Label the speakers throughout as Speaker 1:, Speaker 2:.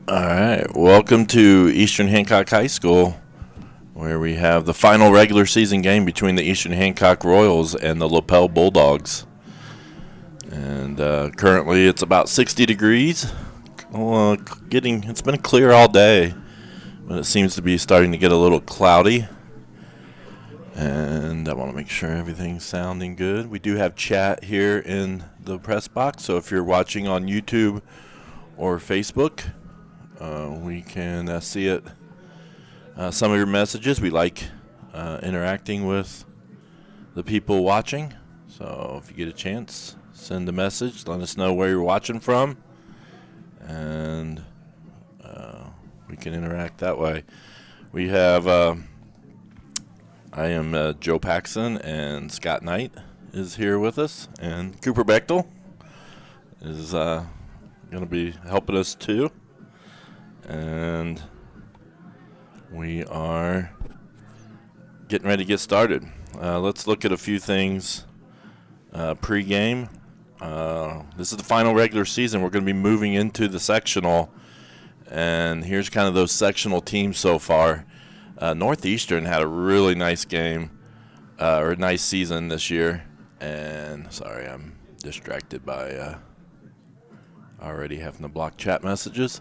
Speaker 1: All right, welcome to Eastern Hancock High School, where we have the final regular season game between the Eastern Hancock Royals and the Lapel Bulldogs. And currently it's about 60 degrees. It's been clear all day, but it seems to be starting to get a little cloudy. And I want to make sure everything's sounding good. We do have chat here in the press box, so if you're watching on YouTube or Facebook, we can see it. Some of your messages. We like interacting with the people watching. So if you get a chance, send a message. Let us know where you're watching from, and we can interact that way. We have I am Joe Paxson, and Scott Knight is here with us, and Cooper Bechtel is going to be helping us too. And we are getting ready to get started. Let's look at a few things pre-game. This is the final regular season. We're going to be moving into the sectional, and here's kind of those sectional teams so far. Northeastern had a really nice game, or a nice season this year. And sorry, I'm distracted by already having to block chat messages.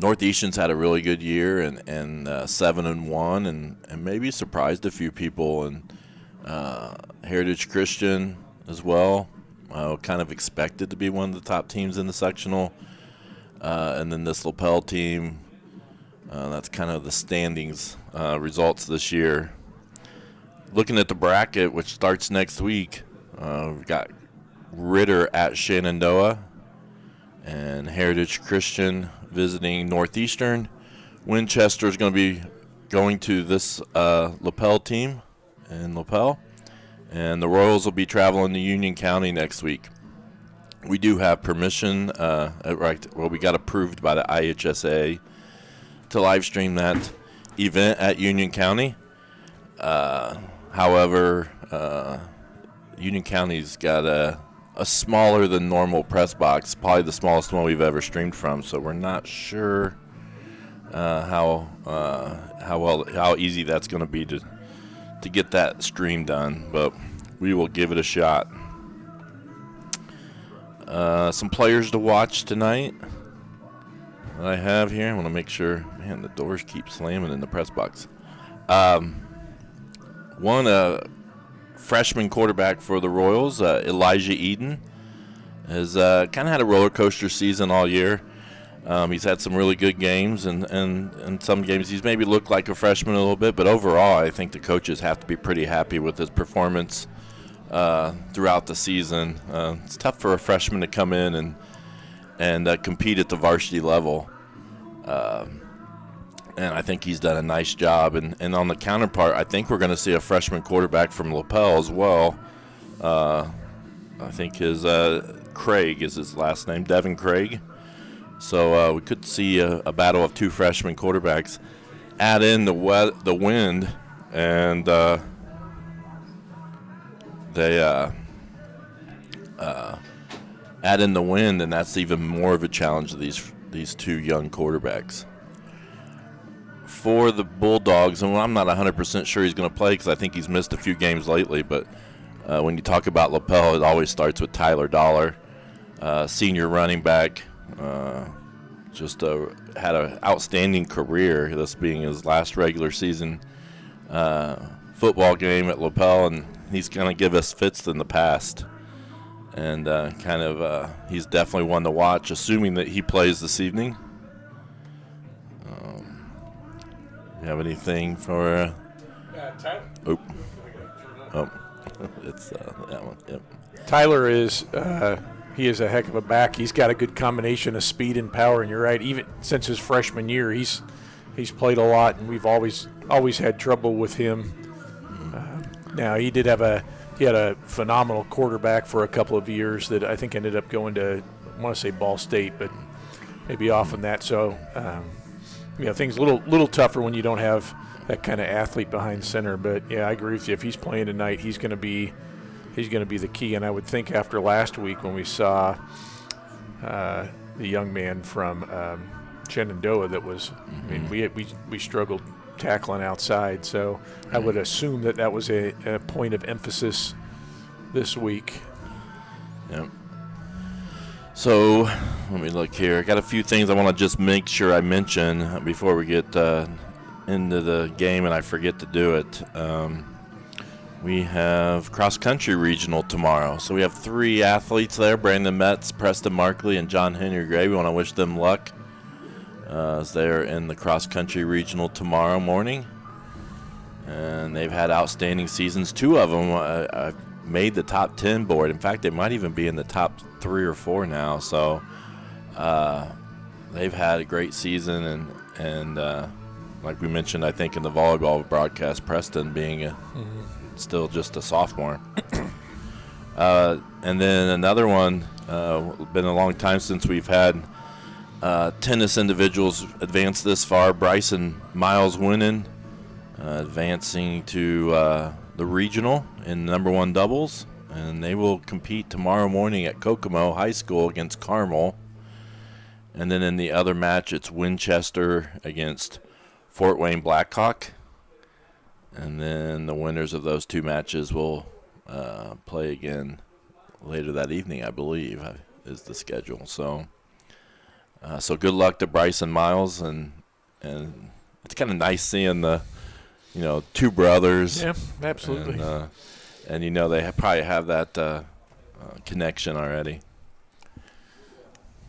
Speaker 1: Northeastern's had a really good year and 7-1, and maybe surprised a few people. And Heritage Christian as well, kind of expected to be one of the top teams in the sectional. And then this Lapel team, that's kind of the standings results this year. Looking at the bracket, which starts next week, we've got Ritter at Shenandoah and Heritage Christian visiting Northeastern. Winchester is going to be going to this Lapel team in Lapel, and the Royals will be traveling to Union County next week. We do have permission, we got approved by the IHSA to live stream that event at Union County. However, Union County's got a smaller than normal press box, probably the smallest one we've ever streamed from. So we're not sure how easy that's going to be to get that stream done, but we will give it a shot. Some players to watch tonight that I have here. I want to make sure. Man, the doors keep slamming in the press box. One freshman quarterback for the Royals, Elijah Eden, has kind of had a roller coaster season all year. He's had some really good games, and some games he's maybe looked like a freshman a little bit, but overall I think the coaches have to be pretty happy with his performance throughout the season. It's tough for a freshman to come in and compete at the varsity level. And I think he's done a nice job. And on the counterpart, I think we're going to see a freshman quarterback from Lapel as well. I think his Craig is his last name, Devin Craig. So we could see a battle of two freshman quarterbacks. Add in the wind, and add in the wind, and that's even more of a challenge to these two young quarterbacks. For the Bulldogs, and I'm not 100% sure he's going to play because I think he's missed a few games lately, but when you talk about Lapel, it always starts with Tyler Dollar, senior running back. Just had an outstanding career, this being his last regular season football game at Lapel, and he's going to give us fits in the past. And he's definitely one to watch, assuming that he plays this evening. You have anything for? It's that one. Yep.
Speaker 2: Tyler is he is a heck of a back. He's got a good combination of speed and power, and you're right. Even since his freshman year, he's played a lot, and we've always had trouble with him. Now he had a phenomenal quarterback for a couple of years that I think ended up going to, I want to say Ball State, but maybe off on that. So things a little tougher when you don't have that kind of athlete behind center. But yeah, I agree with you. If he's playing tonight, he's going to be the key. And I would think after last week when we saw the young man from Shenandoah that was. I mean, we struggled tackling outside, so I would assume that was a point of emphasis this week.
Speaker 1: Yep. So let me look here. I got a few things I want to just make sure I mention before we get into the game, and I forget to do it. We have cross-country regional tomorrow. So we have 3 athletes there, Brandon Metz, Preston Markley, and John Henry Gray. We want to wish them luck as they're in the cross-country regional tomorrow morning. And they've had outstanding seasons. 2 of them I've made the top 10 board. In fact, they might even be in the top 3 or 4 now. So they've had a great season. And like we mentioned, I think, in the volleyball broadcast, Preston being still just a sophomore. And then another one, been a long time since we've had tennis individuals advance this far. Bryson Miles winning, advancing to the regional in #1 doubles, and they will compete tomorrow morning at Kokomo High School against Carmel. And then in the other match, it's Winchester against Fort Wayne Blackhawk. And then the winners of those 2 matches will play again later that evening, I believe, is the schedule. So good luck to Bryson Miles, and it's kind of nice seeing the 2 brothers.
Speaker 2: Yeah, absolutely.
Speaker 1: And they probably have that connection already.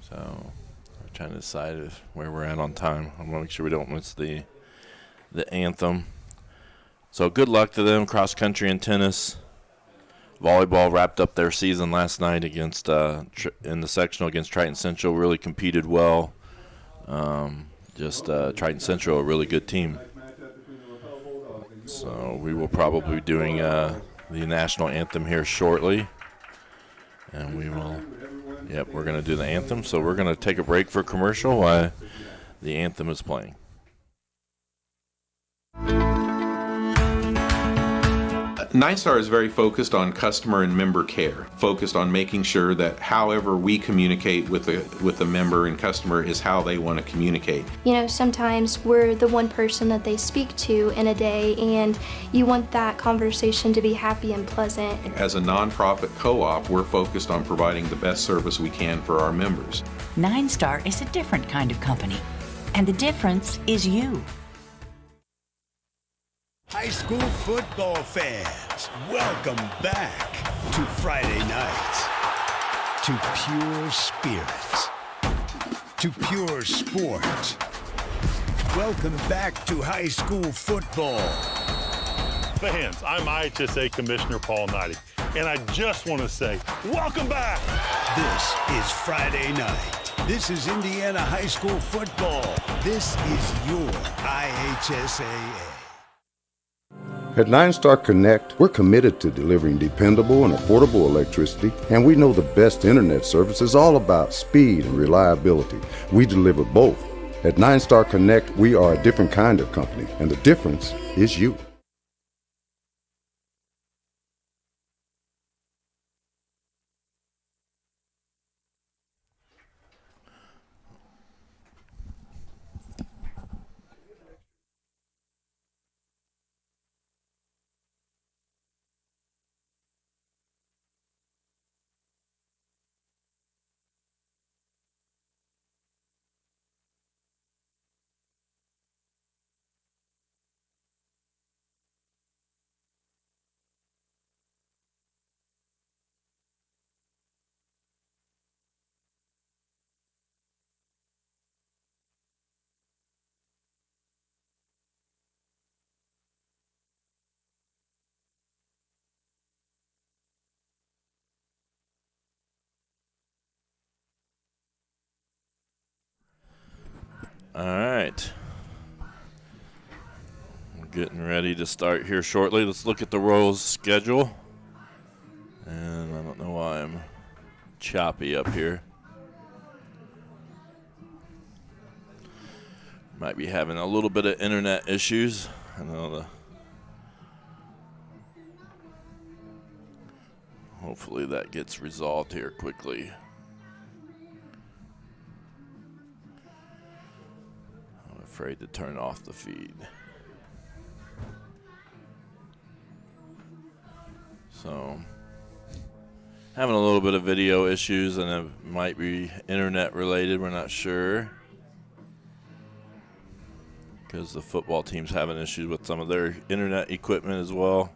Speaker 1: So I'm trying to decide where we're at on time. I want to make sure we don't miss the anthem. So good luck to them, cross country and tennis. Volleyball wrapped up their season last night against in the sectional against Triton Central. Really competed well. Triton Central, a really good team. So we will probably be doing the national anthem here shortly. And we will, we're going to do the anthem. So we're going to take a break for commercial while the anthem is playing.
Speaker 3: Nine Star is very focused on customer and member care, focused on making sure that however we communicate with the member and customer is how they want to communicate.
Speaker 4: Sometimes we're the one person that they speak to in a day, and you want that conversation to be happy and pleasant.
Speaker 3: As a nonprofit co-op, we're focused on providing the best service we can for our members.
Speaker 5: Nine Star is a different kind of company, and the difference is you.
Speaker 6: High school football fans, welcome back to Friday nights, to pure spirits, to pure sports. Welcome back to high school football.
Speaker 7: Fans, I'm IHSA Commissioner Paul Knighty, and I just want to say, welcome back.
Speaker 6: This is Friday night. This is Indiana high school football. This is your IHSAA.
Speaker 8: At 9-Star Connect, we're committed to delivering dependable and affordable electricity, and we know the best internet service is all about speed and reliability. We deliver both. At 9-Star Connect, we are a different kind of company, and the difference is you.
Speaker 1: All right. We're getting ready to start here shortly. Let's look at the Royals' schedule. And I don't know why I'm choppy up here. Might be having a little bit of internet issues. I know hopefully that gets resolved here quickly. Afraid to turn off the feed. So, having a little bit of video issues, and it might be internet related. We're not sure, because the football team's having issues with some of their internet equipment as well.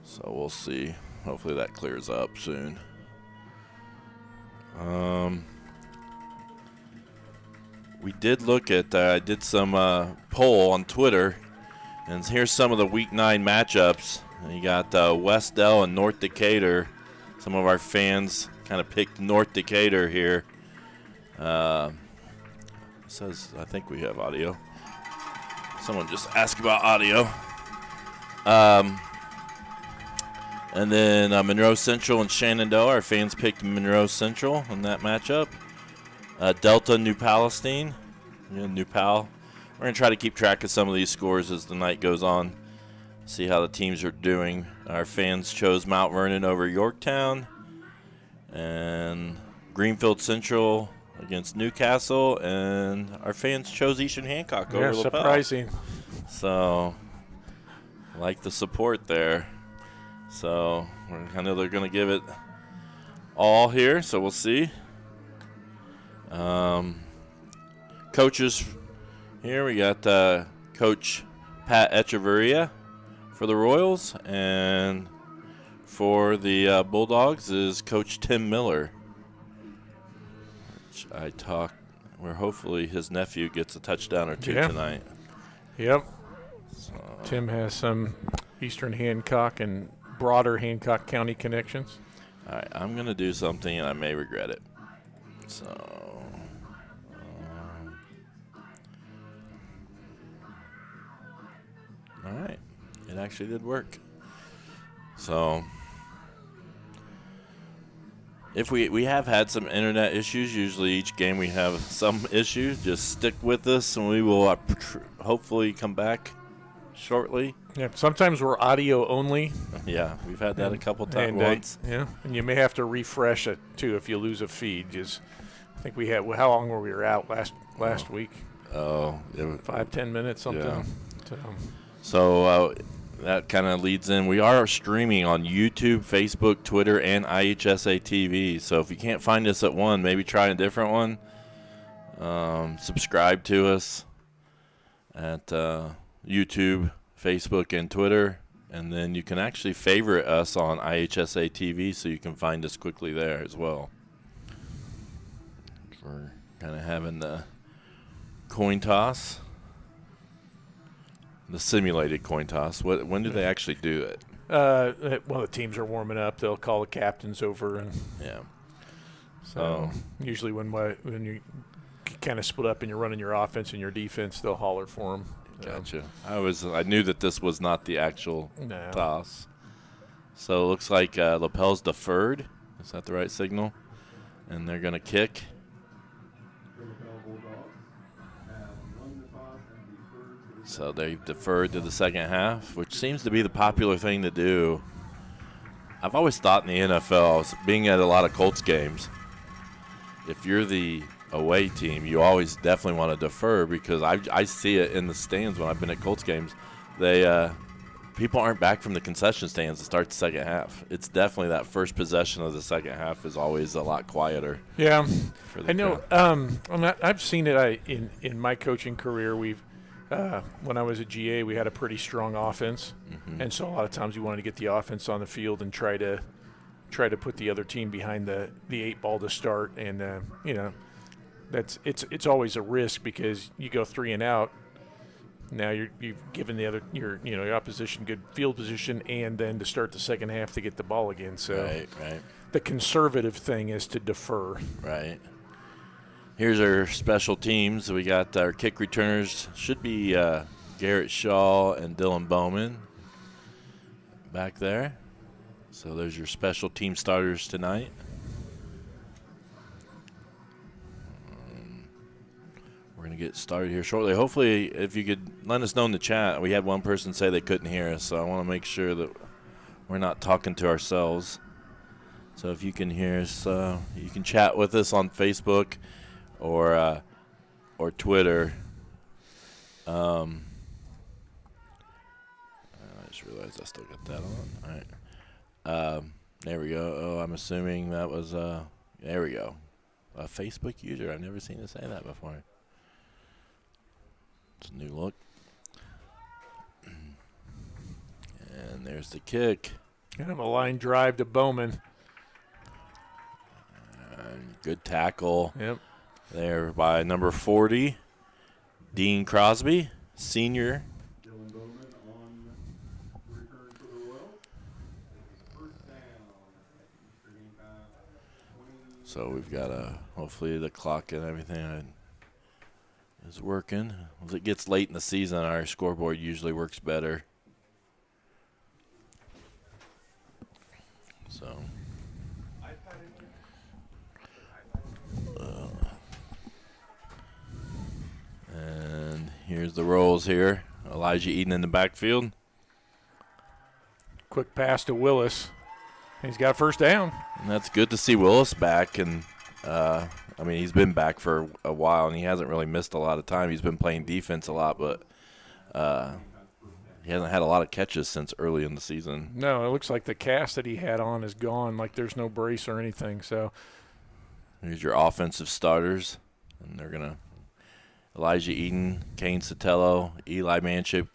Speaker 1: So we'll see. Hopefully that clears up soon. We did look at, I did some poll on Twitter, and here's some of the Week 9 matchups. You got Westdale and North Decatur. Some of our fans kind of picked North Decatur here. Says, I think we have audio. Someone just asked about audio. And then Monroe Central and Shenandoah. Our fans picked Monroe Central in that matchup. Delta, New Palestine. New Pal. We're going to try to keep track of some of these scores as the night goes on. See how the teams are doing. Our fans chose Mount Vernon over Yorktown. And Greenfield Central against Newcastle. And our fans chose Eastern Hancock over Lapel.
Speaker 2: Surprising.
Speaker 1: So, I like the support there. So, I know they're going to give it all here, so we'll see. Coaches here, we got Coach Pat Echeverria for the Royals, and for the Bulldogs is Coach Tim Miller. Which where hopefully his nephew gets a touchdown or two tonight.
Speaker 2: Yep.
Speaker 1: So,
Speaker 2: Tim has some Eastern Hancock and broader Hancock County connections.
Speaker 1: All right, I'm going to do something, and I may regret it. So, all right. It actually did work. So, if we have had some internet issues, usually each game we have some issues. Just stick with us, and we will hopefully come back shortly.
Speaker 2: Yeah, sometimes we're audio only.
Speaker 1: Yeah, we've had that a couple times once.
Speaker 2: And you may have to refresh it too if you lose a feed. I think we had, how long were we out last week?
Speaker 1: Oh,
Speaker 2: 5-10 minutes, something.
Speaker 1: Yeah. So that kind of leads in. We are streaming on YouTube, Facebook, Twitter, and IHSA TV. So if you can't find us at one, maybe try a different one. Subscribe to us at YouTube, Facebook, and Twitter. And then you can actually favorite us on IHSA TV, so you can find us quickly there as well. We're kind of having the coin toss. The simulated coin toss. When do they actually do it?
Speaker 2: Well, the teams are warming up. They'll call the captains over, and so usually when you kind of split up and you're running your offense and your defense, they'll holler for them.
Speaker 1: Gotcha. I knew that this was not the actual toss. So it looks like Lapel's deferred. Is that the right signal? And they're going to kick. So they deferred to the second half, which seems to be the popular thing to do. I've always thought in the NFL, being at a lot of Colts games, if you're the away team, you always definitely want to defer, because I see it in the stands when I've been at Colts games. People aren't back from the concession stands to start the second half. It's definitely that first possession of the second half is always a lot quieter.
Speaker 2: Yeah, I know. I've seen it in my coaching career. When I was at GA, we had a pretty strong offense, and so a lot of times we wanted to get the offense on the field and try to put the other team behind the 8-ball to start. And it's always a risk, because you go 3 and out. Now you've given your opposition good field position, and then to start the second half to get the ball again. So
Speaker 1: right.
Speaker 2: The conservative thing is to defer.
Speaker 1: Right. Here's our special teams. We got our kick returners. Should be Garrett Shaw and Dylan Bowman back there. So there's your special team starters tonight. We're going to get started here shortly. Hopefully, if you could let us know in the chat. We had one person say they couldn't hear us, so I want to make sure that we're not talking to ourselves. So if you can hear us, you can chat with us on Facebook. or Twitter. I just realized I still got that on. All right. There we go. Oh, I'm assuming that was there we go. A Facebook user. I've never seen it say that before. It's a new look. And there's the kick.
Speaker 2: Kind of a line drive to Bowman.
Speaker 1: Good tackle.
Speaker 2: Yep.
Speaker 1: There by number 40, Dean Crosby, senior. So we've got hopefully the clock and everything is working. As it gets late in the season, our scoreboard usually works better. So. And here's the rolls here. Elijah Eden in the backfield.
Speaker 2: Quick pass to Willis. He's got first down.
Speaker 1: And that's good to see Willis back. And, he's been back for a while, and he hasn't really missed a lot of time. He's been playing defense a lot, but he hasn't had a lot of catches since early in the season.
Speaker 2: No, it looks like the cast that he had on is gone, like there's no brace or anything. So
Speaker 1: here's your offensive starters, and they're going to Elijah Eden, Kane Sotelo, Eli Manship,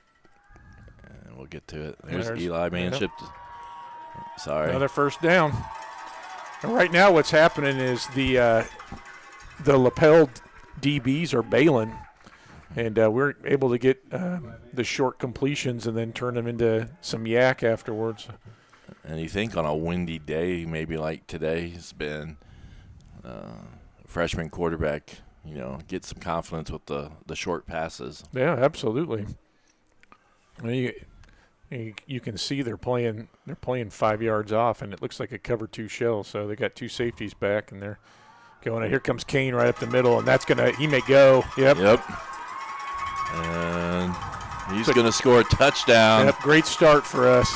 Speaker 1: and we'll get to it. There's Eli Manship.
Speaker 2: Yep.
Speaker 1: Sorry.
Speaker 2: Another first down. And right now what's happening is the Lapel DBs are bailing, and we're able to get the short completions and then turn them into some yak afterwards.
Speaker 1: And you think on a windy day, maybe like today, has been freshman quarterback, get some confidence with the short passes.
Speaker 2: Yeah, absolutely. I mean, you can see they're playing 5 yards off, and it looks like a cover 2 shell. So they got 2 safeties back, and they're going. Here comes Kane right up the middle, and he may go. Yep.
Speaker 1: And he's going to score a touchdown.
Speaker 2: Yep, great start for us.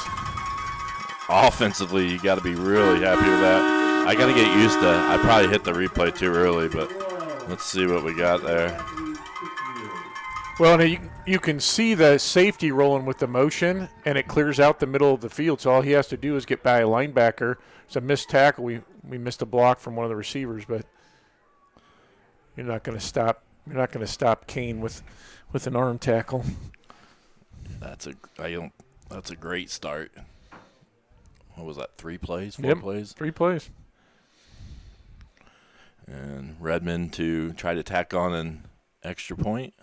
Speaker 1: Offensively, you got to be really happy with that. I got to get used to. I probably hit the replay too early, but let's see what we got there.
Speaker 2: Well, you can see the safety rolling with the motion, and it clears out the middle of the field. So all he has to do is get by a linebacker. It's a missed tackle. We missed a block from one of the receivers, but you're not going to stop. You're not going to stop Kane with an arm tackle.
Speaker 1: That's a great start. What was that? 3 plays? 4
Speaker 2: Yep,
Speaker 1: plays?
Speaker 2: 3 plays.
Speaker 1: And Redmond to try to tack on an extra point.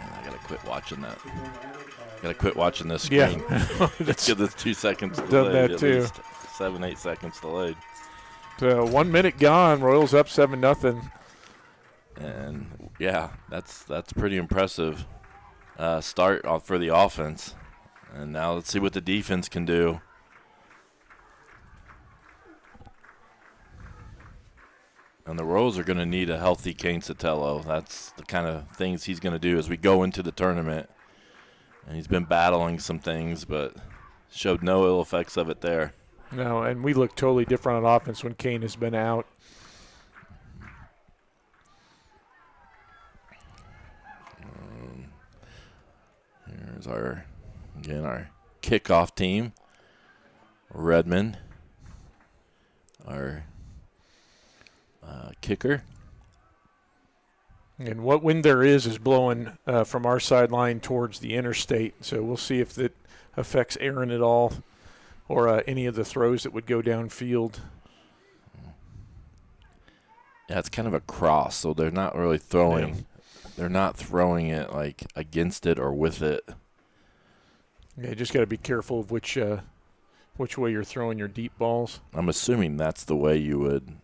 Speaker 1: And I got to quit watching that. Got to quit watching this screen.
Speaker 2: Yeah.
Speaker 1: Let's give this 2 seconds delayed.
Speaker 2: Done that
Speaker 1: at
Speaker 2: too.
Speaker 1: least 7-8 seconds delayed.
Speaker 2: So 1 minute gone. Royals up 7-0.
Speaker 1: And yeah, that's pretty impressive start for the offense. And now let's see what the defense can do. And the Royals are going to need a healthy Kane Sotelo. That's the kind of things he's going to do as we go into the tournament. And he's been battling some things, but showed no ill effects of it there.
Speaker 2: No, and we look totally different on offense when Kane has been out.
Speaker 1: Here's our kickoff team. Redmond, our kicker.
Speaker 2: And what wind there is blowing from our sideline towards the interstate. So we'll see if that affects Aaron at all or any of the throws that would go downfield.
Speaker 1: Yeah, it's kind of a cross, so they're not really throwing. Yeah. They're not throwing it like against it or with it.
Speaker 2: Yeah, you just got to be careful of which way you're throwing your deep balls.
Speaker 1: I'm assuming that's the way you would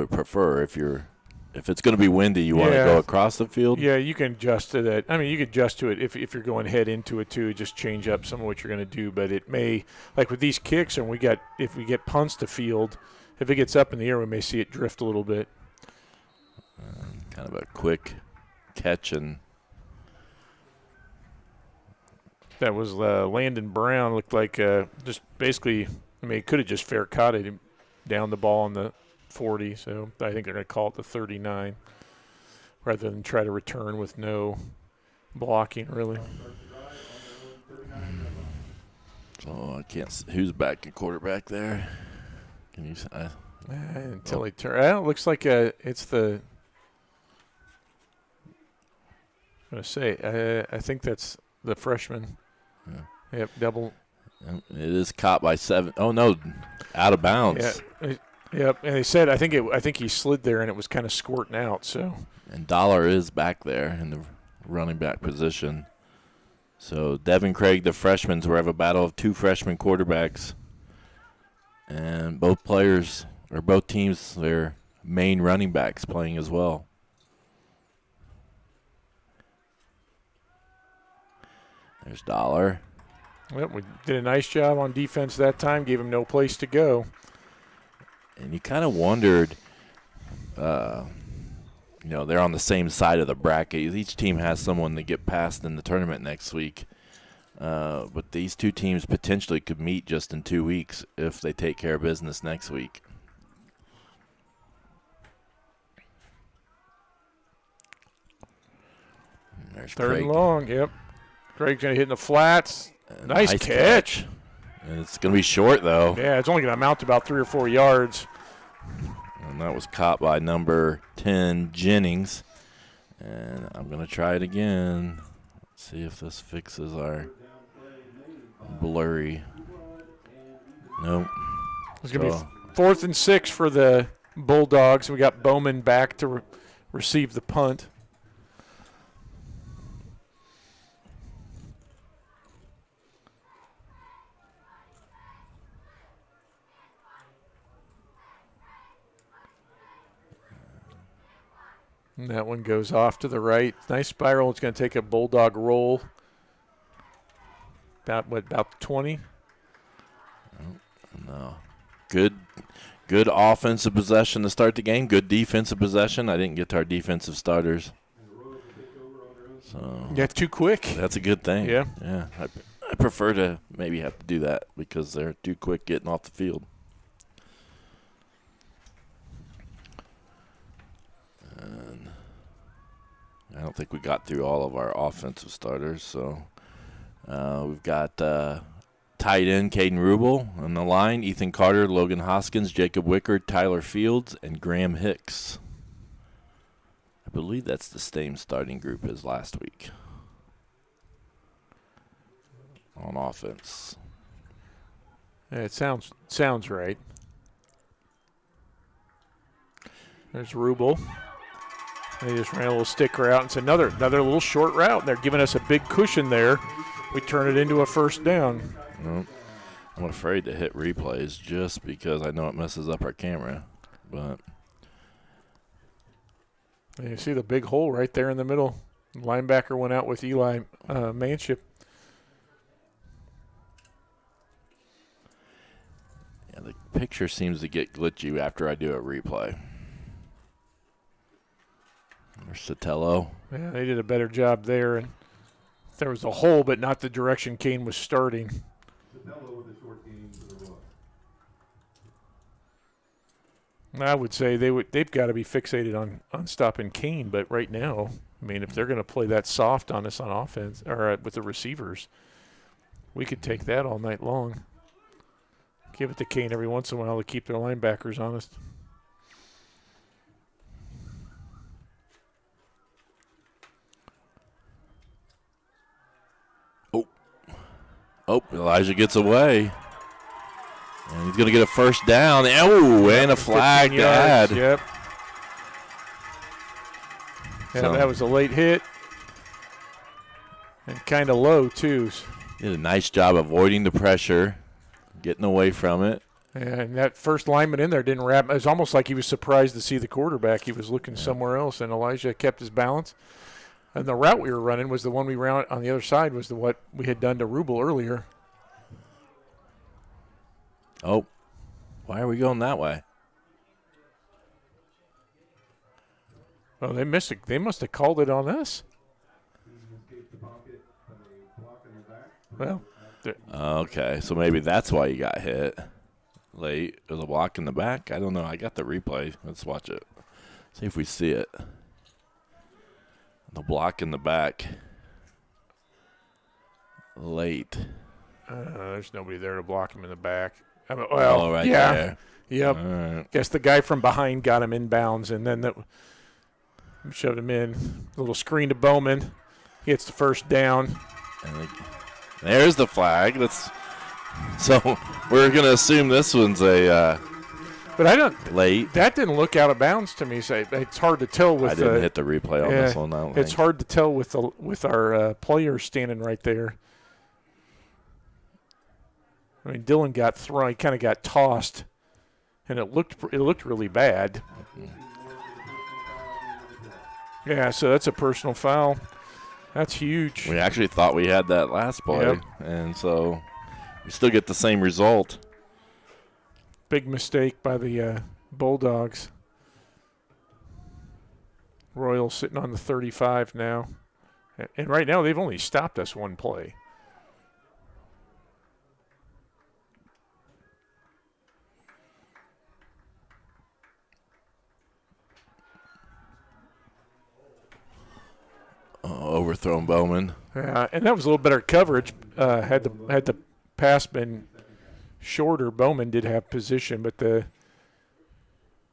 Speaker 1: prefer if it's going to be windy. You want to go across the field.
Speaker 2: Yeah, you can adjust to that. I mean, you can adjust to it if you're going head into it too. Just change up some of what you're going to do. But it may, like with these kicks, and if we get punts to field, if it gets up in the air, we may see it drift a little bit.
Speaker 1: Kind of a quick catch, and
Speaker 2: that was Landon Brown. Looked like just basically I mean, he could have just fair caught him down the ball on the 40, so I think they're going to call it the 39 rather than try to return with no blocking, really.
Speaker 1: So I can't see who's back at quarterback there. Can you say?
Speaker 2: Until he turns. It looks like it's the – I'm going to say, I think that's the freshman.
Speaker 1: Yeah.
Speaker 2: Yep, double.
Speaker 1: It is caught by 7. Oh, no, out of bounds.
Speaker 2: Yeah, yep, and they said I think he slid there and it was kind of squirting out. So.
Speaker 1: And Dollar is back there in the running back position. So Devin Craig, the freshman, so we have a battle of 2 freshman quarterbacks. And both teams, their main running backs playing as well. There's Dollar.
Speaker 2: Well, we did a nice job on defense that time, gave him no place to go.
Speaker 1: And you kind of wondered, they're on the same side of the bracket. Each team has someone to get past in the tournament next week. But these two teams potentially could meet just in 2 weeks if they take care of business next week. There's
Speaker 2: Third
Speaker 1: Craig.
Speaker 2: and long, yep. Craig's going to hit in the flats. Nice catch.
Speaker 1: And it's going to be short, though.
Speaker 2: Yeah, it's only going to amount to about 3 or 4 yards.
Speaker 1: And that was caught by number 10, Jennings. And I'm going to try it again. Let's see if this fixes our blurry. Nope.
Speaker 2: It's going to be 4th and 6 for the Bulldogs. We got Bowman back to receive the punt. And that one goes off to the right. Nice spiral. It's going to take a Bulldog roll. About 20?
Speaker 1: No. Good offensive possession to start the game. Good defensive possession. I didn't get to our defensive starters. So
Speaker 2: Yeah, too quick.
Speaker 1: that's a good thing.
Speaker 2: Yeah.
Speaker 1: Yeah. I prefer to maybe have to do that because they're too quick getting off the field. And I don't think we got through all of our offensive starters. So we've got tight end Caden Rubel on the line, Ethan Carter, Logan Hoskins, Jacob Wickard, Tyler Fields, and Graham Hicks. I believe that's the same starting group as last week on offense.
Speaker 2: Yeah, it sounds right. There's Rubel. They just ran a little stick route. It's another little short route. They're giving us a big cushion there. We turn it into a first down.
Speaker 1: Well, I'm afraid to hit replays just because I know it messes up our camera. But
Speaker 2: and you see the big hole right there in the middle. Linebacker went out with Eli Manship.
Speaker 1: yeah, the picture seems to get glitchy after I do a replay. There's Sotelo.
Speaker 2: Yeah, they did a better job there. And there was a hole, but not the direction Kane was starting. I would say they've got to be fixated on stopping Kane, but right now, I mean, if they're going to play that soft on us on offense or with the receivers, we could take that all night long. Give it to Kane every once in a while to keep their linebackers honest.
Speaker 1: Oh, Elijah gets away. And he's going to get a first down. Oh, and a flag to add.
Speaker 2: Yep. Yeah,
Speaker 1: So-
Speaker 2: that was a late hit. And kind of low, too.
Speaker 1: Did a nice job avoiding the pressure, getting away from it.
Speaker 2: And that first lineman in there didn't wrap. It was almost like he was surprised to see the quarterback. He was looking somewhere else, and Elijah kept his balance. And the route we were running was the one we ran on the other side was what we had done to Rubel earlier.
Speaker 1: Oh, why are we going that way?
Speaker 2: Well, they missed it. They must have called it on us. Well,
Speaker 1: Okay, so maybe that's why you got hit. late. It was a block in the back. I don't know. I got the replay. Let's watch it. See if we see it. The block in the back. Late.
Speaker 2: There's nobody there to block him in the back.
Speaker 1: Right
Speaker 2: yeah.
Speaker 1: there.
Speaker 2: Yep.
Speaker 1: All right.
Speaker 2: Guess the guy from behind got him inbounds, and then shoved him in. A little screen to Bowman. He gets the first down.
Speaker 1: And there's the flag. So we're going to assume this one's a
Speaker 2: but I don't
Speaker 1: late.
Speaker 2: That didn't look out of bounds to me. So it's hard to tell with
Speaker 1: I didn't hit the replay on this one.
Speaker 2: It's hard to tell with our players standing right there. I mean, Dylan got thrown. He kind of got tossed, and it looked really bad. Yeah, so that's a personal foul. That's huge.
Speaker 1: We actually thought we had that last play, and so we still get the same result.
Speaker 2: Big mistake by the Bulldogs. Royals sitting on the 35 now. And right now they've only stopped us one play.
Speaker 1: Overthrown Bowman.
Speaker 2: And that was a little better coverage. Had the pass been shorter, Bowman did have position, but the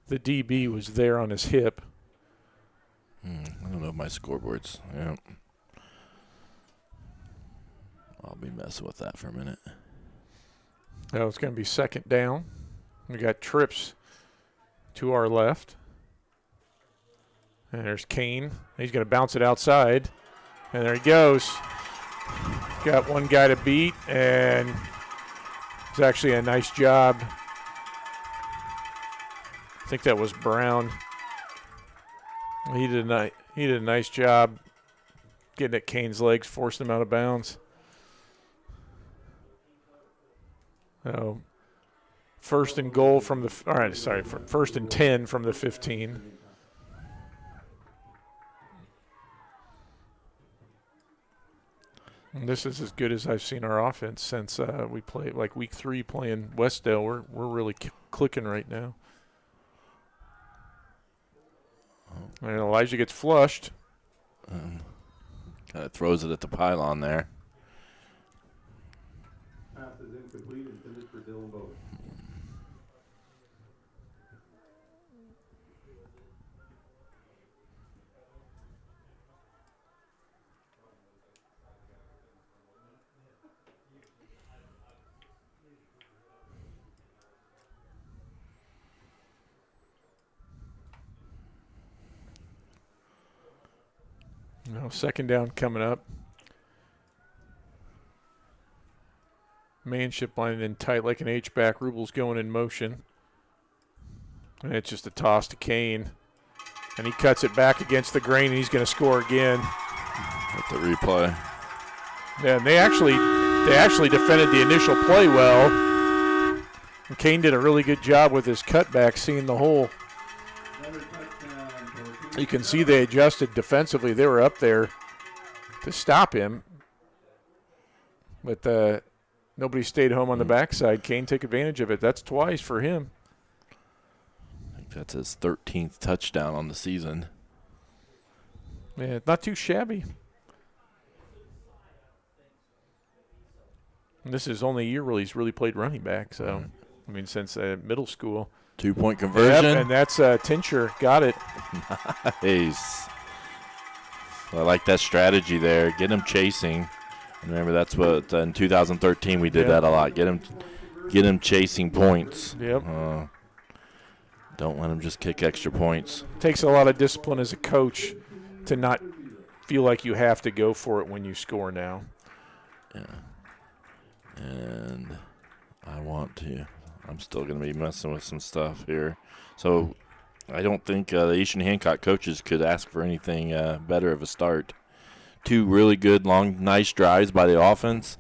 Speaker 2: DB was there on his hip.
Speaker 1: I don't know my scoreboards. Yeah. I'll be messing with that for a minute.
Speaker 2: Now it's going to be second down. We got trips to our left. And there's Kane. He's going to bounce it outside. And there he goes. Got one guy to beat, and it's actually a nice job. I think that was Brown. He did a nice job getting at Kane's legs, forcing him out of bounds. Oh, first and goal from the – all right, sorry, first and 10 from the 15. And this is as good as I've seen our offense since we played like week 3 playing Westdale. We're really clicking right now. And Elijah gets flushed.
Speaker 1: Kind of throws it at the pylon there.
Speaker 9: Pass is incomplete intended for Dylan Bowman.
Speaker 2: Now second down coming up. Manship lining in tight like an H-back. Rubel's going in motion. And it's just a toss to Kane. And he cuts it back against the grain, and he's going to score again.
Speaker 1: At the replay.
Speaker 2: Yeah, and they actually defended the initial play well. And Kane did a really good job with his cutback, seeing the hole. You can see they adjusted defensively. They were up there to stop him. But nobody stayed home on the backside. Kane took advantage of it. That's twice for him.
Speaker 1: I think that's his 13th touchdown on the season.
Speaker 2: Yeah, not too shabby. And this is only a year he's really played running back. So, I mean, since middle school.
Speaker 1: 2-point conversion.
Speaker 2: Yep, and that's Tincher. Got it.
Speaker 1: Nice. I like that strategy there. Get him chasing. Remember, that's what in 2013 we did that a lot. Get him chasing points.
Speaker 2: Yep.
Speaker 1: Don't let him just kick extra points.
Speaker 2: Takes a lot of discipline as a coach to not feel like you have to go for it when you score now.
Speaker 1: Yeah. And I'm still going to be messing with some stuff here. So I don't think the Eastern Hancock coaches could ask for anything better of a start. 2 really good, long, nice drives by the offense,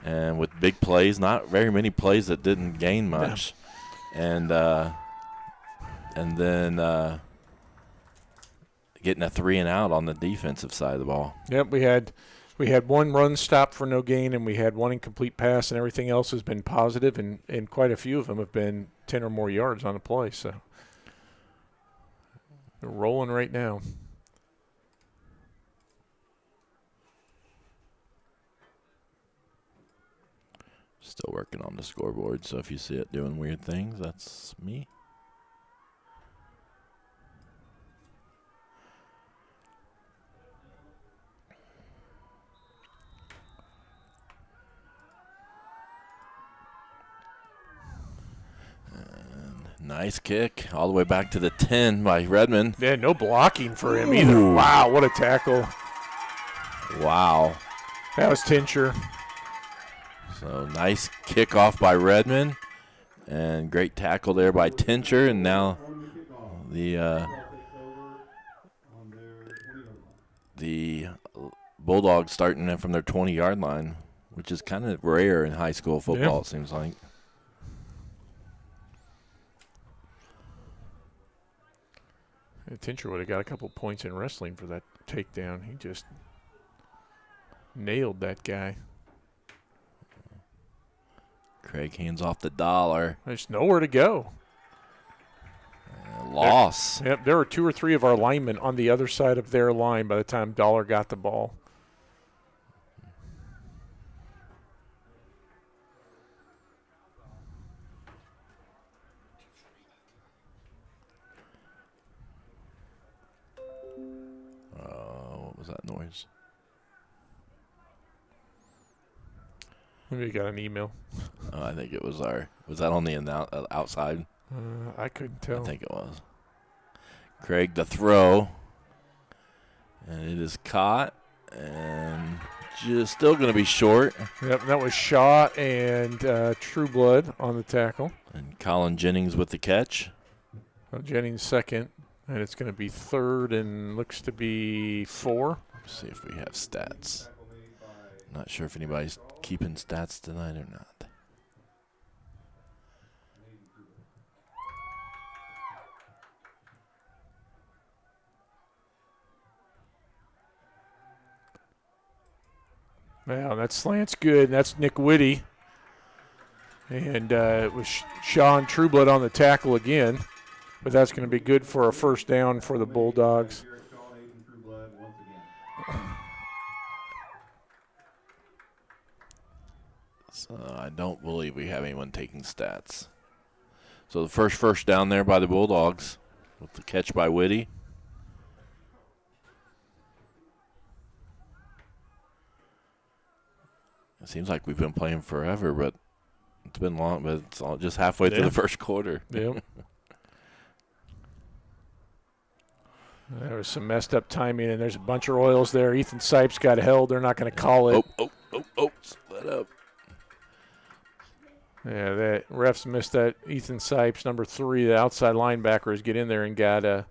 Speaker 1: and with big plays. Not very many plays that didn't gain much, and then getting a 3 and out on the defensive side of the ball.
Speaker 2: Yep, we had We had one run stop for no gain, and we had one incomplete pass, and everything else has been positive, and quite a few of them have been 10 or more yards on a play. So they're rolling right now.
Speaker 1: Still working on the scoreboard, so if you see it doing weird things, that's me. Nice kick all the way back to the 10 by Redmond.
Speaker 2: Yeah, no blocking for him either. Wow, what a tackle.
Speaker 1: Wow.
Speaker 2: That was Tincher.
Speaker 1: So nice kickoff by Redmond and great tackle there by Tincher. And now the Bulldogs starting in from their 20-yard line, which is kind of rare in high school football, it seems like.
Speaker 2: Tincher would have got a couple points in wrestling for that takedown. He just nailed that guy.
Speaker 1: Craig hands off the dollar.
Speaker 2: There's nowhere to go.
Speaker 1: Loss.
Speaker 2: There were 2 or 3 of our linemen on the other side of their line by the time Dollar got the ball.
Speaker 1: What was that noise?
Speaker 2: We got an email.
Speaker 1: I think it was was that on the outside?
Speaker 2: I couldn't tell.
Speaker 1: I think it was. Craig the throw. And it is caught. And just still going to be short.
Speaker 2: Yep, that was Shaw and Trueblood on the tackle.
Speaker 1: And Colin Jennings with the catch.
Speaker 2: Jennings second. And it's going to be third and looks to be 4.
Speaker 1: Let's see if we have stats. Not sure if anybody's keeping stats tonight or not.
Speaker 2: Now that slant's good. That's Nick Whitty. And it was Sean Trueblood on the tackle again. But that's going to be good for a first down for the Bulldogs.
Speaker 1: So I don't believe we have anyone taking stats. So the first down there by the Bulldogs with the catch by Whitty. It seems like we've been playing forever, but it's been long, but it's all just halfway through the first quarter.
Speaker 2: Yep. There was some messed up timing, and there's a bunch of Royals there. Ethan Sipes got held. They're not going to call it.
Speaker 1: Oh, split up.
Speaker 2: Yeah, the refs missed that. Ethan Sipes, number 3, the outside linebackers, get in there and got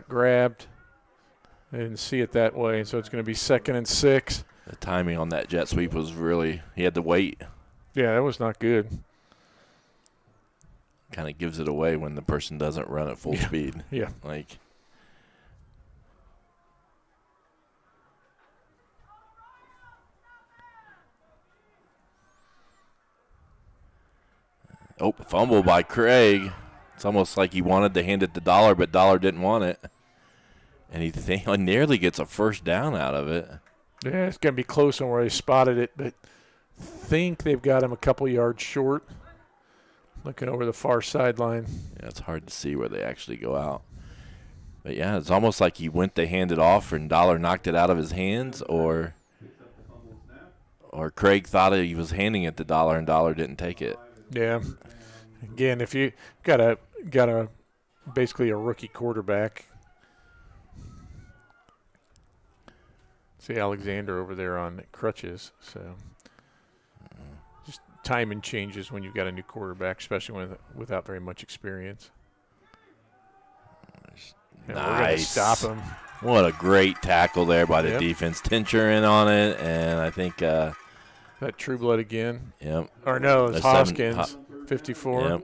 Speaker 2: grabbed. They didn't see it that way, so it's going to be 2nd and 6.
Speaker 1: The timing on that jet sweep was really – he had to wait.
Speaker 2: Yeah, that was not good.
Speaker 1: Kind of gives it away when the person doesn't run at full speed.
Speaker 2: Yeah.
Speaker 1: Like – oh, fumble by Craig. It's almost like he wanted to hand it to Dollar, but Dollar didn't want it. And he nearly gets a first down out of it.
Speaker 2: Yeah, it's going to be close on where they spotted it, but think they've got him a couple yards short. Looking over the far sideline.
Speaker 1: Yeah, it's hard to see where they actually go out. But, yeah, it's almost like he went to hand it off and Dollar knocked it out of his hands, or Craig thought he was handing it to Dollar and Dollar didn't take it.
Speaker 2: Yeah. Again, if you got a basically a rookie quarterback. See Alexander over there on crutches, so just timing changes when you've got a new quarterback, especially without very much experience. And
Speaker 1: nice.
Speaker 2: We're going to stop him.
Speaker 1: What a great tackle there by the defense. Tincher in on it, and I think
Speaker 2: that Trueblood again.
Speaker 1: Yep.
Speaker 2: Or no, it's Hoskins, 54.
Speaker 1: Yep.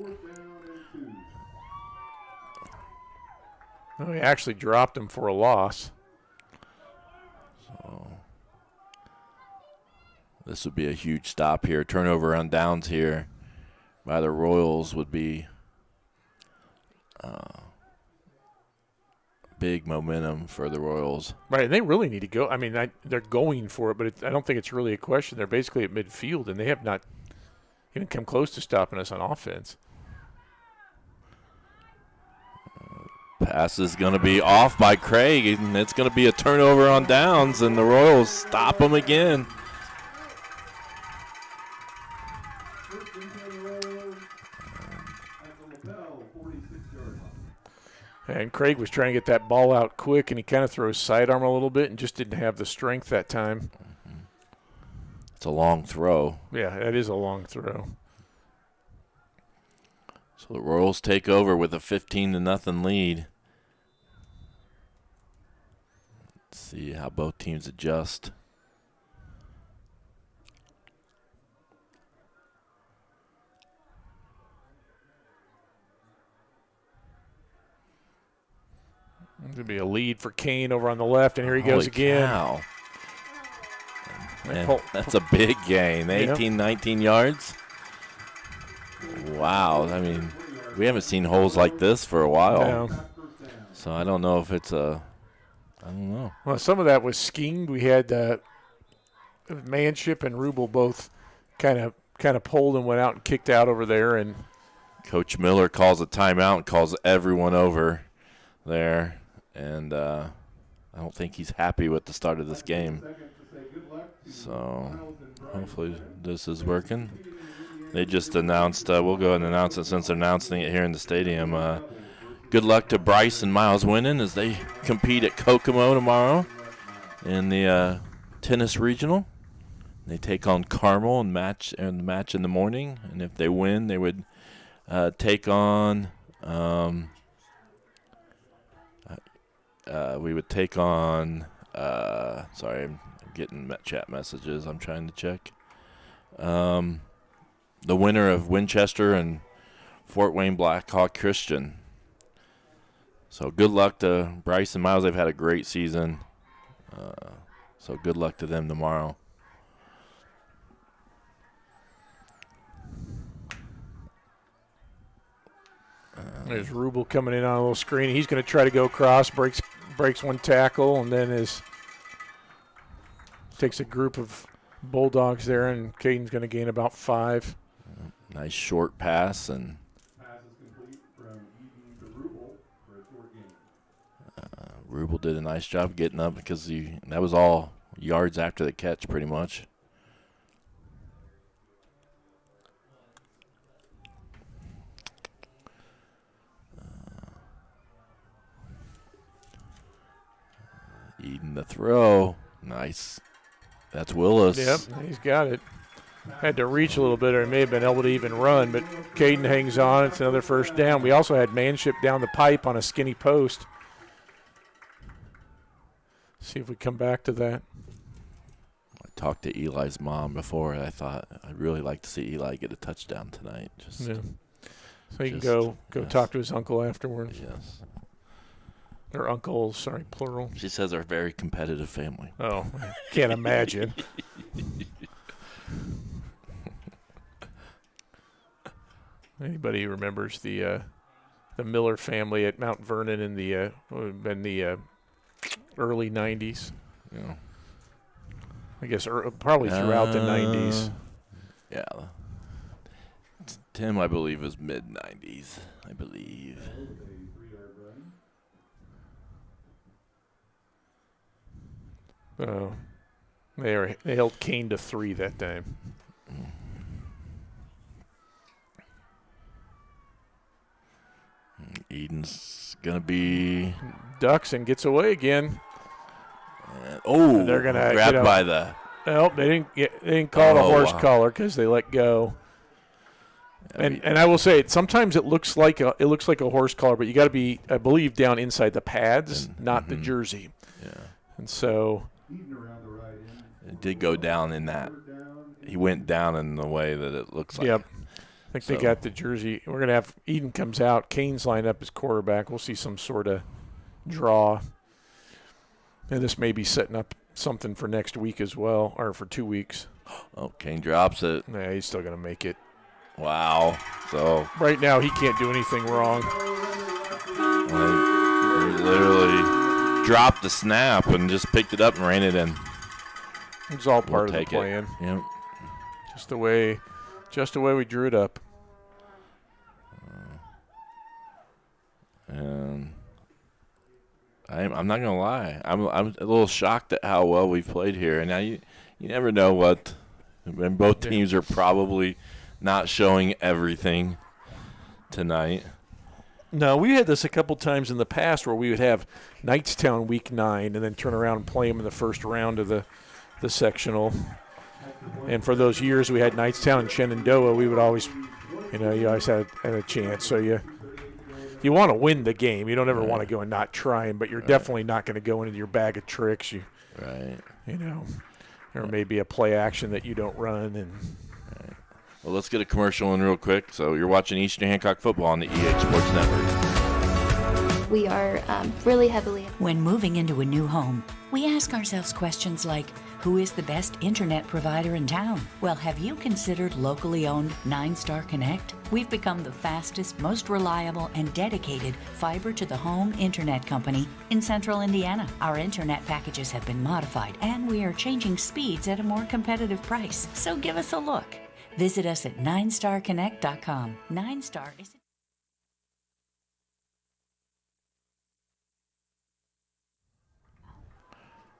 Speaker 2: Oh, he actually dropped him for a loss.
Speaker 1: So this would be a huge stop here. Turnover on downs here by the Royals would be big momentum for the Royals.
Speaker 2: Right, and they really need to go. I mean, they're going for it, but I don't think it's really a question. They're basically at midfield, and they have not even come close to stopping us on offense.
Speaker 1: Pass is going to be off by Craig, and it's going to be a turnover on downs, and the Royals stop them again.
Speaker 2: And Craig was trying to get that ball out quick, and he kind of threw his sidearm a little bit and just didn't have the strength that time.
Speaker 1: It's a long throw.
Speaker 2: Yeah, that is a long throw.
Speaker 1: So the Royals take over with a 15-0 lead. Let's see how both teams adjust.
Speaker 2: There's going to be a lead for Kane over on the left, and here he goes again.
Speaker 1: Cow. Man, that's a big gain. 18, 19 yards. Wow. I mean, we haven't seen holes like this for a while.
Speaker 2: No.
Speaker 1: So I don't know if it's I don't know.
Speaker 2: Well, some of that was schemed. We had Manship and Rubel both kind of pulled and went out and kicked out over there. And
Speaker 1: Coach Miller calls a timeout and calls everyone over there. And I don't think he's happy with the start of this game. So hopefully this is working. They just announced, we'll go ahead and announce it since they're announcing it here in the stadium. Good luck to Bryce and Miles winning as they compete at Kokomo tomorrow in the tennis regional. They take on Carmel and the match in the morning. And if they win, they would take on we would take on sorry, I'm getting chat messages. I'm trying to check. The winner of Winchester and Fort Wayne Blackhawk Christian. So good luck to Bryce and Miles. They've had a great season. So good luck to them tomorrow.
Speaker 2: There's Rubel coming in on a little screen. He's going to try to go across, breaks one tackle, and then takes a group of Bulldogs there, and Caden's going to gain about 5.
Speaker 1: Nice short pass, and
Speaker 9: Pass is complete from Eden to Rubel for a short gain.
Speaker 1: Rubel did a nice job getting up because that was all yards after the catch pretty much. Eden the throw. Nice. That's Willis.
Speaker 2: Yep, he's got it. Had to reach a little bit, or he may have been able to even run, but Caden hangs on. It's another first down. We also had Manship down the pipe on a skinny post. See if we come back to that.
Speaker 1: I talked to Eli's mom before, and I thought I'd really like to see Eli get a touchdown tonight.
Speaker 2: So he can go
Speaker 1: yes.
Speaker 2: talk to his uncle afterwards.
Speaker 1: Yes.
Speaker 2: Or uncles, sorry, plural.
Speaker 1: She says they're a very competitive family.
Speaker 2: Oh, I can't imagine. Anybody who remembers the Miller family at Mount Vernon in the early 90s?
Speaker 1: Yeah.
Speaker 2: I guess probably throughout the 90s.
Speaker 1: Yeah. Tim, I believe, is mid-90s, I believe.
Speaker 2: Oh, they held Kane to 3 that time.
Speaker 1: Eden's gonna be
Speaker 2: ducks and gets away again.
Speaker 1: They're gonna grabbed by the.
Speaker 2: Nope, they didn't call it a horse collar because they let go. And I will say, sometimes it looks like a horse collar, but you got to be, I believe, down inside the pads, not the jersey.
Speaker 1: Yeah.
Speaker 2: And so
Speaker 1: it did go down in that. He went down in the way that it looks like.
Speaker 2: Yep. I think they got the jersey. We're going to have Eden comes out. Kane's lined up as quarterback. We'll see some sort of draw. And this may be setting up something for next week as well, or for 2 weeks.
Speaker 1: Oh, Kane drops it.
Speaker 2: Yeah, he's still going to make it.
Speaker 1: Wow. So
Speaker 2: right now he can't do anything wrong.
Speaker 1: He literally dropped the snap and just picked it up and ran it in.
Speaker 2: It's all part of the plan.
Speaker 1: Yep.
Speaker 2: Just the way we drew it up.
Speaker 1: And I'm not gonna lie, I'm a little shocked at how well we've played here. And now you never know what. And both teams are probably not showing everything tonight.
Speaker 2: No, we had this a couple times in the past where we would have Knightstown week 9 and then turn around and play them in the first round of the sectional. And for those years we had Knightstown and Shenandoah, we would always, you always had a chance. So you want to win the game. You don't ever want to go and not trying, but you're definitely not going to go into your bag of tricks.
Speaker 1: Right.
Speaker 2: There may be a play action that you don't run. And
Speaker 1: well, let's get a commercial in real quick. So you're watching Eastern Hancock football on the EH Sports Network.
Speaker 4: We are really heavily.
Speaker 5: When moving into a new home, we ask ourselves questions like, who is the best internet provider in town? Well, have you considered locally owned 9-Star Connect? We've become the fastest, most reliable, and dedicated fiber-to-the-home internet company in central Indiana. Our internet packages have been modified, and we are changing speeds at a more competitive price. So give us a look. Visit us at 9starconnect.com. 9-Star is...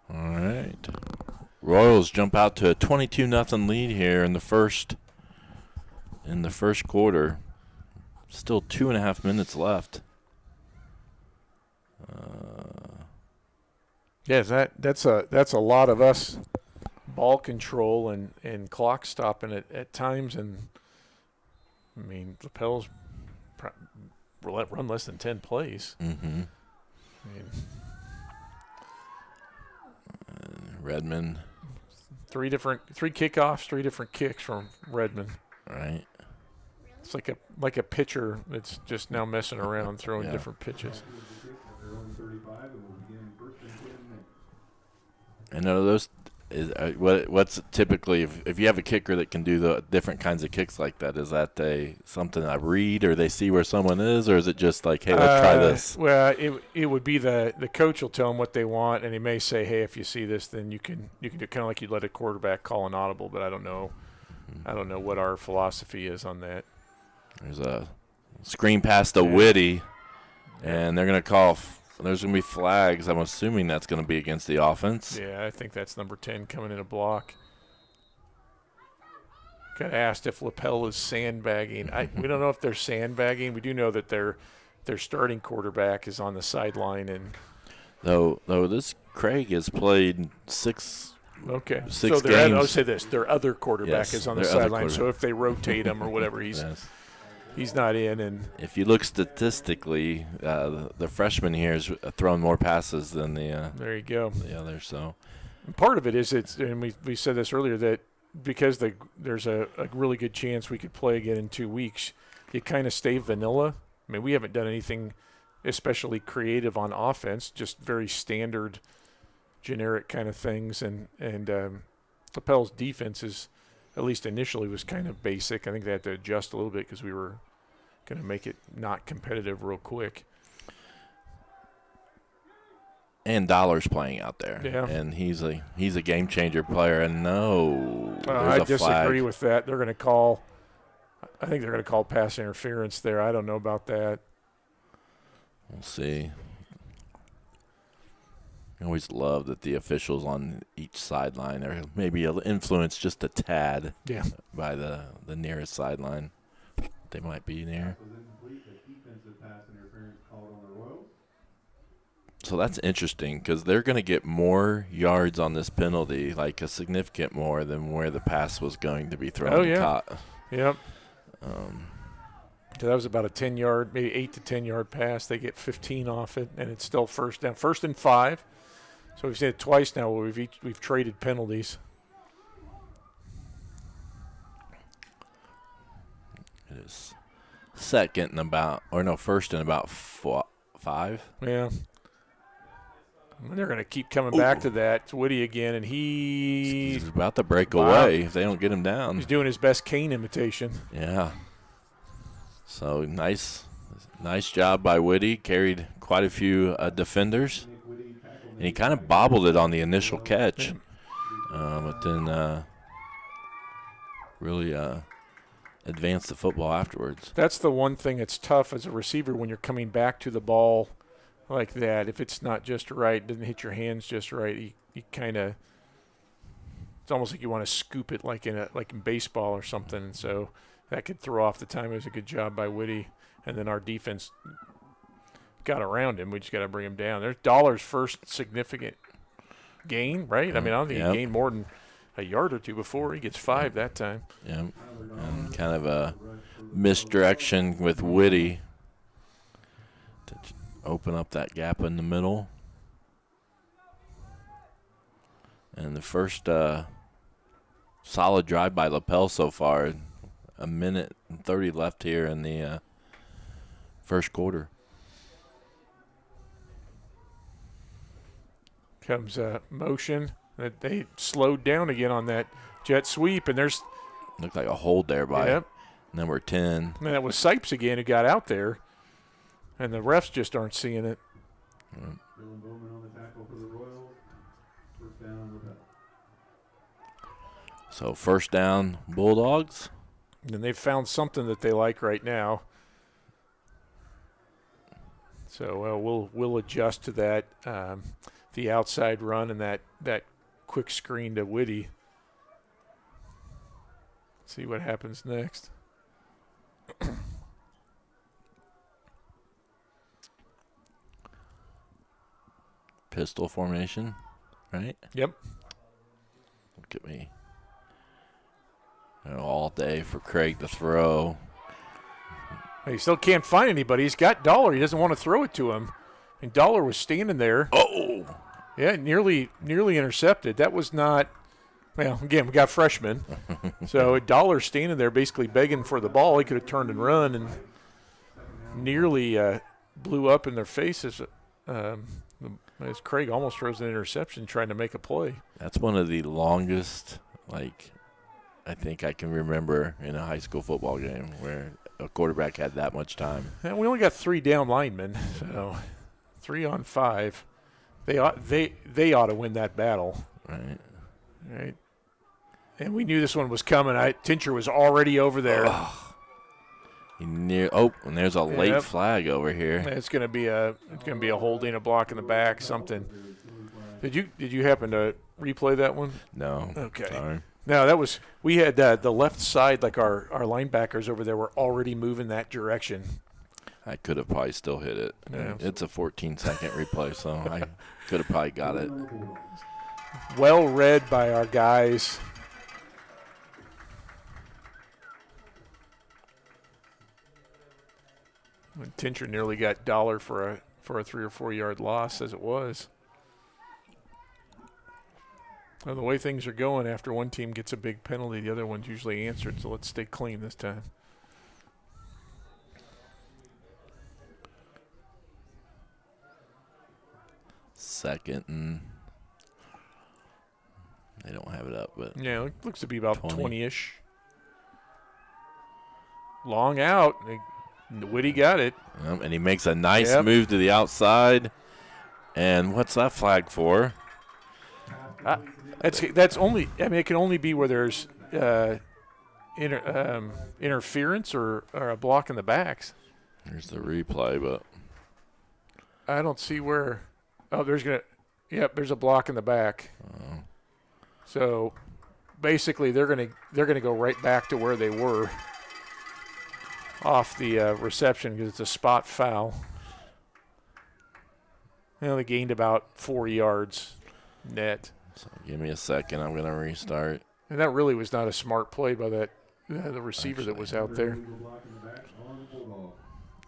Speaker 1: All right. Royals jump out to a 22-0 lead here in the first quarter. Still 2.5 minutes left.
Speaker 2: Yes, that's a lot of us ball control and clock stopping at times, and I mean Lapel's run less than 10 plays.
Speaker 1: Mm-hmm.
Speaker 2: I mean,
Speaker 1: Redmond.
Speaker 2: Three kickoffs, 3 different kicks from Redmond.
Speaker 1: Right.
Speaker 2: It's like a pitcher that's just now messing around, throwing different pitches.
Speaker 1: I know those. What's typically if you have a kicker that can do the different kinds of kicks like that, is that something I read or they see where someone is, or is it just like, hey, let's try this?
Speaker 2: Well, it would be the coach will tell them what they want, and he may say, hey, if you see this, then you can do kind of like you'd let a quarterback call an audible, but I don't know. I don't know what our philosophy is on that.
Speaker 1: There's a screen pass to Whitty, and they're going to call. There's going to be flags. I'm assuming that's going to be against the offense.
Speaker 2: Yeah, I think that's number 10 coming in a block. Got asked if Lapel is sandbagging. We don't know if they're sandbagging. We do know that their starting quarterback is on the sideline. And
Speaker 1: though this Craig has played six
Speaker 2: so
Speaker 1: games.
Speaker 2: I'll say this: their other quarterback is on the sideline. So if they rotate him or whatever, he's not in. And
Speaker 1: if you look statistically, the freshman here has thrown more passes than the
Speaker 2: there you go
Speaker 1: the other. So
Speaker 2: and part of it is and we said this earlier, that because there's a really good chance we could play again in 2 weeks, you kind of stay vanilla. I mean, we haven't done anything especially creative on offense, just very standard, generic kind of things. And Lapel's defense is, at least initially, was kind of basic. I think they had to adjust a little bit because we were going to make it not competitive real quick.
Speaker 1: And Dollar's playing out there.
Speaker 2: Yeah.
Speaker 1: And he's a game changer player. And
Speaker 2: I disagree with that. They're going to call – I think they're going to call pass interference there. I don't know about that.
Speaker 1: We'll see. I always love that the officials on each sideline are maybe influenced just a tad by the nearest sideline they might be near. So that's interesting because they're going to get more yards on this penalty, like a significant more than where the pass was going to be thrown.
Speaker 2: Oh, yeah.
Speaker 1: Caught.
Speaker 2: Yep. So that was about a 10-yard, maybe 8 to 10-yard pass. They get 15 off it, and it's still first down. 1st and 5. So we've seen it twice now where we've traded penalties.
Speaker 1: It is first and about 5.
Speaker 2: Yeah. And they're going to keep coming back to that. It's Woody again, and
Speaker 1: He's about to break away if they don't get him down.
Speaker 2: He's doing his best Kane imitation.
Speaker 1: Yeah. So nice job by Woody. Carried quite a few defenders, and he kind of bobbled it on the initial catch, but then really advanced the football afterwards.
Speaker 2: That's the one thing that's tough as a receiver when you're coming back to the ball like that. If it's not just right, doesn't hit your hands just right, you kind of – it's almost like you want to scoop it like in baseball or something. And so that could throw off the time. It was a good job by Woody. And then our defense got around him. We just got to bring him down. There's Dollar's first significant gain, right? I mean, I don't think he gained more than a yard or two before. He gets 5 that time.
Speaker 1: Yeah, and kind of a misdirection with Woody to open up that gap in the middle. And the first solid drive by Lapel so far. A minute and 30 left here in the first quarter.
Speaker 2: Comes motion that they slowed down again on that jet sweep, and there's
Speaker 1: looked like a hold there by number 10.
Speaker 2: And that was Sipes again who got out there, and the refs just aren't seeing it.
Speaker 9: Dylan Bowman on the tackle for the Royals. First down, Lapel.
Speaker 1: So first down, Bulldogs.
Speaker 2: And they've found something that they like right now. So we'll adjust to that, the outside run and that quick screen to Whitty. See what happens next.
Speaker 1: Pistol formation, right?
Speaker 2: Yep.
Speaker 1: Look at me. All day for Craig to throw.
Speaker 2: He still can't find anybody. He's got Dollar. He doesn't want to throw it to him. And Dollar was standing there.
Speaker 1: Oh!
Speaker 2: Yeah, nearly intercepted. That was not – well, again, we got freshmen. So Dollar standing there basically begging for the ball. He could have turned and run and nearly blew up in their faces as Craig almost throws an interception trying to make a play.
Speaker 1: That's one of the longest, I think I can remember in a high school football game where a quarterback had that much time.
Speaker 2: And we only got 3 down linemen, so 3 on 5. They ought to win that battle. Right. And we knew this one was coming. Tincher was already over there.
Speaker 1: And there's a late flag over here.
Speaker 2: It's going to be a holding, a block in the back, something. Did you happen to replay that one?
Speaker 1: No.
Speaker 2: Okay.
Speaker 1: Sorry.
Speaker 2: No, we had the left side, like our linebackers over there were already moving that direction.
Speaker 1: I could have probably still hit it. Yeah. It's a 14-second replay, so I could have probably got it.
Speaker 2: Well read by our guys. When Tincher nearly got Dollar for a 3 or 4 yard loss as it was. Well, the way things are going, after one team gets a big penalty, the other one's usually answered, so let's stay clean this time.
Speaker 1: Second, and they don't have it up, but
Speaker 2: yeah, it looks to be about 20-ish. Long out. Whitty got it.
Speaker 1: And he makes a nice move to the outside. And what's that flag for?
Speaker 2: That's only. I mean, it can only be where there's interference or a block in the backs.
Speaker 1: There's the replay, but
Speaker 2: I don't see where. Oh, there's a block in the back.
Speaker 1: Oh.
Speaker 2: So basically, they're gonna go right back to where they were off the reception because it's a spot foul. They gained about 4 yards net.
Speaker 1: So give me a second. I'm going to restart.
Speaker 2: And that really was not a smart play by the receiver that was out there.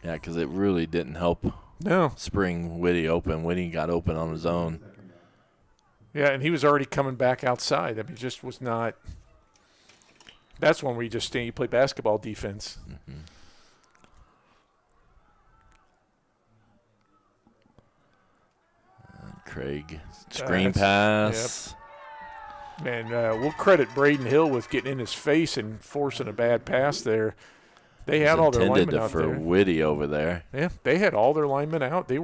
Speaker 1: Yeah, because it really didn't help spring Whitty open. Whitty got open on his own.
Speaker 2: Yeah, and he was already coming back outside. I mean, just was not – that's when we just you play basketball defense.
Speaker 1: Mm-hmm. Craig. Screen pass.
Speaker 2: Yep. And we'll credit Braden Hill with getting in his face and forcing a bad pass there. They had all their linemen out there.
Speaker 1: Intended for Whitty over there.
Speaker 2: Yeah, they had all their linemen out. They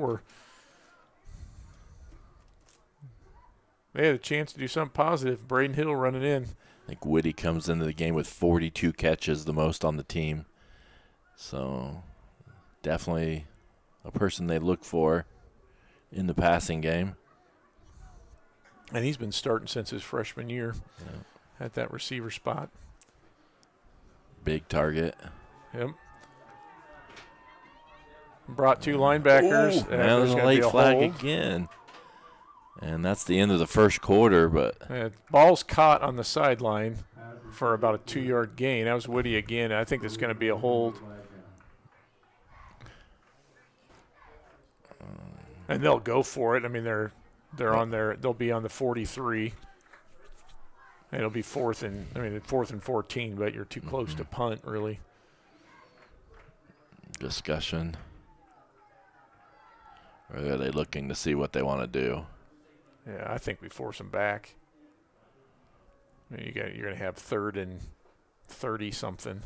Speaker 2: had a chance to do something positive. Braden Hill running in.
Speaker 1: I think Whitty comes into the game with 42 catches, the most on the team. So definitely a person they look for in the passing game.
Speaker 2: And he's been starting since his freshman year at that receiver spot.
Speaker 1: Big target.
Speaker 2: Yep. Brought 2 linebackers.
Speaker 1: Now there's a late flag again. And that's the end of the first quarter. But
Speaker 2: ball's caught on the sideline for about a 2-yard gain. That was Whitty again. I think there's going to be a hold. And they'll go for it. I mean, they'll be on the 43. It'll be 4th and 14, but you're too close to punt, really.
Speaker 1: Discussion. Or are they looking to see what they want to do?
Speaker 2: Yeah, I think we force them back. I mean, you're going to have 3rd and 30-something.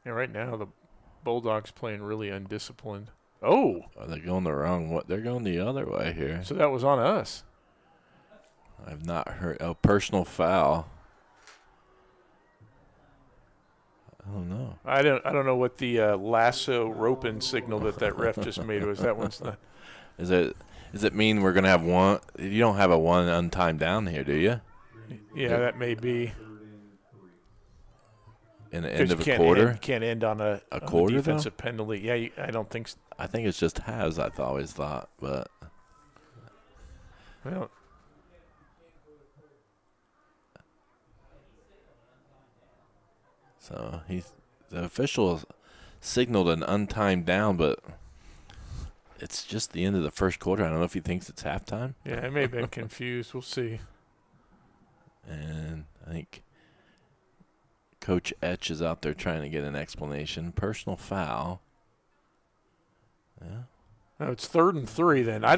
Speaker 2: And right now the Bulldogs playing really undisciplined. Oh!
Speaker 1: Are they going the wrong way? They're going the other way here.
Speaker 2: So that was on us.
Speaker 1: I've not heard. Oh, personal foul. I don't know.
Speaker 2: I don't know what the lasso roping signal that ref just made was. That one's not.
Speaker 1: Does it mean we're gonna have one? You don't have a one untimed down here, do you?
Speaker 2: Yeah, that may be.
Speaker 1: In the end of a quarter?
Speaker 2: You can't end on a
Speaker 1: quarter,
Speaker 2: on a defensive
Speaker 1: though?
Speaker 2: penalty. Yeah, I don't think so.
Speaker 1: I think it's just halves, I've always thought, but.
Speaker 2: Well.
Speaker 1: So the official signaled an untimed down, but it's just the end of the first quarter. I don't know if he thinks it's halftime.
Speaker 2: Yeah, I may have been confused. We'll see.
Speaker 1: And I think Coach Etch is out there trying to get an explanation. Personal foul. Yeah.
Speaker 2: No, it's 3rd and 3 then. I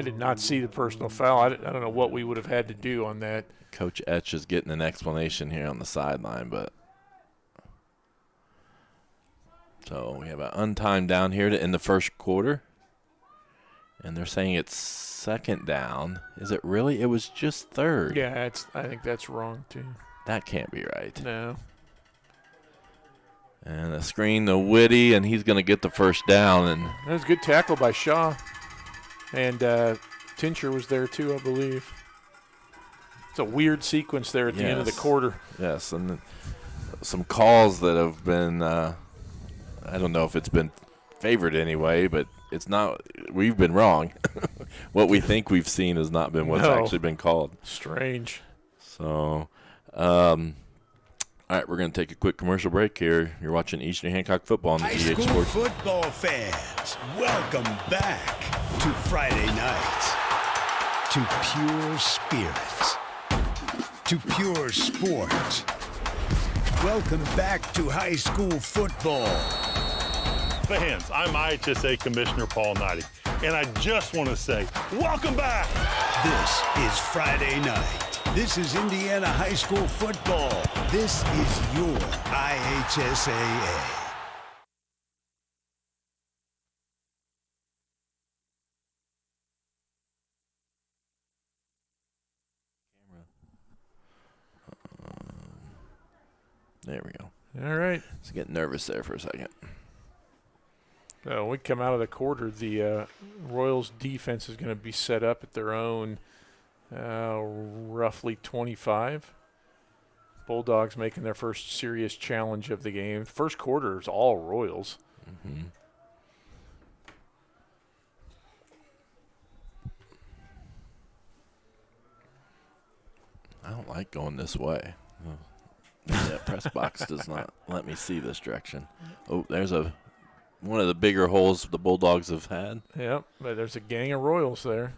Speaker 2: did not see the personal foul. I don't know what we would have had to do on that.
Speaker 1: Coach Etch is getting an explanation here on the sideline, but so we have an untimed down here to end the first quarter. And they're saying it's 2nd down. Is it really? It was just 3rd.
Speaker 2: Yeah, I think that's wrong too.
Speaker 1: That can't be right.
Speaker 2: No.
Speaker 1: And a screen to Whitty, and he's going to get the first down. And
Speaker 2: that was a good tackle by Shaw. And Tincher was there too, I believe. It's a weird sequence there at the end of the quarter.
Speaker 1: Yes, and some calls that have been, I don't know if it's been favored anyway, but it's not. We've been wrong. What we think we've seen has not been what's actually been called.
Speaker 2: Strange.
Speaker 1: So, all right, we're going to take a quick commercial break here. You're watching Eastern Hancock football on the
Speaker 6: High
Speaker 1: EH
Speaker 6: school
Speaker 1: Sports.
Speaker 6: football fans, welcome back to Friday nights, to pure spirits, to pure sports. Welcome back to high school football.
Speaker 7: Fans, I'm IHSA Commissioner Paul Knighty, and I just want to say, welcome back!
Speaker 6: This is Friday night. This is Indiana high school football. This is your IHSAA.
Speaker 1: There we go.
Speaker 2: All right.
Speaker 1: Just getting nervous there for a second.
Speaker 2: When we come out of the quarter, the Royals defense is going to be set up at their own roughly 25. Bulldogs making their first serious challenge of the game. First quarter is all Royals.
Speaker 1: Mm-hmm. I don't like going this way. That press box does not let me see this direction. Oh, there's one of the bigger holes the Bulldogs have had.
Speaker 2: Yep, but there's a gang of Royals there.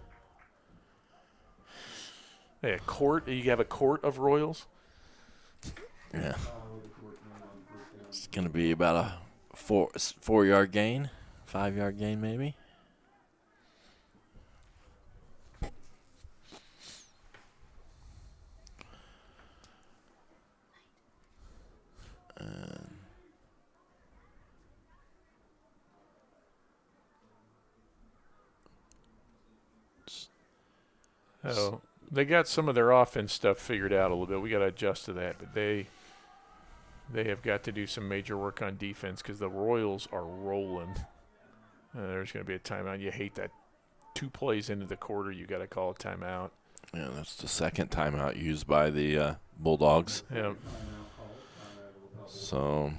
Speaker 2: Hey, a court? You have a court of Royals?
Speaker 1: Yeah. It's going to be about a 4-yard gain, 5-yard gain maybe.
Speaker 2: Oh, they got some of their offense stuff figured out a little bit. We got to adjust to that, but they have got to do some major work on defense because the Royals are rolling. There's going to be a timeout. You hate that 2 plays into the quarter, you got to call a timeout.
Speaker 1: Yeah, that's the second timeout used by the Bulldogs.
Speaker 2: Yeah.
Speaker 1: So,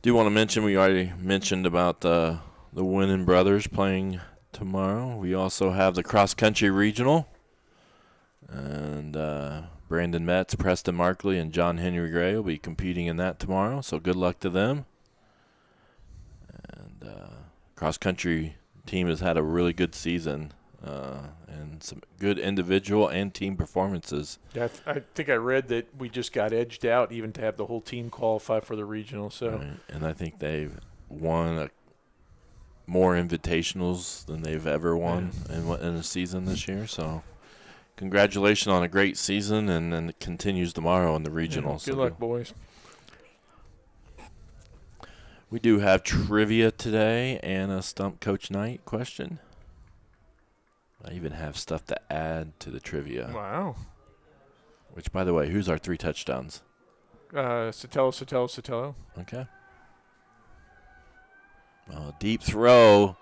Speaker 1: do want to mention, we already mentioned about the Winning Brothers playing tomorrow. We also have the cross-country regional. And Brandon Metz, Preston Markley, and John Henry Gray will be competing in that tomorrow. So good luck to them. And cross-country team has had a really good season and some good individual and team performances.
Speaker 2: Yeah, I think I read that we just got edged out even to have the whole team qualify for the regional. So,
Speaker 1: right. And I think they've won more invitationals than they've ever won in a season this year. So. Congratulations on a great season, and then it continues tomorrow in the regional.
Speaker 2: Good luck, boys.
Speaker 1: We do have trivia today and a Stump Coach Night question. I even have stuff to add to the trivia.
Speaker 2: Wow.
Speaker 1: Which, by the way, who's our 3 touchdowns?
Speaker 2: Sotelo.
Speaker 1: Okay. Deep throw,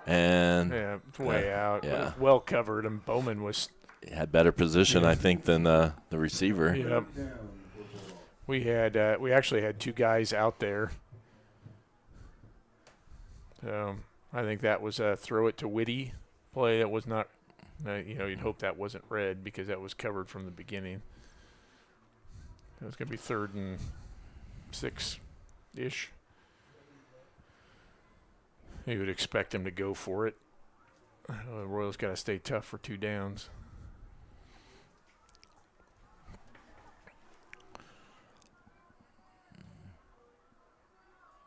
Speaker 1: and
Speaker 2: yeah, it's way out.
Speaker 1: Yeah.
Speaker 2: It was well covered, and Bowman was –
Speaker 1: had better position, I think, than the receiver.
Speaker 2: Yep. We actually had 2 guys out there. So I think that was a throw it to Whitty play. That was not, you'd hope that wasn't red because that was covered from the beginning. It was going to be 3rd and 6-ish. You would expect him to go for it. The Royals got to stay tough for 2 downs.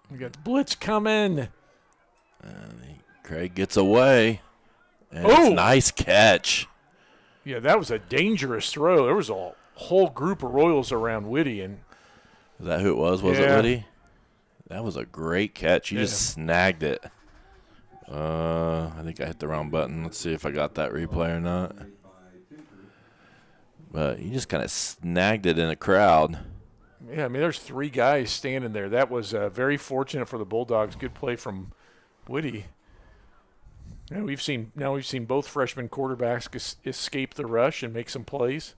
Speaker 2: We got the blitz coming.
Speaker 1: Craig gets away. And it's a nice catch.
Speaker 2: Yeah, that was a dangerous throw. There was a whole group of Royals around Whitty. And
Speaker 1: is that who it was? Was it Whitty? That was a great catch. He just snagged it. I think I hit the wrong button. Let's see if I got that replay or not. But he just kind of snagged it in a crowd.
Speaker 2: Yeah, I mean, there's 3 guys standing there. That was very fortunate for the Bulldogs. Good play from Whitty. Yeah, we've seen both freshman quarterbacks escape the rush and make some plays.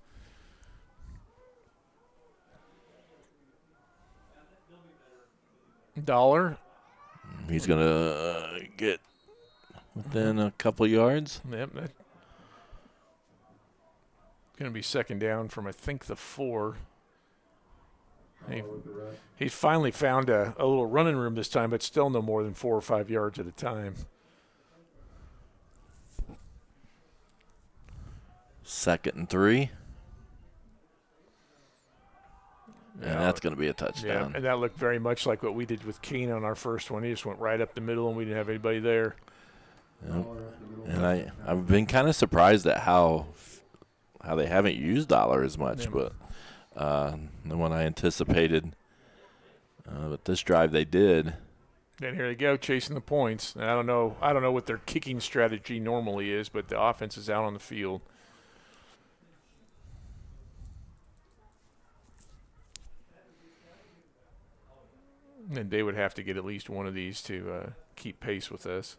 Speaker 2: Dollar.
Speaker 1: He's gonna get within a couple yards.
Speaker 2: Yep. That's going to be 2nd down from, I think, the 4. He finally found a little running room this time, but still no more than 4 or 5 yards at a time.
Speaker 1: 2nd and 3. And that's going to be a touchdown.
Speaker 2: Yeah, and that looked very much like what we did with Keene on our first one. He just went right up the middle, and we didn't have anybody there.
Speaker 1: Yep. And I've been kind of surprised at how they haven't used Dollar as much, but the one I anticipated. But this drive they did.
Speaker 2: And here they go, chasing the points. And I don't know what their kicking strategy normally is, but the offense is out on the field. And they would have to get at least one of these to keep pace with us.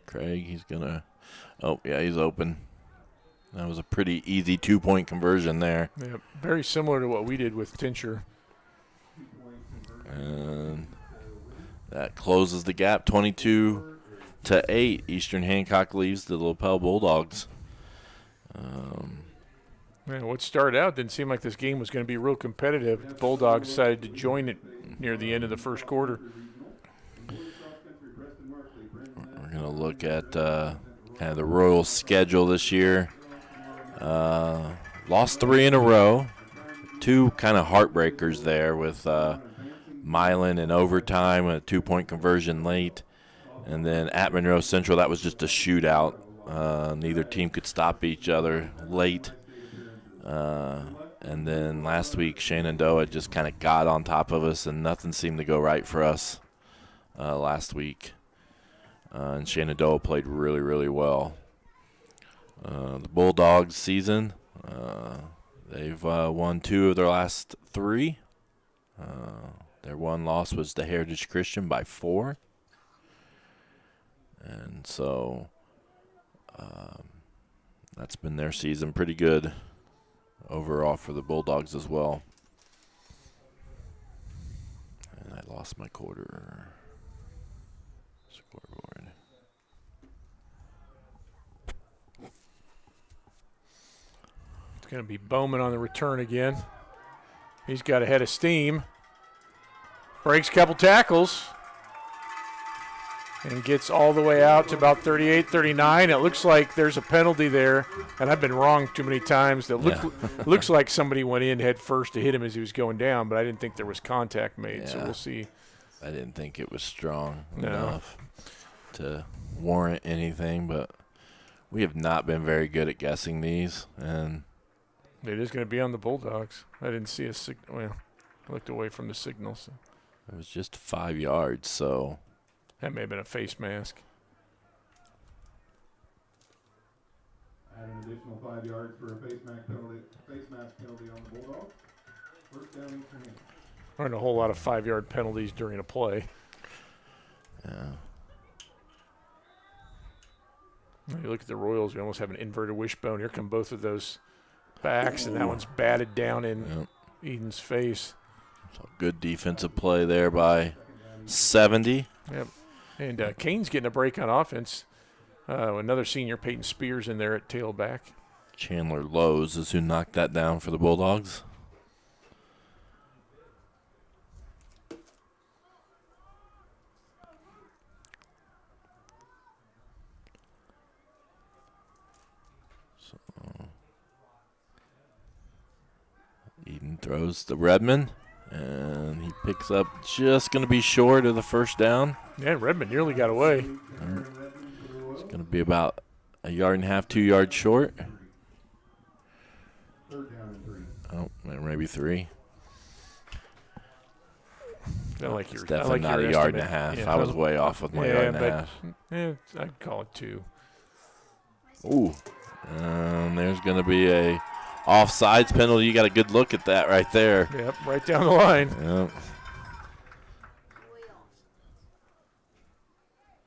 Speaker 1: Craig, he's going to – oh, yeah, he's open. That was a pretty easy 2-point conversion there.
Speaker 2: Yeah, very similar to what we did with Tincher.
Speaker 1: And that closes the gap, 22-8. Eastern Hancock leaves the Lapel Bulldogs.
Speaker 2: Man, what started out didn't seem like this game was going to be real competitive. The Bulldogs decided to join it near the end of the first quarter.
Speaker 1: We're going to look at kind of the Royals' schedule this year. Lost 3 in a row. 2 kind of heartbreakers there with Milan in overtime, a 2-point conversion late. And then at Monroe Central, that was just a shootout. Neither team could stop each other late. And then last week, Shenandoah just kind of got on top of us, and nothing seemed to go right for us last week. And Shenandoah played really, really well. The Bulldogs season, they've won 2 of their last 3. Their one loss was to Heritage Christian by 4. And so that's been their season. Pretty good overall for the Bulldogs as well. And I lost my quarter scoreboard.
Speaker 2: It's going to be Bowman on the return again. He's got a head of steam. Breaks a couple tackles. And gets all the way out to about 38, 39. It looks like there's a penalty there, and I've been wrong too many times. That looks like somebody went in head first to hit him as he was going down, but I didn't think there was contact made, so we'll see.
Speaker 1: I didn't think it was strong enough to warrant anything, but we have not been very good at guessing these. And
Speaker 2: it is going to be on the Bulldogs. I didn't see a signal. Well, I looked away from the signal. So.
Speaker 1: It was just 5 yards, so.
Speaker 2: That may have been a face mask.
Speaker 9: Add an additional 5 yards for a face mask penalty on the Bulldogs. First down and 10.
Speaker 2: Aren't a whole lot of 5-yard penalties during a play.
Speaker 1: Yeah.
Speaker 2: You look at the Royals, we almost have an inverted wishbone. Here come both of those backs, and that one's batted down in Eden's face.
Speaker 1: So good defensive play there by 70.
Speaker 2: Yep. And Kane's getting a break on offense. Another senior, Peyton Spears, in there at tailback.
Speaker 1: Chandler Lowe's is who knocked that down for the Bulldogs. So Eden throws to Redmond. And he picks up just going to be short of the first down.
Speaker 2: Yeah, Redmond nearly got away.
Speaker 1: It's going to be about 1.5 yards, 2 yards short. Oh, maybe 3.
Speaker 2: Like
Speaker 1: it's definitely not 1.5 yards. Yeah, I was way off with my 1.5 yards.
Speaker 2: Yeah, I'd call it 2.
Speaker 1: Ooh, and there's going to be a offsides penalty. You got a good look at that right there.
Speaker 2: Yep, right down the line.
Speaker 1: Yep.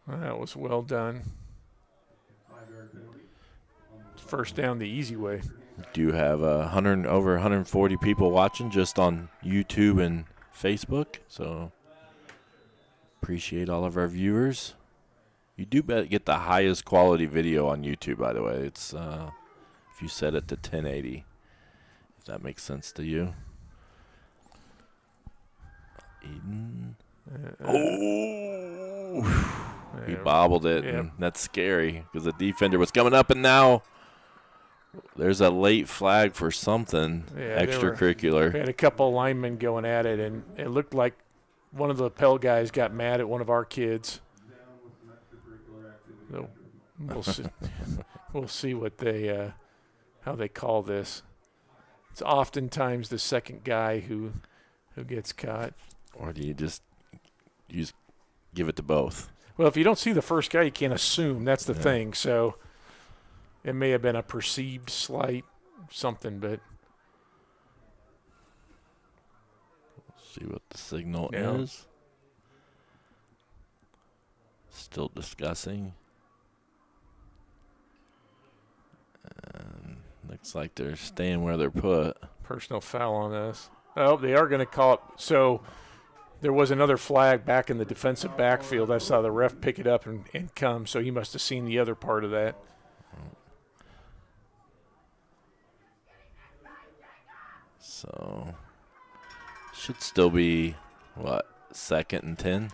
Speaker 2: That was well done. First down the easy way.
Speaker 1: We do have over 140 people watching just on YouTube and Facebook, so appreciate all of our viewers. You do get the highest quality video on YouTube, by the way. It's if you set it to 1080. If that makes sense to you. Eden. He bobbled it, and that's scary because the defender was coming up, and now there's a late flag for something extracurricular.
Speaker 2: We had a couple of linemen going at it, and it looked like one of the Lapel guys got mad at one of our kids. So we'll see. We'll see what they how they call this. It's oftentimes the second guy who gets caught.
Speaker 1: Or do you just give it to both?
Speaker 2: Well, if you don't see the first guy, you can't assume. That's the thing. So it may have been a perceived slight something, but
Speaker 1: see what the signal is. Still discussing. Looks like they're staying where they're put.
Speaker 2: Personal foul on us. Oh, they are going to call it. So there was another flag back in the defensive backfield. I saw the ref pick it up and come, so he must have seen the other part of that.
Speaker 1: So should still be, what, 2nd and 10?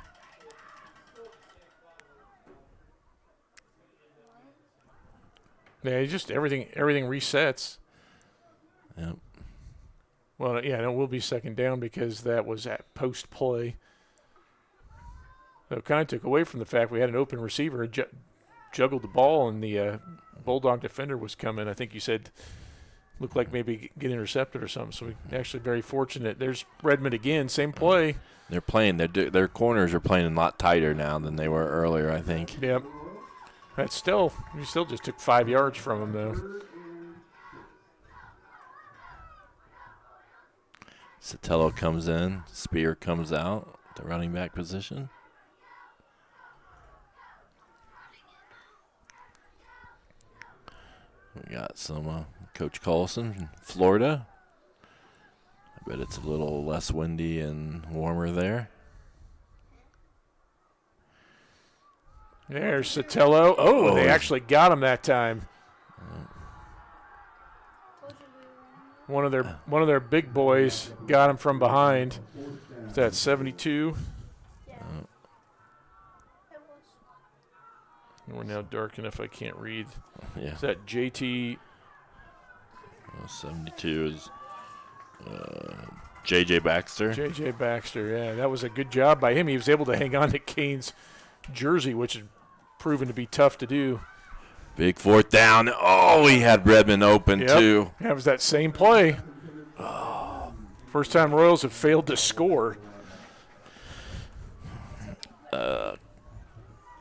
Speaker 2: Yeah, just everything resets.
Speaker 1: Yep.
Speaker 2: Well, yeah, and it will be second down because that was at post play. So it kind of took away from the fact we had an open receiver, juggled the ball, and the Bulldog defender was coming. I think you said looked like maybe get intercepted or something. So we actually very fortunate. There's Redmond again, same play.
Speaker 1: They're playing. Their corners are playing a lot tighter now than they were earlier, I think.
Speaker 2: Yep. We still just took 5 yards from them though.
Speaker 1: Sotelo comes in. Spear comes out. The running back position. We got some Coach Colson from Florida. I bet it's a little less windy and warmer there.
Speaker 2: There's Sotelo. Oh, they actually got him that time. One of their big boys got him from behind. Is that 72? We're now dark enough I can't read.
Speaker 1: Yeah.
Speaker 2: Is that JT?
Speaker 1: 72 is J.J. Baxter.
Speaker 2: J.J. Baxter, yeah. That was a good job by him. He was able to hang on to Kane's jersey, which has proven to be tough to do.
Speaker 1: Big fourth down. Oh, he had Redmond open, too.
Speaker 2: That was that same play. First time Royals have failed to score.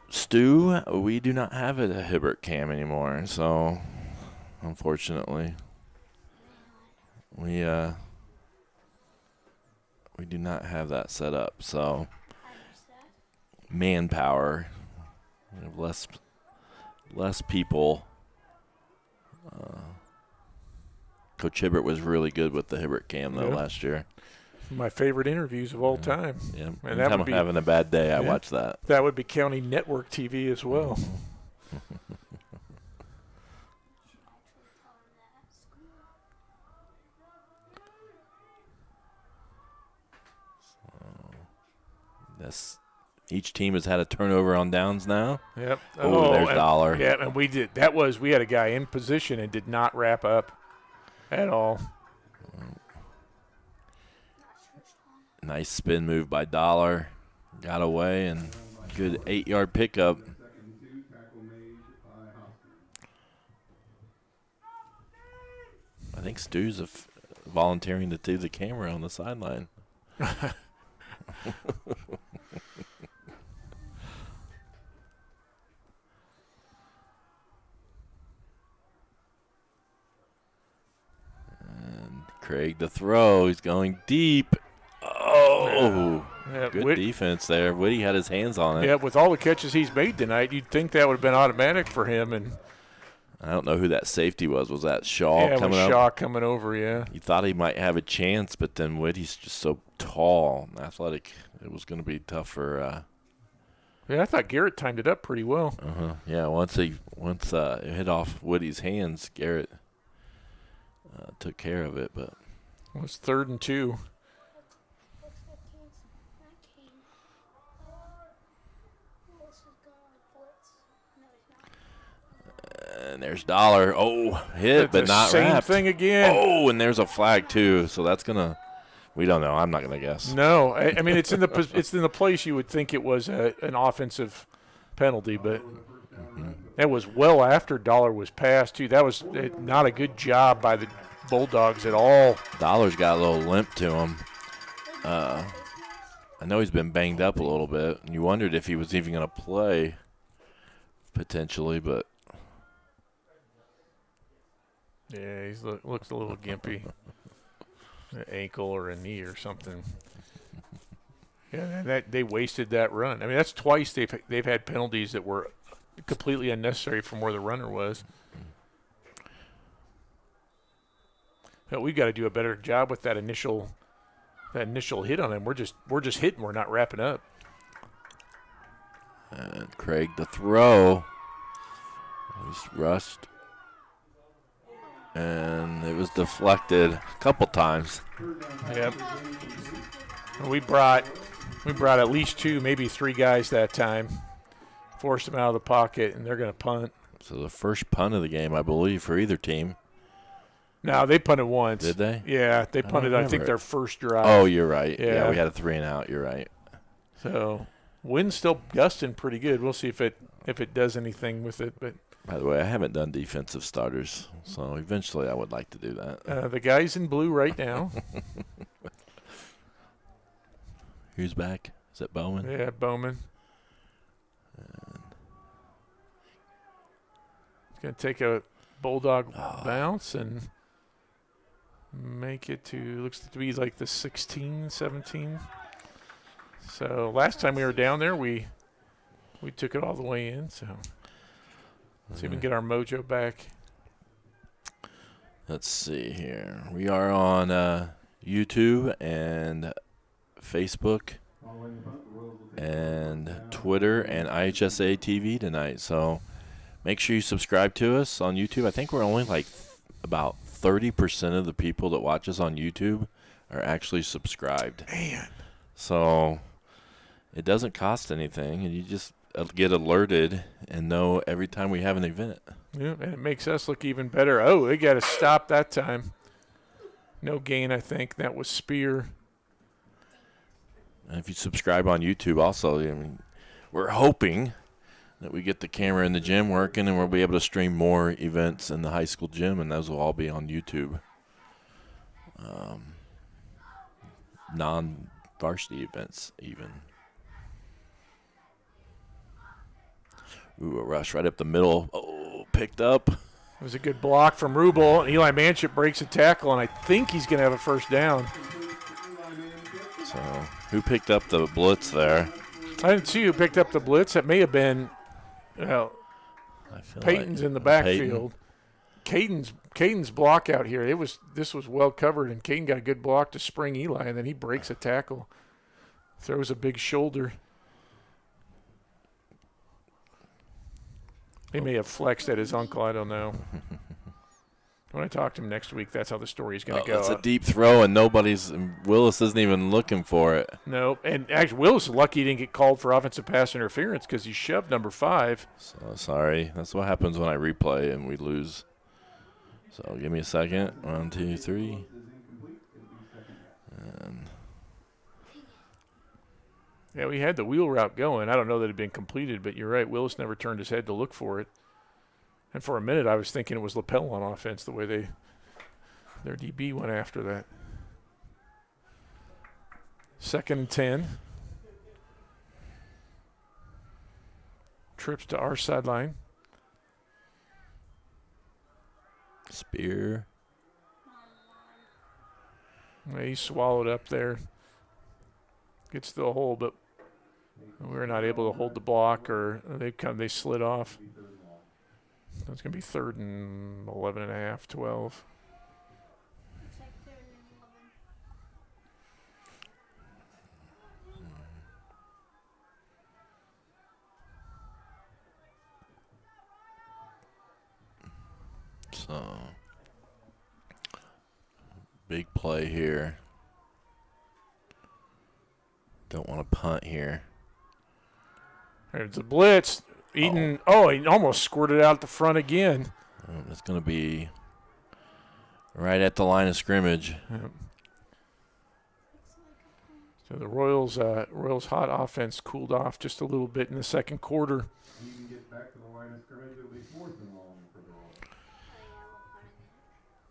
Speaker 1: Stu, we do not have a Hibbert cam anymore, so unfortunately we do not have that set up. So manpower, we have less people. Coach Hibbert was really good with the Hibbert cam though last year.
Speaker 2: My favorite interviews of all time.
Speaker 1: Yeah,
Speaker 2: and
Speaker 1: anytime I'm having a bad day, I watch that.
Speaker 2: That would be County Network TV as well.
Speaker 1: Each team has had a turnover on downs now.
Speaker 2: Yep.
Speaker 1: Oh, there's Dollar.
Speaker 2: Yeah, and we had a guy in position and did not wrap up at all.
Speaker 1: Nice spin move by Dollar. Got away and good 8-yard pickup. I think Stu's volunteering to do the camera on the sideline. And Craig the throw. He's going deep. Oh, good defense there. Whitty had his hands on it.
Speaker 2: Yeah, with all the catches he's made tonight, you'd think that would have been automatic for him. And
Speaker 1: I don't know who that safety was. Was that Shaw coming up?
Speaker 2: Shaw coming over, yeah.
Speaker 1: You thought he might have a chance, but then Whitty's just so tall and athletic. It was going to be tough for
Speaker 2: yeah, I thought Garrett timed it up pretty well.
Speaker 1: Yeah, once it hit off Whitty's hands, Garrett took care of it. But
Speaker 2: it was 3rd and 2.
Speaker 1: And there's Dollar. Oh, hit, but not wrapped.
Speaker 2: Same thing again.
Speaker 1: Oh, and there's a flag too. So that's gonna. We don't know. I'm not gonna guess.
Speaker 2: No, I mean it's in the place you would think it was an offensive penalty, but that was well after Dollar was passed too. That was not a good job by the Bulldogs at all.
Speaker 1: Dollar's got a little limp to him. I know he's been banged up a little bit. And you wondered if he was even gonna play potentially, but.
Speaker 2: Yeah, he looks a little gimpy. An ankle or a knee or something. Yeah, they wasted that run. I mean, that's twice they've had penalties that were completely unnecessary from where the runner was. But we've got to do a better job with that initial hit on him. We're just hitting. We're not wrapping up.
Speaker 1: And Craig the throw. He's rushed. And it was deflected a couple times.
Speaker 2: Yep. We brought at least 2, maybe 3 guys that time. Forced them out of the pocket, and they're going to punt.
Speaker 1: So the first punt of the game, I believe, for either team.
Speaker 2: No, they punted once.
Speaker 1: Did they?
Speaker 2: Yeah, they punted, I think, their first drive.
Speaker 1: Oh, you're right.
Speaker 2: Yeah.
Speaker 1: Yeah, we had a 3 and out. You're right.
Speaker 2: So wind's still gusting pretty good. We'll see if it does anything with it. But
Speaker 1: by the way, I haven't done defensive starters, so eventually I would like to do that.
Speaker 2: the guy's in blue right now.
Speaker 1: Who's back? Is it Bowman?
Speaker 2: Yeah, Bowman. He's going to take a Bulldog bounce and make it to, looks to be like the 16, 17. So last time we were down there, we took it all the way in. So let's see if we can get our mojo back.
Speaker 1: Let's see here. We are on YouTube and Facebook and Twitter and IHSA TV tonight. So make sure you subscribe to us on YouTube. I think we're only like about 30% of the people that watch us on YouTube are actually subscribed.
Speaker 2: Man.
Speaker 1: So it doesn't cost anything, and you just get alerted and know every time we have an event.
Speaker 2: Yeah, and it makes us look even better. Oh, they got a stop that time. No gain, I think. That was Spear.
Speaker 1: And if you subscribe on YouTube also, I mean, we're hoping that we get the camera in the gym working and we'll be able to stream more events in the high school gym, and those will all be on YouTube. Non-varsity events even. Ooh, a rush right up the middle. Oh, picked up.
Speaker 2: It was a good block from Rubel. Eli Manship breaks a tackle, and I think he's going to have a first down.
Speaker 1: So who picked up the blitz there?
Speaker 2: I didn't see who picked up the blitz. That may have been Peyton's in the backfield. Caden's block out here. This was well covered, and Caden got a good block to spring Eli, and then he breaks a tackle. Throws a big shoulder. He may have flexed at his uncle. I don't know. When I talk to him next week, that's how the story is going to go.
Speaker 1: It's a deep throw, and Willis isn't even looking for it.
Speaker 2: No, and actually Willis is lucky he didn't get called for offensive pass interference because he shoved number 5.
Speaker 1: So sorry. That's what happens when I replay and we lose. So give me a second. 1, 2, 3. And
Speaker 2: yeah, we had the wheel route going. I don't know that it had been completed, but you're right. Willis never turned his head to look for it. And for a minute, I was thinking it was Lapel on offense, the way their DB went after that. 2nd and 10. Trips to our sideline.
Speaker 1: Spear.
Speaker 2: He swallowed up there. Gets to the hole, but we were not able to hold the block, or they slid off. It's going to be 3rd and 11 and a half, 12.
Speaker 1: So big play here. Don't want to punt here.
Speaker 2: There's a blitz. Eaton, he almost squirted out the front again.
Speaker 1: It's going to be right at the line of scrimmage.
Speaker 2: Yep. So the Royals' hot offense cooled off just a little bit in the second quarter.
Speaker 9: You can get back to the line of scrimmage. It'll be 4th and long for the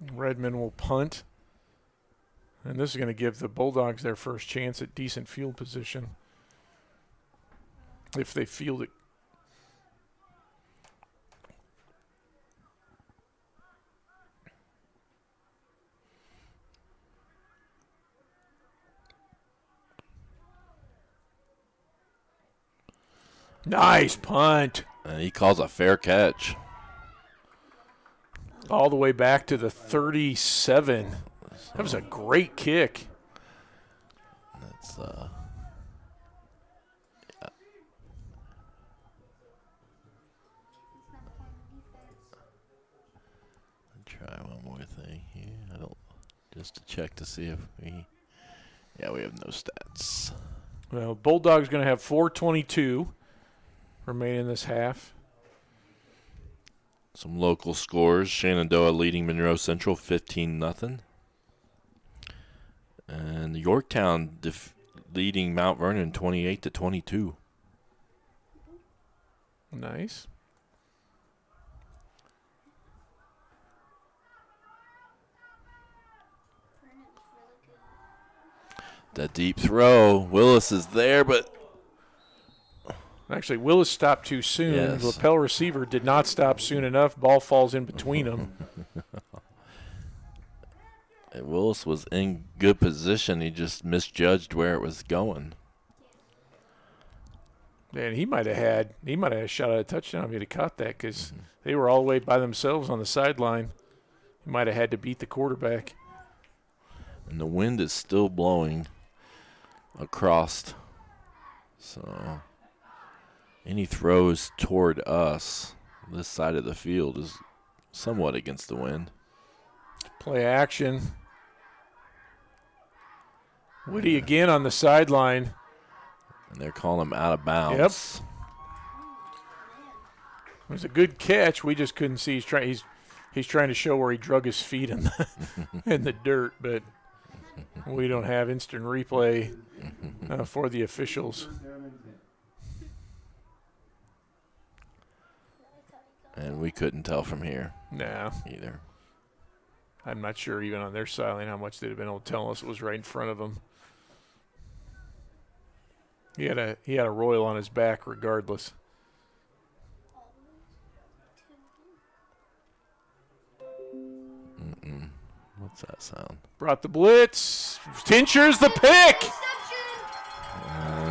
Speaker 9: Royals.
Speaker 2: Redmond will punt. And this is going to give the Bulldogs their first chance at decent field position, if they field it. Nice punt.
Speaker 1: And he calls a fair catch.
Speaker 2: All the way back to the 37. That was a great kick.
Speaker 1: That's yeah. Try one more thing here. Just to check to see if we have no stats.
Speaker 2: Well, Bulldogs going to have 4:22 remaining in this half.
Speaker 1: Some local scores. Shenandoah leading Monroe Central 15-0. And Yorktown leading Mount Vernon 28-22.
Speaker 2: Nice.
Speaker 1: That deep throw. Willis is there, but
Speaker 2: Actually, Willis stopped too soon.
Speaker 1: Yes.
Speaker 2: Lapel receiver did not stop soon enough. Ball falls in between them.
Speaker 1: Willis was in good position. He just misjudged where it was going.
Speaker 2: And he might have had a shot at a touchdown if he'd have caught that, because they were all the way by themselves on the sideline. He might have had to beat the quarterback.
Speaker 1: And the wind is still blowing across. So any throws toward us, this side of the field, is somewhat against the wind.
Speaker 2: Play action. Woody again on the sideline.
Speaker 1: And they're calling him out of bounds.
Speaker 2: Yep. It was a good catch. We just couldn't see. He's trying to show where he drug his feet in the dirt, but we don't have instant replay for the officials.
Speaker 1: And we couldn't tell from here.
Speaker 2: No.
Speaker 1: Either.
Speaker 2: I'm not sure even on their sideline how much they'd have been able to tell us it was right in front of them. He had a royal on his back regardless.
Speaker 1: What's that sound?
Speaker 2: Brought the blitz. Tincher's the pick.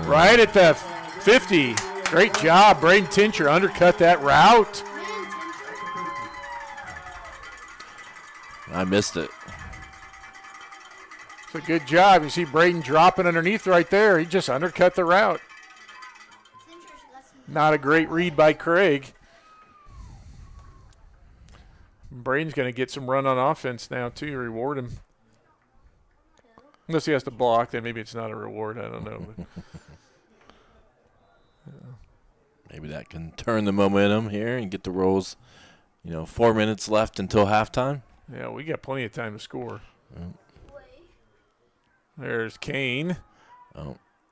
Speaker 2: Right at the 50. Great job. Braden Tincher undercut that route.
Speaker 1: I missed it.
Speaker 2: It's a good job. You see Braden dropping underneath right there. He just undercut the route. Not a great read by Craig. Braden's going to get some run on offense now, too, reward him. Unless he has to block, then maybe it's not a reward. I don't know.
Speaker 1: Maybe that can turn the momentum here and get the Rolls, 4 minutes left until halftime.
Speaker 2: Yeah, we got plenty of time to score. There's Kane.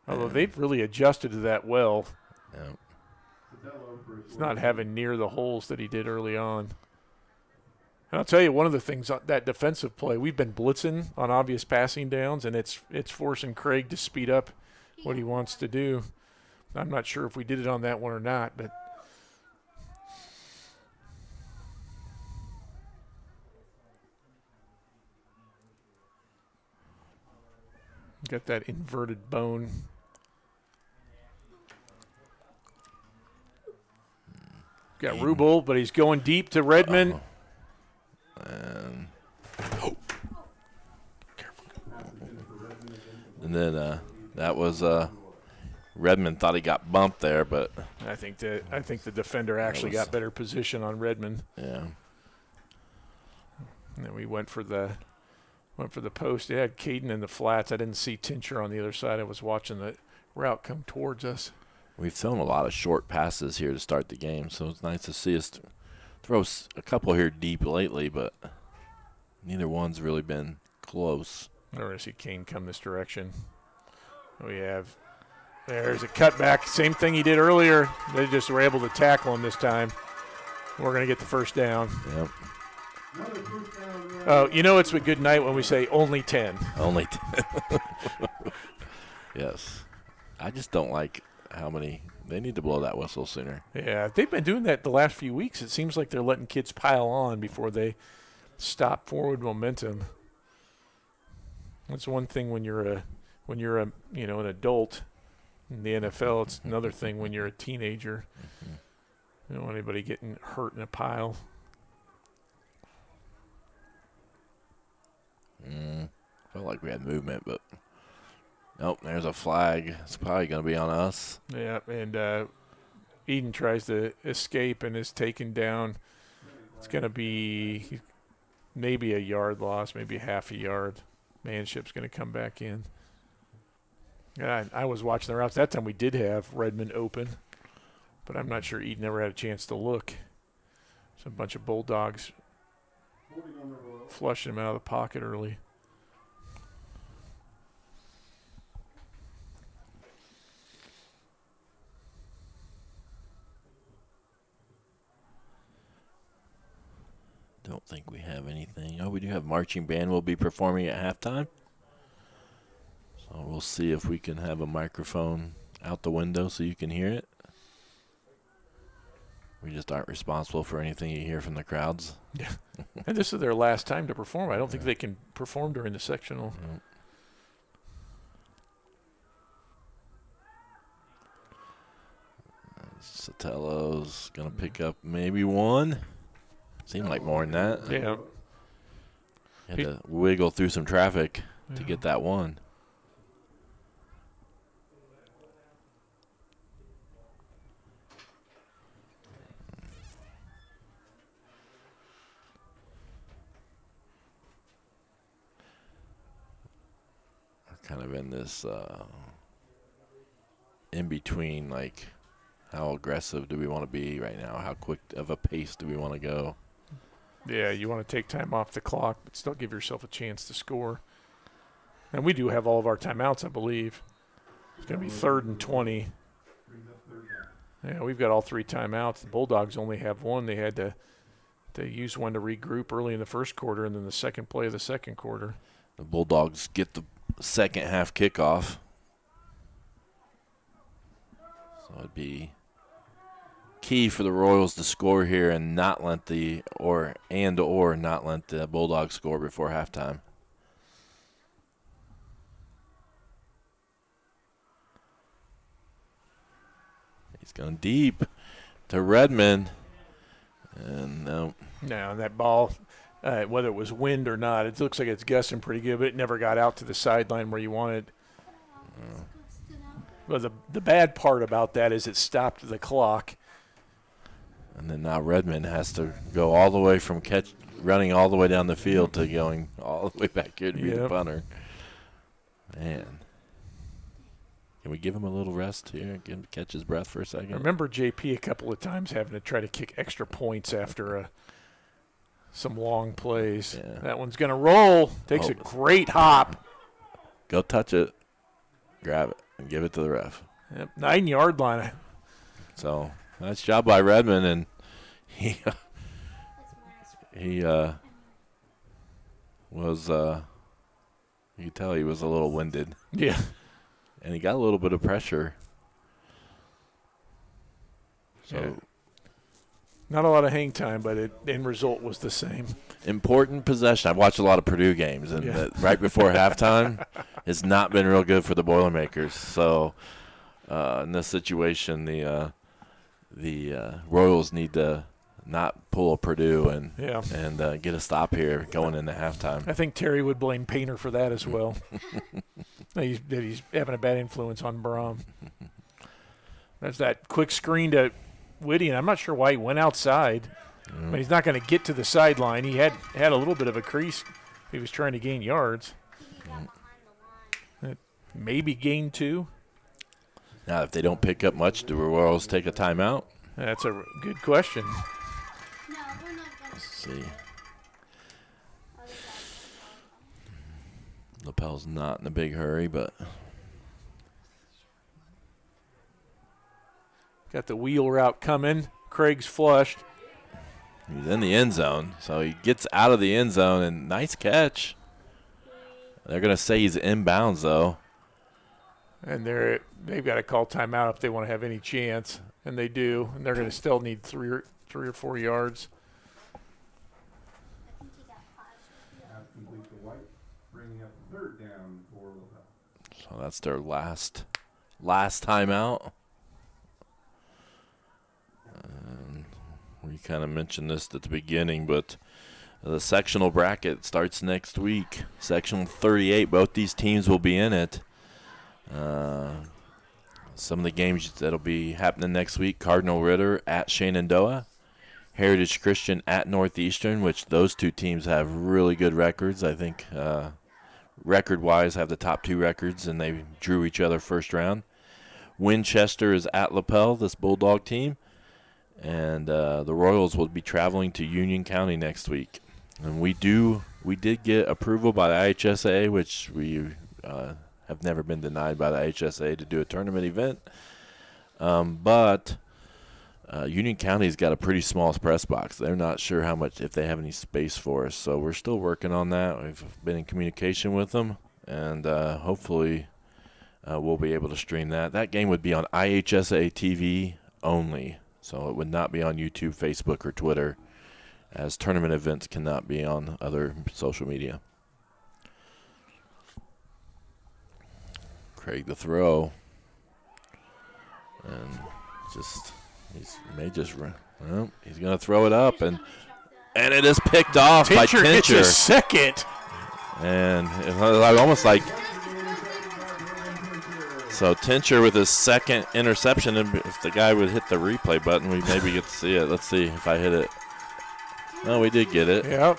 Speaker 2: Although they've really adjusted to that well. He's not having near the holes that he did early on. And I'll tell you, one of the things, that defensive play, we've been blitzing on obvious passing downs, and it's forcing Craig to speed up what he wants to do. I'm not sure if we did it on that one or not, but got that inverted bone. Got Rubel, but he's going deep to Redmond.
Speaker 1: And then that was Redmond thought he got bumped there, but
Speaker 2: I think the defender actually got better position on Redmond.
Speaker 1: Yeah.
Speaker 2: And then we went for the post. It had Caden in the flats. I didn't see Tincher on the other side. I was watching the route come towards us.
Speaker 1: We've thrown a lot of short passes here to start the game, so it's nice to see us throw a couple here deep lately, but neither one's really been close.
Speaker 2: We're going to see Kane come this direction. There's a cutback. Same thing he did earlier. They just were able to tackle him this time. We're going to get the first down.
Speaker 1: Yep.
Speaker 2: Oh, it's a good night when we say only 10.
Speaker 1: Only 10. Yes. I just don't like how many – they need to blow that whistle sooner.
Speaker 2: Yeah, they've been doing that the last few weeks. It seems like they're letting kids pile on before they stop forward momentum. That's one thing when you're an adult in the NFL. It's another thing when you're a teenager. You don't want anybody getting hurt in a pile.
Speaker 1: Felt like we had movement, but nope, there's a flag. It's probably going to be on us.
Speaker 2: Yeah, and Eden tries to escape and is taken down. It's going to be maybe a yard loss, maybe half a yard. Manship's going to come back in. I was watching the routes. That time we did have Redmond open, but I'm not sure Eden ever had a chance to look. It's a bunch of Bulldogs flushing him out of the pocket early.
Speaker 1: Don't think we have anything. Oh, we do have marching band will be performing at halftime. So we'll see if we can have a microphone out the window so you can hear it. We just aren't responsible for anything you hear from the crowds.
Speaker 2: Yeah. And this is their last time to perform. I don't think they can perform during the sectional.
Speaker 1: Sotelo going to pick up maybe one. Seemed like more than that.
Speaker 2: Yeah.
Speaker 1: Had to wiggle through some traffic to get that one. Kind of in this in between, like, how aggressive do we want to be right now? How quick of a pace do we want to go?
Speaker 2: Yeah, you want to take time off the clock, but still give yourself a chance to score. And we do have all of our timeouts, I believe. It's going to be 3rd and 20. Yeah, we've got all 3 timeouts. The Bulldogs only have one. They had to use one to regroup early in the first quarter and then the second play of the second quarter.
Speaker 1: The Bulldogs get the second half kickoff. So it'd be key for the Royals to score here and not let the not let the Bulldogs score before halftime. He's going deep to Redmond. And no.
Speaker 2: Now that ball, whether it was wind or not, it looks like it's gusting pretty good, but it never got out to the sideline where you wanted. Well, the bad part about that is it stopped the clock.
Speaker 1: And then now Redmond has to go all the way from running all the way down the field to going all the way back here to be the punter. Man. Can we give him a little rest here? Get him to catch his breath for a second?
Speaker 2: I remember JP a couple of times having to try to kick extra points after some long plays.
Speaker 1: Yeah.
Speaker 2: That one's going to roll. Takes a great hop.
Speaker 1: Go touch it. Grab it and give it to the ref.
Speaker 2: Yep, 9-yard line.
Speaker 1: So nice job by Redmond, and he was you could tell he was a little winded.
Speaker 2: Yeah.
Speaker 1: And he got a little bit of pressure. So
Speaker 2: yeah. Not a lot of hang time, but the end result was the same.
Speaker 1: Important possession. I've watched a lot of Purdue games, and right before halftime, it's not been real good for the Boilermakers. So in this situation, the Royals need to not pull a Purdue and get a stop here going into halftime.
Speaker 2: I think Terry would blame Painter for that as well. He's having a bad influence on Braum. There's that quick screen to Whitty, and I'm not sure why he went outside. But he's not going to get to the sideline. He had a little bit of a crease. He was trying to gain yards. Maybe gain 2.
Speaker 1: Now, if they don't pick up much, do the Royals take a timeout?
Speaker 2: That's a good question.
Speaker 1: Let's see. Lapel's not in a big hurry, but
Speaker 2: got the wheel route coming. Craig's flushed.
Speaker 1: He's in the end zone, so he gets out of the end zone, and nice catch. They're going to say he's inbounds, though.
Speaker 2: And they've got to call timeout if they want to have any chance, and they do. And they're going to still need 3 or 4 yards.
Speaker 1: So that's their last timeout. We kind of mentioned this at the beginning, but the sectional bracket starts next week. Sectional 38, both these teams will be in it. Some of the games that'll be happening next week: Cardinal Ritter at Shenandoah, Heritage Christian at Northeastern, which those two teams have really good records. I think record-wise have the top 2 records, and they drew each other first round. Winchester is at Lapel, this Bulldog team. And the Royals will be traveling to Union County next week. And we did get approval by the IHSA, which we have never been denied by the IHSA to do a tournament event. But Union County's got a pretty small press box. They're not sure if they have any space for us. So we're still working on that. We've been in communication with them, and hopefully we'll be able to stream that. That game would be on IHSA TV only, so it would not be on YouTube, Facebook, or Twitter, as tournament events cannot be on other social media. Craig the throw. And he's going to throw it up, and it is picked off by Tincher.
Speaker 2: Gets a second.
Speaker 1: And it's almost like, so Tincher with his second interception, and if the guy would hit the replay button, we maybe get to see it. Let's see if I hit it. No, we did get it.
Speaker 2: Yep.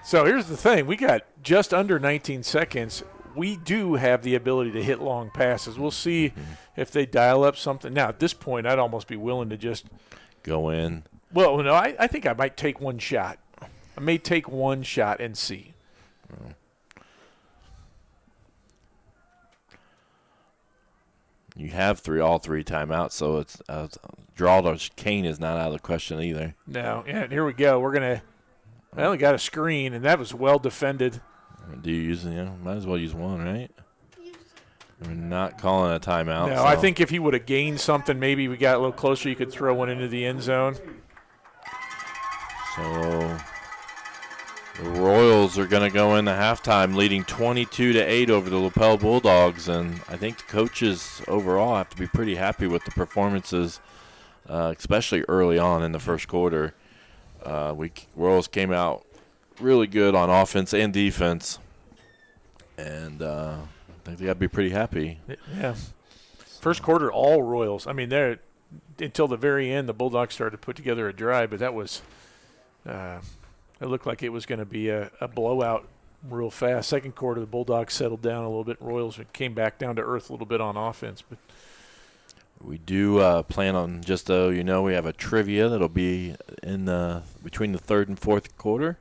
Speaker 2: So here's the thing. We got just under 19 seconds. We do have the ability to hit long passes. We'll see if they dial up something. Now, at this point, I'd almost be willing to just
Speaker 1: go in.
Speaker 2: Well, no, I think I might take one shot. I may take one shot and see.
Speaker 1: You have all three timeouts, so it's draw to cane is not out of the question either.
Speaker 2: No, and here we go. I only got a screen, and that was well defended.
Speaker 1: Do you use it? Might as well use one, right? We're not calling a timeout.
Speaker 2: No,
Speaker 1: so.
Speaker 2: I think if he would have gained something, maybe we got a little closer, you could throw one into the end zone.
Speaker 1: So the Royals are going to go into halftime leading 22-8 over the Lapel Bulldogs, and I think the coaches overall have to be pretty happy with the performances, especially early on in the first quarter. Royals came out really good on offense and defense, and I think they got to be pretty happy.
Speaker 2: Yeah. First quarter, all Royals. I mean, until the very end, the Bulldogs started to put together a drive, but that was it looked like it was going to be a blowout real fast. Second quarter, the Bulldogs settled down a little bit. Royals came back down to earth a little bit on offense. But
Speaker 1: we do plan on, just so you know, we have a trivia that'll be in between the third and fourth quarter.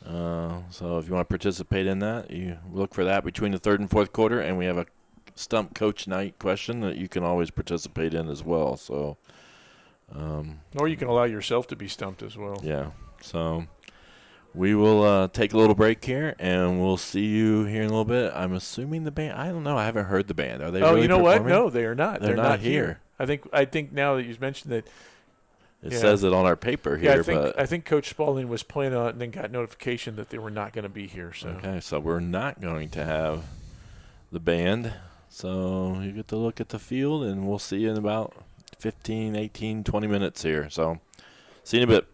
Speaker 1: So if you want to participate in that, you look for that between the third and fourth quarter, and we have a Stump Coach Night question that you can always participate in as well. So,
Speaker 2: or you can allow yourself to be stumped as well.
Speaker 1: Yeah. So we will take a little break here, and we'll see you here in a little bit. I'm assuming the band. I don't know. I haven't heard the band. Are they?
Speaker 2: Oh,
Speaker 1: really
Speaker 2: you know
Speaker 1: performing?
Speaker 2: what? No, they are not.
Speaker 1: They're not here.
Speaker 2: I think now that you've mentioned that.
Speaker 1: It says it on our paper here.
Speaker 2: Yeah, I think Coach Spalding was planning on it and then got notification that they were not going to be here. So.
Speaker 1: Okay, so we're not going to have the band. So you get to look at the field, and we'll see you in about 15, 18, 20 minutes here. So see you in a bit.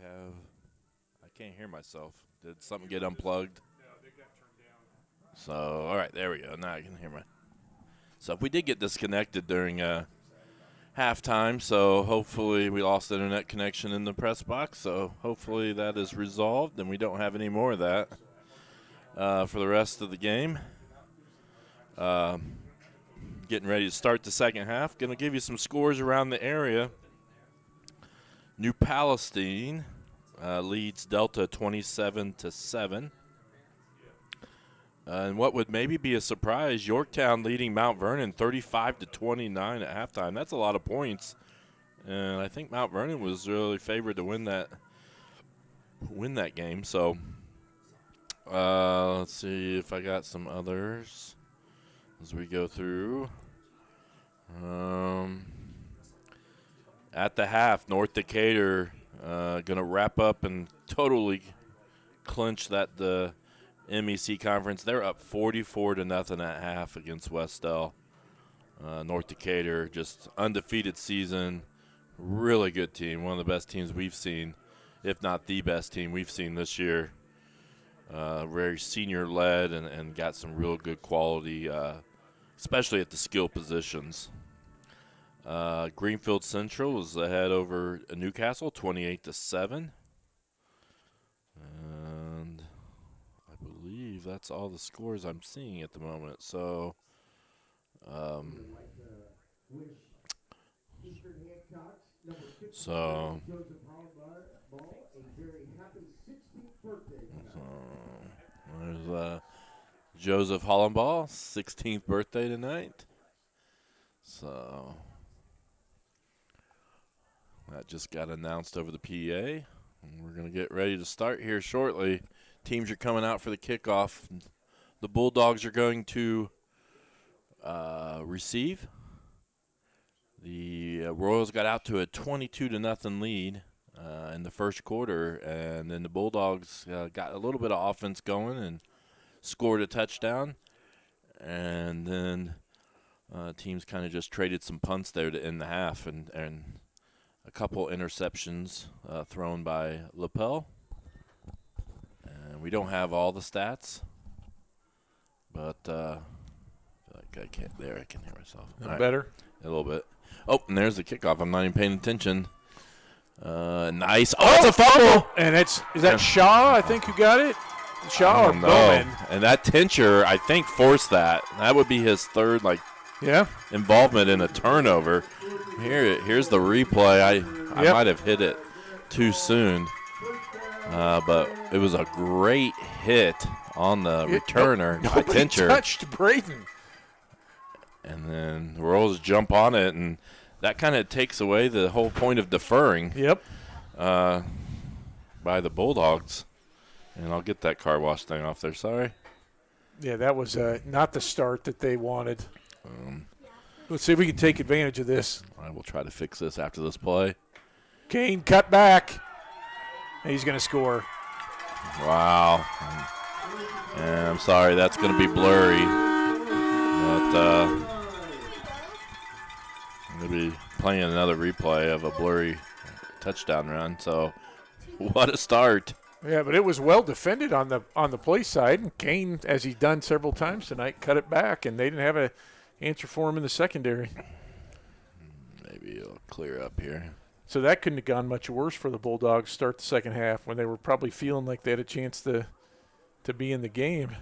Speaker 1: I can't hear myself. Did something get unplugged? No, they got turned down. So, all right, there we go. Now I can hear So if we did get disconnected during halftime, so hopefully we lost internet connection in the press box. So hopefully that is resolved and we don't have any more of that for the rest of the game. Getting ready to start the second half. Going to give you some scores around the area. New Palestine leads Delta 27-7. And what would maybe be a surprise, Yorktown leading Mount Vernon 35-29 at halftime. That's a lot of points. And I think Mount Vernon was really favored to win that game. So let's see if I got some others as we go through. At the half, North Decatur going to wrap up and totally clinch the MEC conference. They're up 44-0 at half against Westell. North Decatur, just undefeated season. Really good team. One of the best teams we've seen, if not the best team we've seen this year. Very senior-led and got some real good quality, especially at the skill positions. Greenfield Central was ahead over Newcastle, 28-7. And I believe that's all the scores I'm seeing at the moment. So, there's Joseph Hollenball, 16th birthday tonight. So that just got announced over the PA. And we're going to get ready to start here shortly. Teams are coming out for the kickoff. The Bulldogs are going to receive. The Royals got out to a 22-0 lead in the first quarter, and then the Bulldogs got a little bit of offense going and scored a touchdown. And then teams kind of just traded some punts there to end the half, and a couple interceptions thrown by Lapel. And we don't have all the stats, but I can hear myself. Right.
Speaker 2: Better?
Speaker 1: A little bit. Oh, and there's the kickoff. I'm not even paying attention. Nice. Oh, it's a fumble.
Speaker 2: And is that Shaw, I think, who got it? Shaw or Bowman?
Speaker 1: And that Tincher, I think, forced that. That would be his third, involvement in a turnover. Here's the replay. I might have hit it too soon, but it was a great hit on the returner by Tincher.
Speaker 2: Touched Braden.
Speaker 1: And then the Royals jump on it, and that kind of takes away the whole point of deferring.
Speaker 2: Yep.
Speaker 1: By the Bulldogs. And I'll get that car wash thing off there. Sorry.
Speaker 2: Yeah, that was not the start that they wanted. Let's see if we can take advantage of this.
Speaker 1: I will try to fix this after this play.
Speaker 2: Kane cut back. He's going to score.
Speaker 1: Wow. And I'm sorry, that's going to be blurry. But I'm going to be playing another replay of a blurry touchdown run. So what a start.
Speaker 2: Yeah, but it was well defended on the play side. And Kane, as he's done several times tonight, cut it back, and they didn't have an answer for him in the secondary.
Speaker 1: Maybe it'll clear up here.
Speaker 2: So that couldn't have gone much worse for the Bulldogs start the second half when they were probably feeling like they had a chance to be in the game.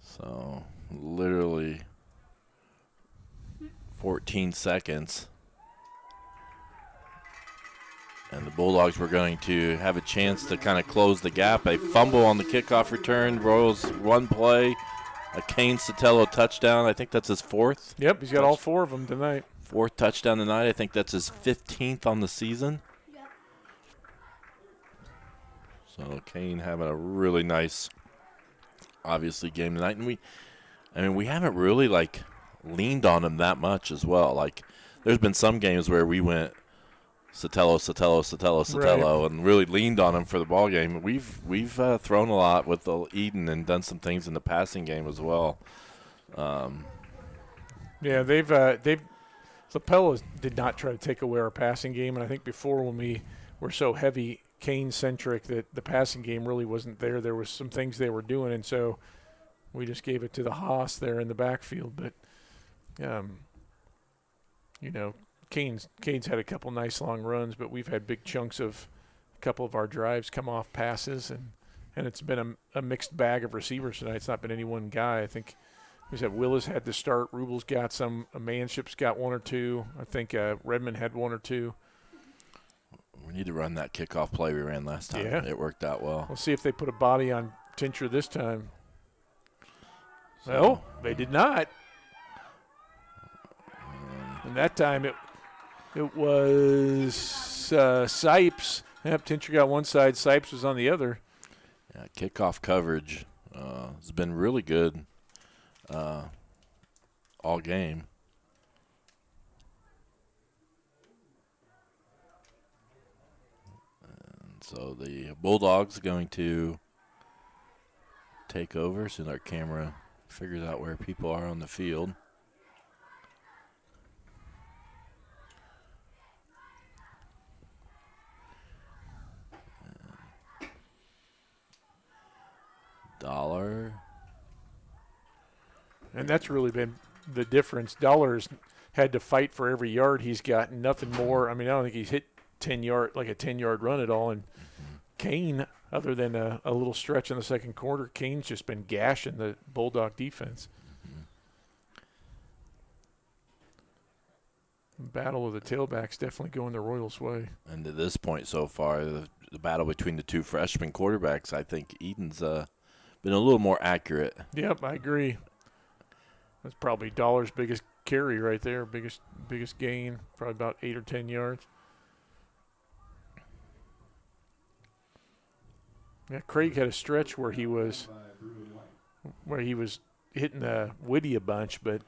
Speaker 1: So literally 14 seconds. And the Bulldogs were going to have a chance to kind of close the gap. A fumble on the kickoff return. Royals one play. A Kane Sotelo touchdown. I think that's his fourth.
Speaker 2: Yep, he's got all four of them tonight.
Speaker 1: Fourth touchdown tonight. I think that's his 15th on the season. Yep. So Kane having a really nice, obviously, game tonight. And we haven't really, leaned on him that much as well. There's been some games where we went Sotelo, right, and really leaned on him for the ball game. We've thrown a lot with Eden and done some things in the passing game as well.
Speaker 2: Yeah, they've Lapel did not try to take away our passing game, and I think before when we were so heavy Kane-centric that the passing game really wasn't there. There was some things they were doing, and so we just gave it to the Haas there in the backfield. But, Kane's had a couple nice long runs, but we've had big chunks of a couple of our drives come off passes, and it's been a mixed bag of receivers tonight. It's not been any one guy. I think we said Willis had to start. Rubel's got some. Manship's got one or two. I think Redmond had one or two.
Speaker 1: We need to run that kickoff play we ran last time.
Speaker 2: Yeah.
Speaker 1: It worked out well.
Speaker 2: We'll see if they put a body on Tincher this time. No, they did not. And that time it was Sipes. Yep, Tincher got one side. Sipes was on the other.
Speaker 1: Yeah, kickoff coverage has been really good all game. And so the Bulldogs are going to take over as soon as our camera figures out where people are on the field. Dollar.
Speaker 2: And that's really been the difference. Dollar's had to fight for every yard he's gotten, nothing more. I mean, I don't think he's hit 10-yard run at all. And Kane, other than a little stretch in the second quarter, Kane's just been gashing the Bulldog defense. Battle of the tailbacks definitely going the Royals' way.
Speaker 1: And to this point so far, the battle between the two freshman quarterbacks, I think Eden's been a little more accurate.
Speaker 2: Yep, I agree. That's probably Dollar's biggest carry right there, biggest gain, probably about 8 or 10 yards. Yeah, Craig had a stretch where he was hitting Whitty a bunch, but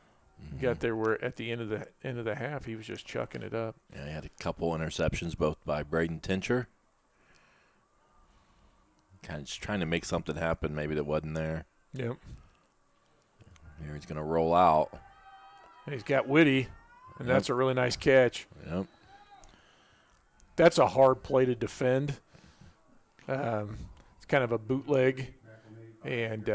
Speaker 2: got there where at the end of the half he was just chucking it up.
Speaker 1: Yeah, he had a couple interceptions, both by Braden Tincher. Kind of just trying to make something happen, maybe that wasn't there.
Speaker 2: Yep.
Speaker 1: Here he's going to roll out.
Speaker 2: And he's got Whitty, and that's a really nice catch.
Speaker 1: Yep.
Speaker 2: That's a hard play to defend. It's kind of a bootleg, and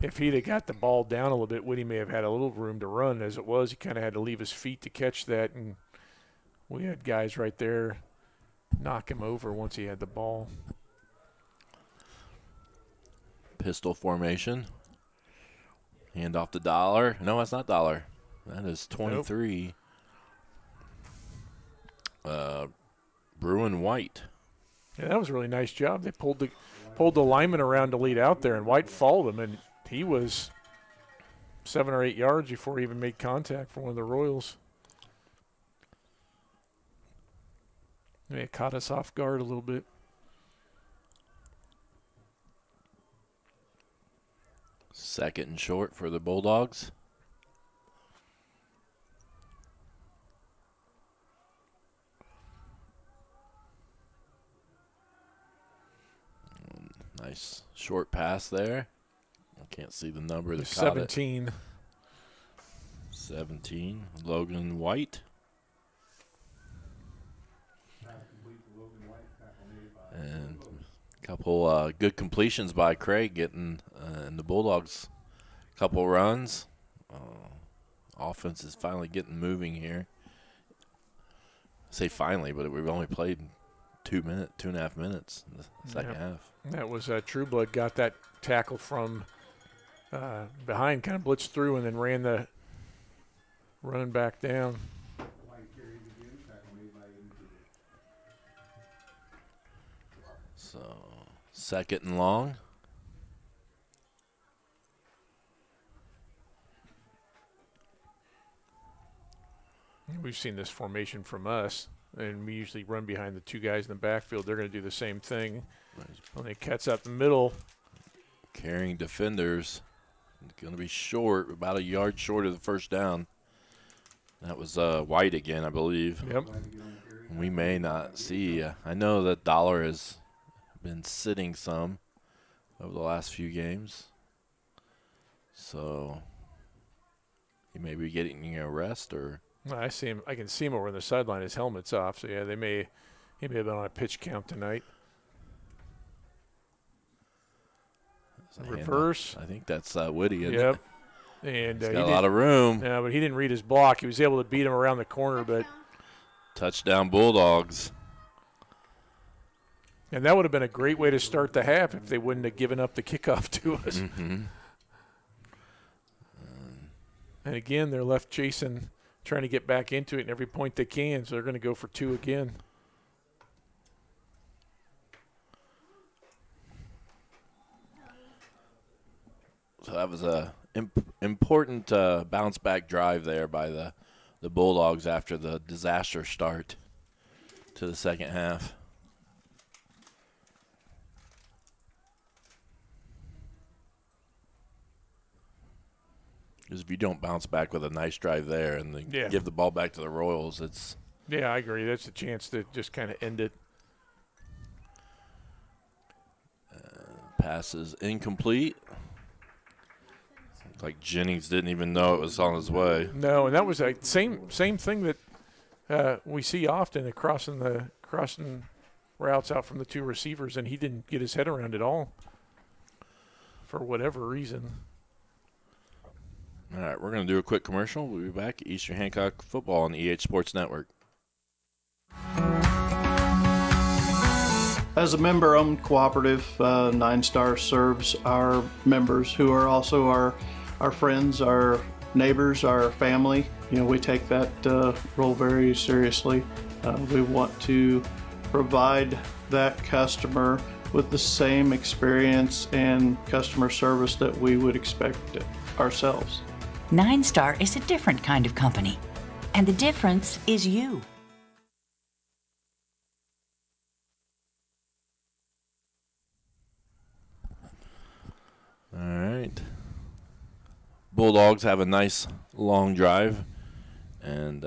Speaker 2: if he'd have got the ball down a little bit, Whitty may have had a little room to run. As it was, he kind of had to leave his feet to catch that, and we had guys right there knock him over once he had the ball.
Speaker 1: Pistol formation. Hand off to Dollar. No, that's not Dollar. That is 23.
Speaker 2: Nope.
Speaker 1: Bruin White.
Speaker 2: Yeah, that was a really nice job. They pulled the lineman around to lead out there, and White followed him, and he was 7 or 8 yards before he even made contact for one of the Royals. It caught us off guard a little bit.
Speaker 1: Second and short for the Bulldogs. Nice short pass there. I can't see the number that caught it.
Speaker 2: 17.
Speaker 1: 17. Logan White. And a couple good completions by Craig getting and the Bulldogs a couple runs. Offense is finally getting moving here. I say finally, but we've only played 2.5 minutes in the second half.
Speaker 2: That was Trueblood got that tackle from behind, kind of blitzed through and then ran the running back down.
Speaker 1: So second and long.
Speaker 2: We've seen this formation from us, and we usually run behind the two guys in the backfield. They're going to do the same thing. When they cuts up the middle.
Speaker 1: Carrying defenders. Going to be short, about a yard short of the first down. That was White again, I believe.
Speaker 2: Yep.
Speaker 1: We may not see. I know that Dollar has been sitting some over the last few games. So he may be getting a rest or –
Speaker 2: I see him. I can see him over on the sideline. His helmet's off. So yeah, he may have been on a pitch count tonight. Reverse.
Speaker 1: I think that's Woody. Isn't
Speaker 2: Yep.
Speaker 1: it?
Speaker 2: And
Speaker 1: He's got a lot of room.
Speaker 2: Yeah, but he didn't read his block. He was able to beat him around the corner, but
Speaker 1: Touchdown Bulldogs.
Speaker 2: and that would have been a great way to start the half if they wouldn't have given up the kickoff to us.
Speaker 1: Mm-hmm.
Speaker 2: And again, they're left chasing, trying to get back into it, and every point they can, so they're going to go for 2 again.
Speaker 1: So that was a important bounce back drive there by the Bulldogs after the disaster start to the second half. Because if you don't bounce back with a nice drive there and then give the ball back to the Royals, it's...
Speaker 2: Yeah, I agree. That's a chance to just kind of end it.
Speaker 1: Pass is incomplete. Looks like Jennings didn't even know it was on his way.
Speaker 2: No, and that was a same thing that we see often, crossing routes out from the 2 receivers, and he didn't get his head around it all for whatever reason.
Speaker 1: All right, we're going to do a quick commercial. We'll be back. Eastern Hancock football on the EH Sports Network.
Speaker 10: As a member-owned cooperative, 9 Star serves our members who are also our friends, our neighbors, our family. You know, we take that role very seriously. We want to provide that customer with the same experience and customer service that we would expect ourselves.
Speaker 5: 9 Star is a different kind of company, and the difference is you.
Speaker 1: All right. Bulldogs have a nice long drive and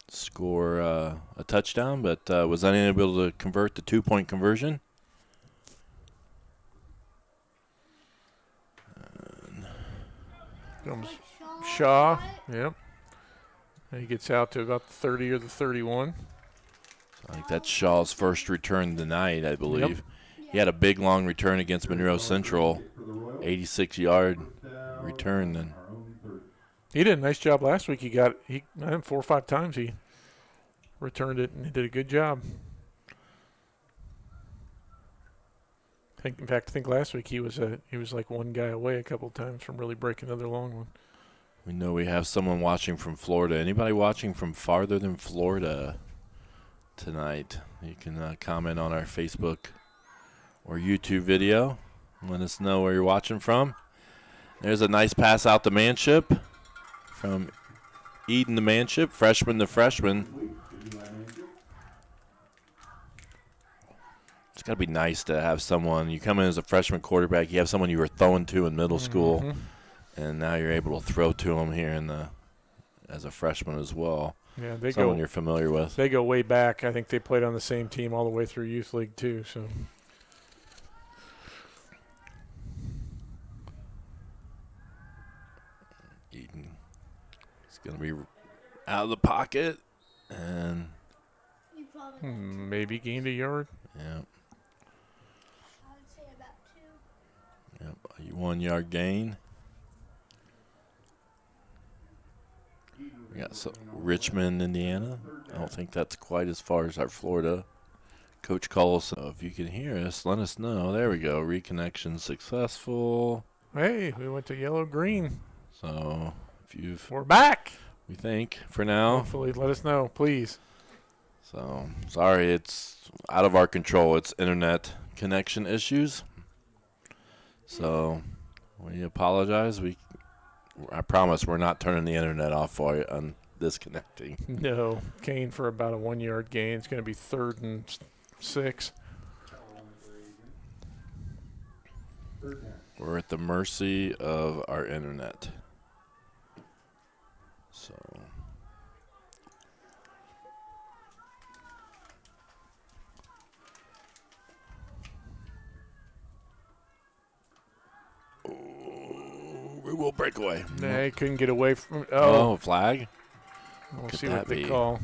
Speaker 1: score a touchdown, but was unable to convert the 2-point conversion.
Speaker 2: Comes Shaw. Yep. And he gets out to about the 30 or the 31.
Speaker 1: I think that's Shaw's first return tonight, I believe. Yep. He had a big long return against Monroe Central, 86-yard return. Then
Speaker 2: he did a nice job last week. I think 4 or 5 times he returned it, and he did a good job. In fact, I think last week he was like one guy away a couple of times from really breaking another long one.
Speaker 1: We know we have someone watching from Florida. Anybody watching from farther than Florida tonight? You can comment on our Facebook or YouTube video. Let us know where you're watching from. There's a nice pass out to Manship from Eden to Manship, freshman to freshman. It's got to be nice to have someone. You come in as a freshman quarterback, you have someone you were throwing to in middle school, and now you're able to throw to them here as a freshman as well.
Speaker 2: Yeah,
Speaker 1: someone you're familiar with.
Speaker 2: They go way back. I think they played on the same team all the way through youth league too. So.
Speaker 1: Eden is going to be out of the pocket and
Speaker 2: maybe gained a yard.
Speaker 1: Yeah. Yep, a 1-yard gain. We got Richmond, Indiana. I don't think that's quite as far as our Florida. Coach Collison, if you can hear us, let us know. There we go. Reconnection successful.
Speaker 2: Hey, we went to yellow-green.
Speaker 1: So
Speaker 2: we're back.
Speaker 1: We think for now.
Speaker 2: Hopefully, let us know, please.
Speaker 1: So sorry, it's out of our control. It's internet connection issues. So we apologize. I promise we're not turning the internet off for you on disconnecting.
Speaker 2: No, Kane for about a 1-yard gain. It's going to be 3rd and 6.
Speaker 1: We're at the mercy of our internet. So Will breakaway.
Speaker 2: Nah, he couldn't get away from.
Speaker 1: Oh, flag.
Speaker 2: We'll
Speaker 1: Could
Speaker 2: see what
Speaker 1: that
Speaker 2: they
Speaker 1: be?
Speaker 2: call.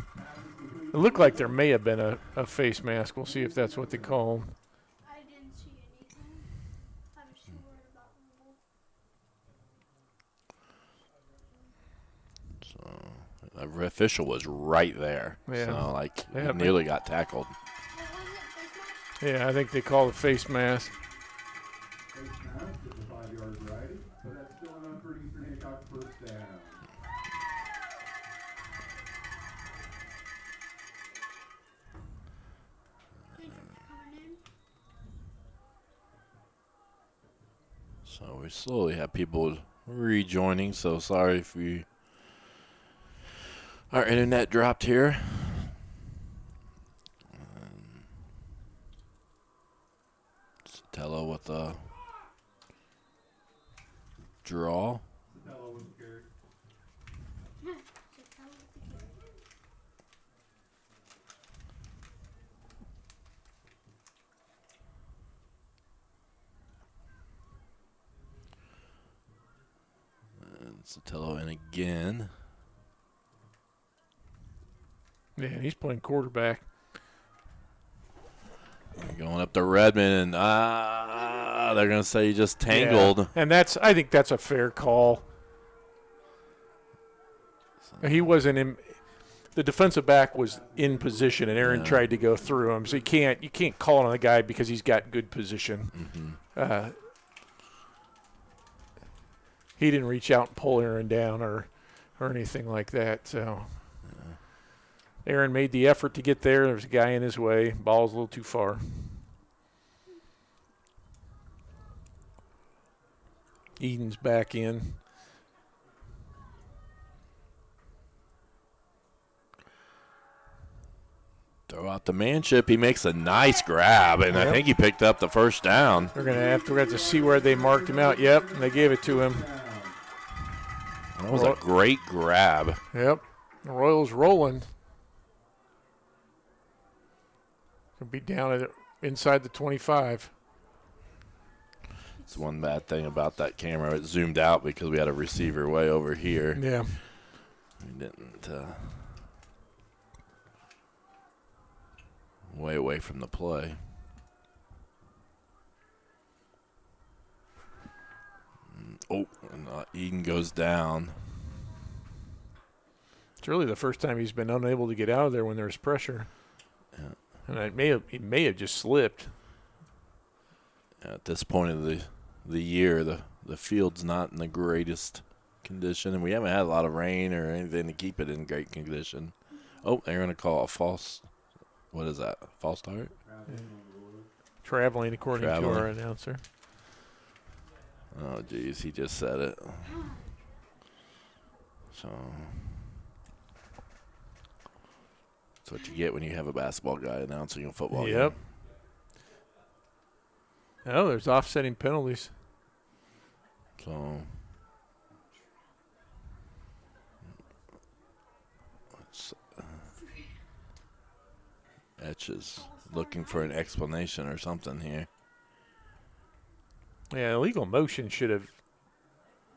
Speaker 2: It looked like there may have been a face mask. We'll see if that's what they call.
Speaker 4: I didn't see anything. I was too worried about the ball.
Speaker 1: So the official was right there.
Speaker 2: Yeah.
Speaker 1: So, like,
Speaker 2: Yeah,
Speaker 1: he nearly got tackled.
Speaker 2: Yeah, I think they call the face mask.
Speaker 9: Face mask is a 5-yard variety, but that's still enough for Eastern Hancock first down.
Speaker 1: So we slowly have people rejoining. So sorry if our internet dropped here. Sotelo with a draw.
Speaker 9: Sotelo with the carry.
Speaker 1: And Sotelo in again.
Speaker 2: Yeah, he's playing quarterback.
Speaker 1: Going up to Redmond, and they're going to say he just tangled.
Speaker 2: Yeah. And I think that's a fair call. He wasn't in. The defensive back was in position, and Aaron tried to go through him. So you can't call on the guy because he's got good position.
Speaker 1: Mm-hmm.
Speaker 2: He didn't reach out and pull Aaron down or anything like that. So Aaron made the effort to get there. There was a guy in his way. Ball's a little too far. Eden's back in.
Speaker 1: Throw out the manship. He makes a nice grab, and I think he picked up the first down.
Speaker 2: We're gonna have to see where they marked him out. Yep, and they gave it to him.
Speaker 1: That was a great grab.
Speaker 2: Yep, the Royals rolling. Could be down at inside the 25.
Speaker 1: It's one bad thing about that camera. It zoomed out because we had a receiver way over here.
Speaker 2: Yeah.
Speaker 1: We didn't. Way away from the play. Oh, and Eden goes down.
Speaker 2: It's really the first time he's been unable to get out of there when there's pressure.
Speaker 1: Yeah.
Speaker 2: And it may have just slipped.
Speaker 1: At this point of the year, the field's not in the greatest condition, and we haven't had a lot of rain or anything to keep it in great condition. Oh, they're going to call a false. What is that? False start?
Speaker 2: Traveling, according to our announcer.
Speaker 1: Oh, geez, he just said it. So that's what you get when you have a basketball guy announcing a football game.
Speaker 2: Yep. Oh, there's offsetting penalties.
Speaker 1: So Etch is looking for an explanation or something here.
Speaker 2: Yeah, illegal motion should have,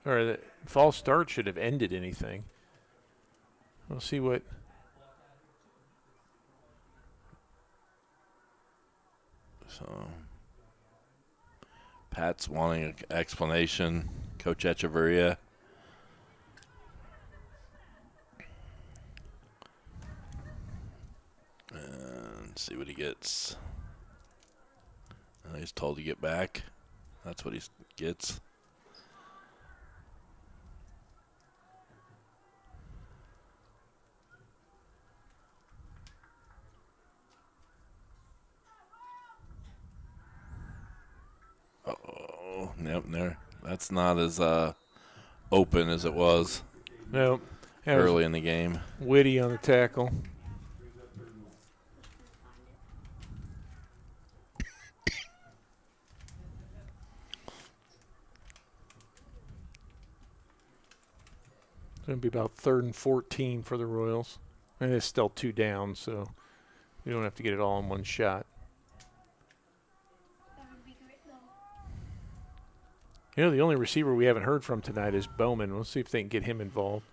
Speaker 2: or the false start should have ended anything. We'll see what.
Speaker 1: So Pat's wanting an explanation. Coach Echeverria. And see what he gets. He's told to get back. That's what he gets. Oh, yep, there. That's not as open as it was.
Speaker 2: No.
Speaker 1: Early in the game.
Speaker 2: Whitty on the tackle. It's going to be about 3rd and 14 for the Royals. And it's still 2 down, so you don't have to get it all in one shot. You know, the only receiver we haven't heard from tonight is Bowman. We'll see if they can get him involved.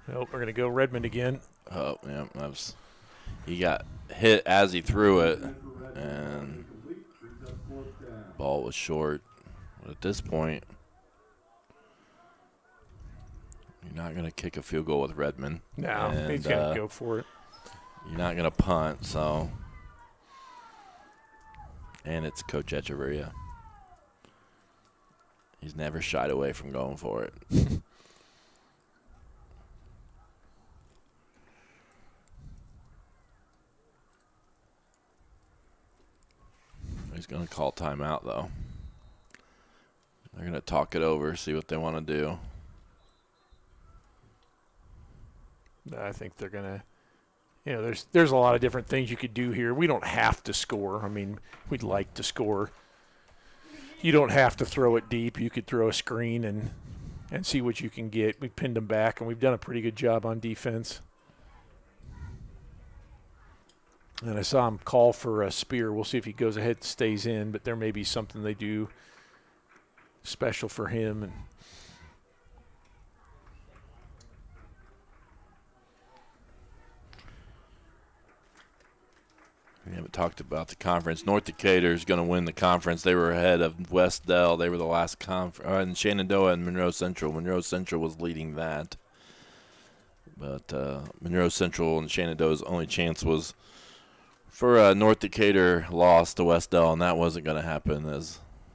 Speaker 2: Nope, we're going to go Redmond again.
Speaker 1: Oh, yeah, he got hit as he threw it, and ball was short. But at this point, you're not going to kick a field goal with Redmond.
Speaker 2: No, he's going to go for it.
Speaker 1: You're not going to punt, so. And it's Coach Echeverria. He's never shied away from going for it. He's going to call timeout, though. They're going to talk it over, see what they want to do.
Speaker 2: I think they're going to, you know, there's a lot of different things you could do here. We don't have to score. I mean, we'd like to score. You don't have to throw it deep. You could throw a screen and see what you can get. We pinned them back, and we've done a pretty good job on defense. And I saw him call for a spear. We'll see if he goes ahead and stays in, but there may be something they do special for him. And
Speaker 1: we haven't talked about the conference. North Decatur is going to win the conference. They were ahead of West Dell. They were the last conference. And Shenandoah and Monroe Central. Monroe Central was leading that. But Monroe Central and Shenandoah's only chance was for North Decatur lost to West Dell, and that wasn't going to happen.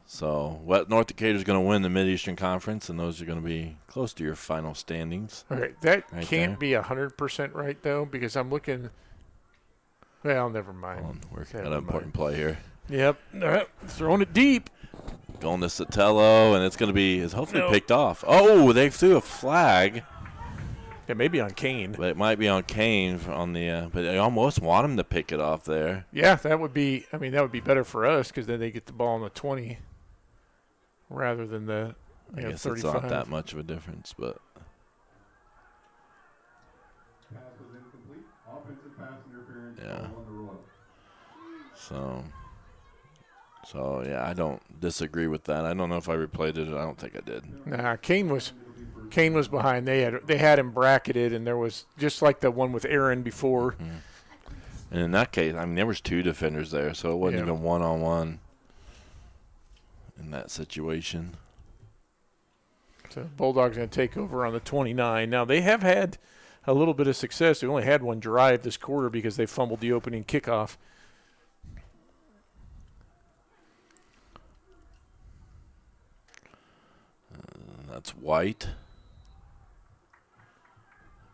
Speaker 1: So North Decatur is going to win the Mid-Eastern Conference, and those are going to be close to your final standings.
Speaker 2: Okay, that
Speaker 1: right
Speaker 2: can't
Speaker 1: there.
Speaker 2: be 100% right, though, because I'm looking – well, never mind.
Speaker 1: We're got an important play here.
Speaker 2: Yep. Throwing it deep.
Speaker 1: Going to Sotelo, and it's going to be hopefully picked off. Oh, they threw a flag.
Speaker 2: It may be on Kane.
Speaker 1: But it might be on Kane on the but I almost want him to pick it off there.
Speaker 2: Yeah, that would be better for us because then they get the ball on the 20 rather than the
Speaker 1: I guess
Speaker 2: 35.
Speaker 1: it's not that much of a difference, but
Speaker 9: Pass was incomplete. Offensive pass interference.
Speaker 1: Yeah.
Speaker 9: On the Royal.
Speaker 2: So
Speaker 1: yeah, I don't disagree with that. I don't know if I replayed it. I don't think I did.
Speaker 2: Nah, Kane was behind. They had him bracketed, and there was just like the one with Aaron before.
Speaker 1: Mm-hmm. And in that case, there was two defenders there, so it wasn't even one-on-one in that situation.
Speaker 2: So Bulldogs going to take over on the 29. Now, they have had a little bit of success. They only had one drive this quarter because they fumbled the opening kickoff.
Speaker 1: That's White.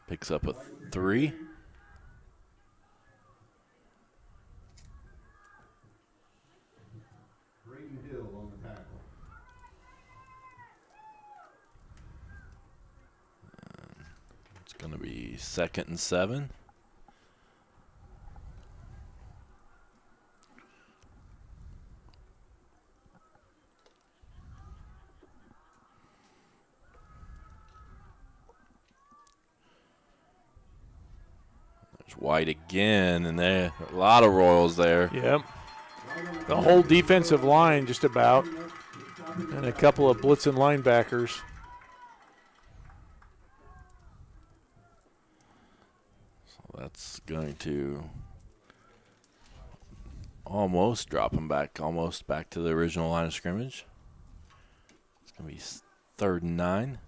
Speaker 1: Picks up a 3.
Speaker 9: Brayden Hill on the tackle.
Speaker 1: It's going to be 2nd and 7. White again, and there a lot of Royals there.
Speaker 2: Yep. The whole defensive line just about, and a couple of blitzing linebackers.
Speaker 1: So that's going to almost drop him back, almost back to the original line of scrimmage. It's going to be 3rd and 9.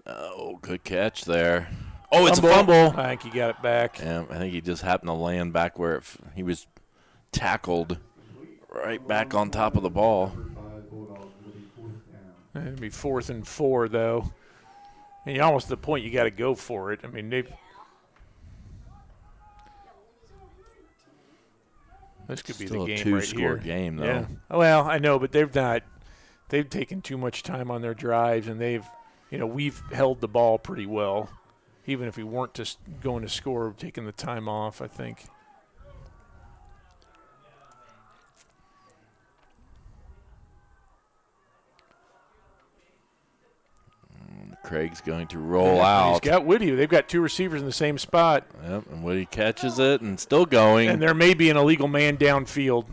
Speaker 1: Oh, good catch there. Oh, it's a fumble.
Speaker 2: I think he got it back.
Speaker 1: Yeah, I think he just happened to land back where he was tackled right back on top of the ball.
Speaker 2: It'd be 4th and 4, though. And you're almost at the point you got to go for it. I mean, this could be the game right here.
Speaker 1: Still a two-score game, though.
Speaker 2: Yeah. Well, I know, but they've taken too much time on their drives, and we've held the ball pretty well. Even if we weren't just going to score, taking the time off, I think.
Speaker 1: Craig's going to roll out.
Speaker 2: He's got Woody. They've got 2 receivers in the same spot.
Speaker 1: Yep, and Woody catches it and still going.
Speaker 2: And there may be an illegal man downfield.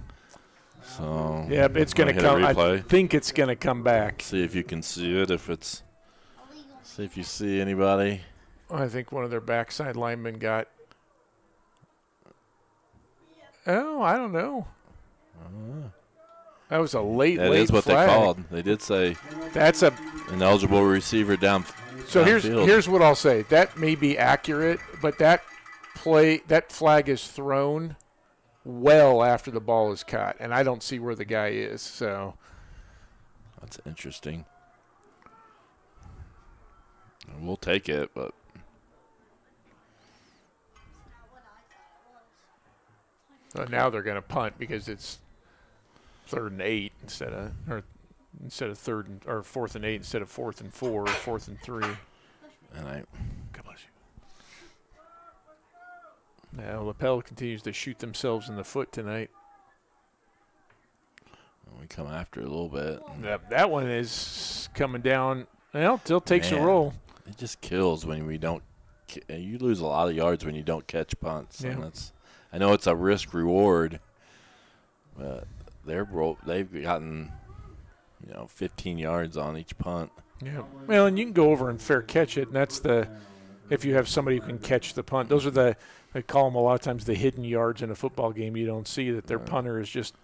Speaker 1: So
Speaker 2: yeah, it's going to come.
Speaker 1: I
Speaker 2: think it's going to come back.
Speaker 1: See if you can see it. See if you see anybody.
Speaker 2: I think one of their backside linemen got. Oh, I don't know. That was a late
Speaker 1: That is what
Speaker 2: flag.
Speaker 1: they called. They did say
Speaker 2: that's an
Speaker 1: eligible receiver down.
Speaker 2: So
Speaker 1: downfield.
Speaker 2: here's what I'll say. That may be accurate, but that flag is thrown well after the ball is caught, and I don't see where the guy is. So
Speaker 1: that's interesting. We'll take it, but
Speaker 2: now they're going to punt because it's 3rd and 8 instead of 4th and 8 instead of 4th and 4 or 4th and 3.
Speaker 1: And
Speaker 2: God bless you. Now Lapel continues to shoot themselves in the foot tonight.
Speaker 1: We come after a little bit.
Speaker 2: That one is coming down. Well, still takes a roll.
Speaker 1: It just kills when we don't. You lose a lot of yards when you don't catch punts.
Speaker 2: Yeah.
Speaker 1: And I know it's a risk reward, but they've gotten 15 yards on each punt.
Speaker 2: Yeah. Well, and you can go over and fair catch it, and that's if you have somebody who can catch the punt. Those are they call them a lot of times the hidden yards in a football game. You don't see that their punter is just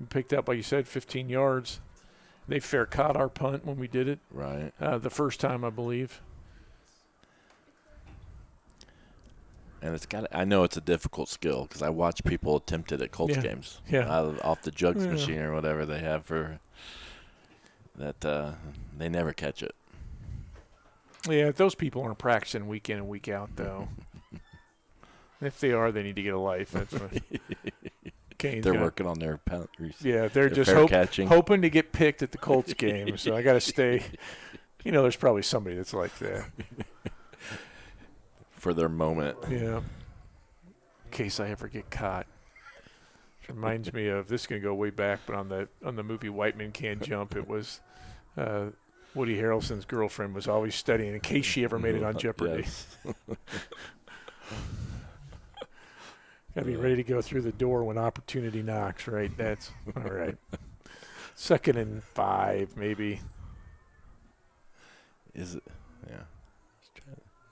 Speaker 2: picked up, like you said, 15 yards. They fair caught our punt when we did it.
Speaker 1: Right.
Speaker 2: The first time, I believe.
Speaker 1: And I know it's a difficult skill because I watch people attempt it at Colts games.
Speaker 2: Yeah.
Speaker 1: Off the jugs machine or whatever they have for that. They never catch it.
Speaker 2: Yeah, those people aren't practicing week in and week out, though. If they are, they need to get a life. That's what
Speaker 1: they're working on their punt.
Speaker 2: Yeah, they're just hoping to get picked at the Colts game. So I got to stay. There's probably somebody that's like that.
Speaker 1: For their moment.
Speaker 2: Yeah. In case I ever get caught. Which reminds me of, this is going to go way back, but on the movie White Men Can't Jump, it was Woody Harrelson's girlfriend was always studying in case she ever made it on Jeopardy.
Speaker 1: Yes.
Speaker 2: Got to be ready to go through the door when opportunity knocks, right? That's all right. 2nd and 5, maybe.
Speaker 1: Is it? Yeah.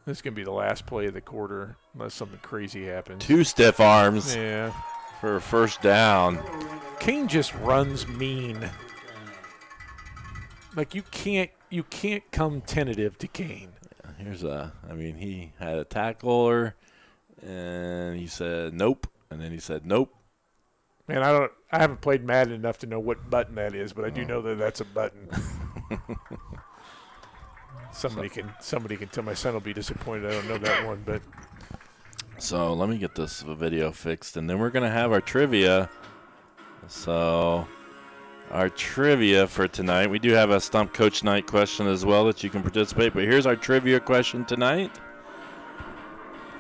Speaker 2: This is going to be the last play of the quarter unless something crazy happens.
Speaker 1: 2 stiff arms.
Speaker 2: Yeah.
Speaker 1: For a first down.
Speaker 2: Kane just runs mean. Like you can't come tentative to Kane.
Speaker 1: He had a tackler and he said nope, and then he said nope.
Speaker 2: Man, I haven't played Madden enough to know what button that is, but I do know that that's a button. Somebody can tell my son will be disappointed. I don't know that one, but
Speaker 1: so let me get this video fixed, and then we're gonna have our trivia. So our trivia for tonight, we do have a Stump Coach Night question as well that you can participate. But here's our trivia question tonight.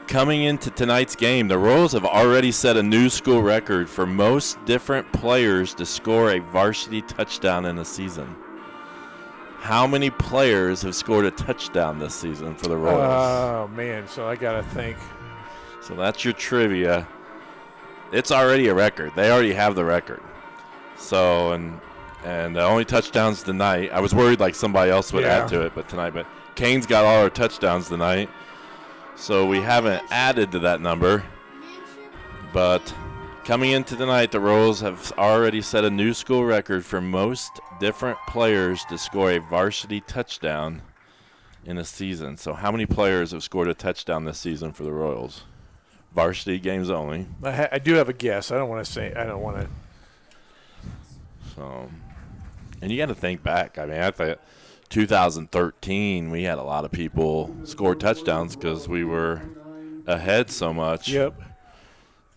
Speaker 1: Coming into tonight's game, the Royals have already set a new school record for most different players to score a varsity touchdown in a season. How many players have scored a touchdown this season for the Royals?
Speaker 2: Oh, man, so I got to think.
Speaker 1: So that's your trivia. It's already a record. They already have the record. So, and the only touchdowns tonight, I was worried like somebody else would add to it, but Kane's got all our touchdowns tonight. So we haven't added to that number. But coming into tonight, the Royals have already set a new school record for most different players to score a varsity touchdown in a season. So how many players have scored a touchdown this season for the Royals? Varsity games only.
Speaker 2: I do have a guess. I don't want to.
Speaker 1: So, and you got to think back. I thought 2013 we had a lot of people score touchdowns because we were ahead so much.
Speaker 2: Yep.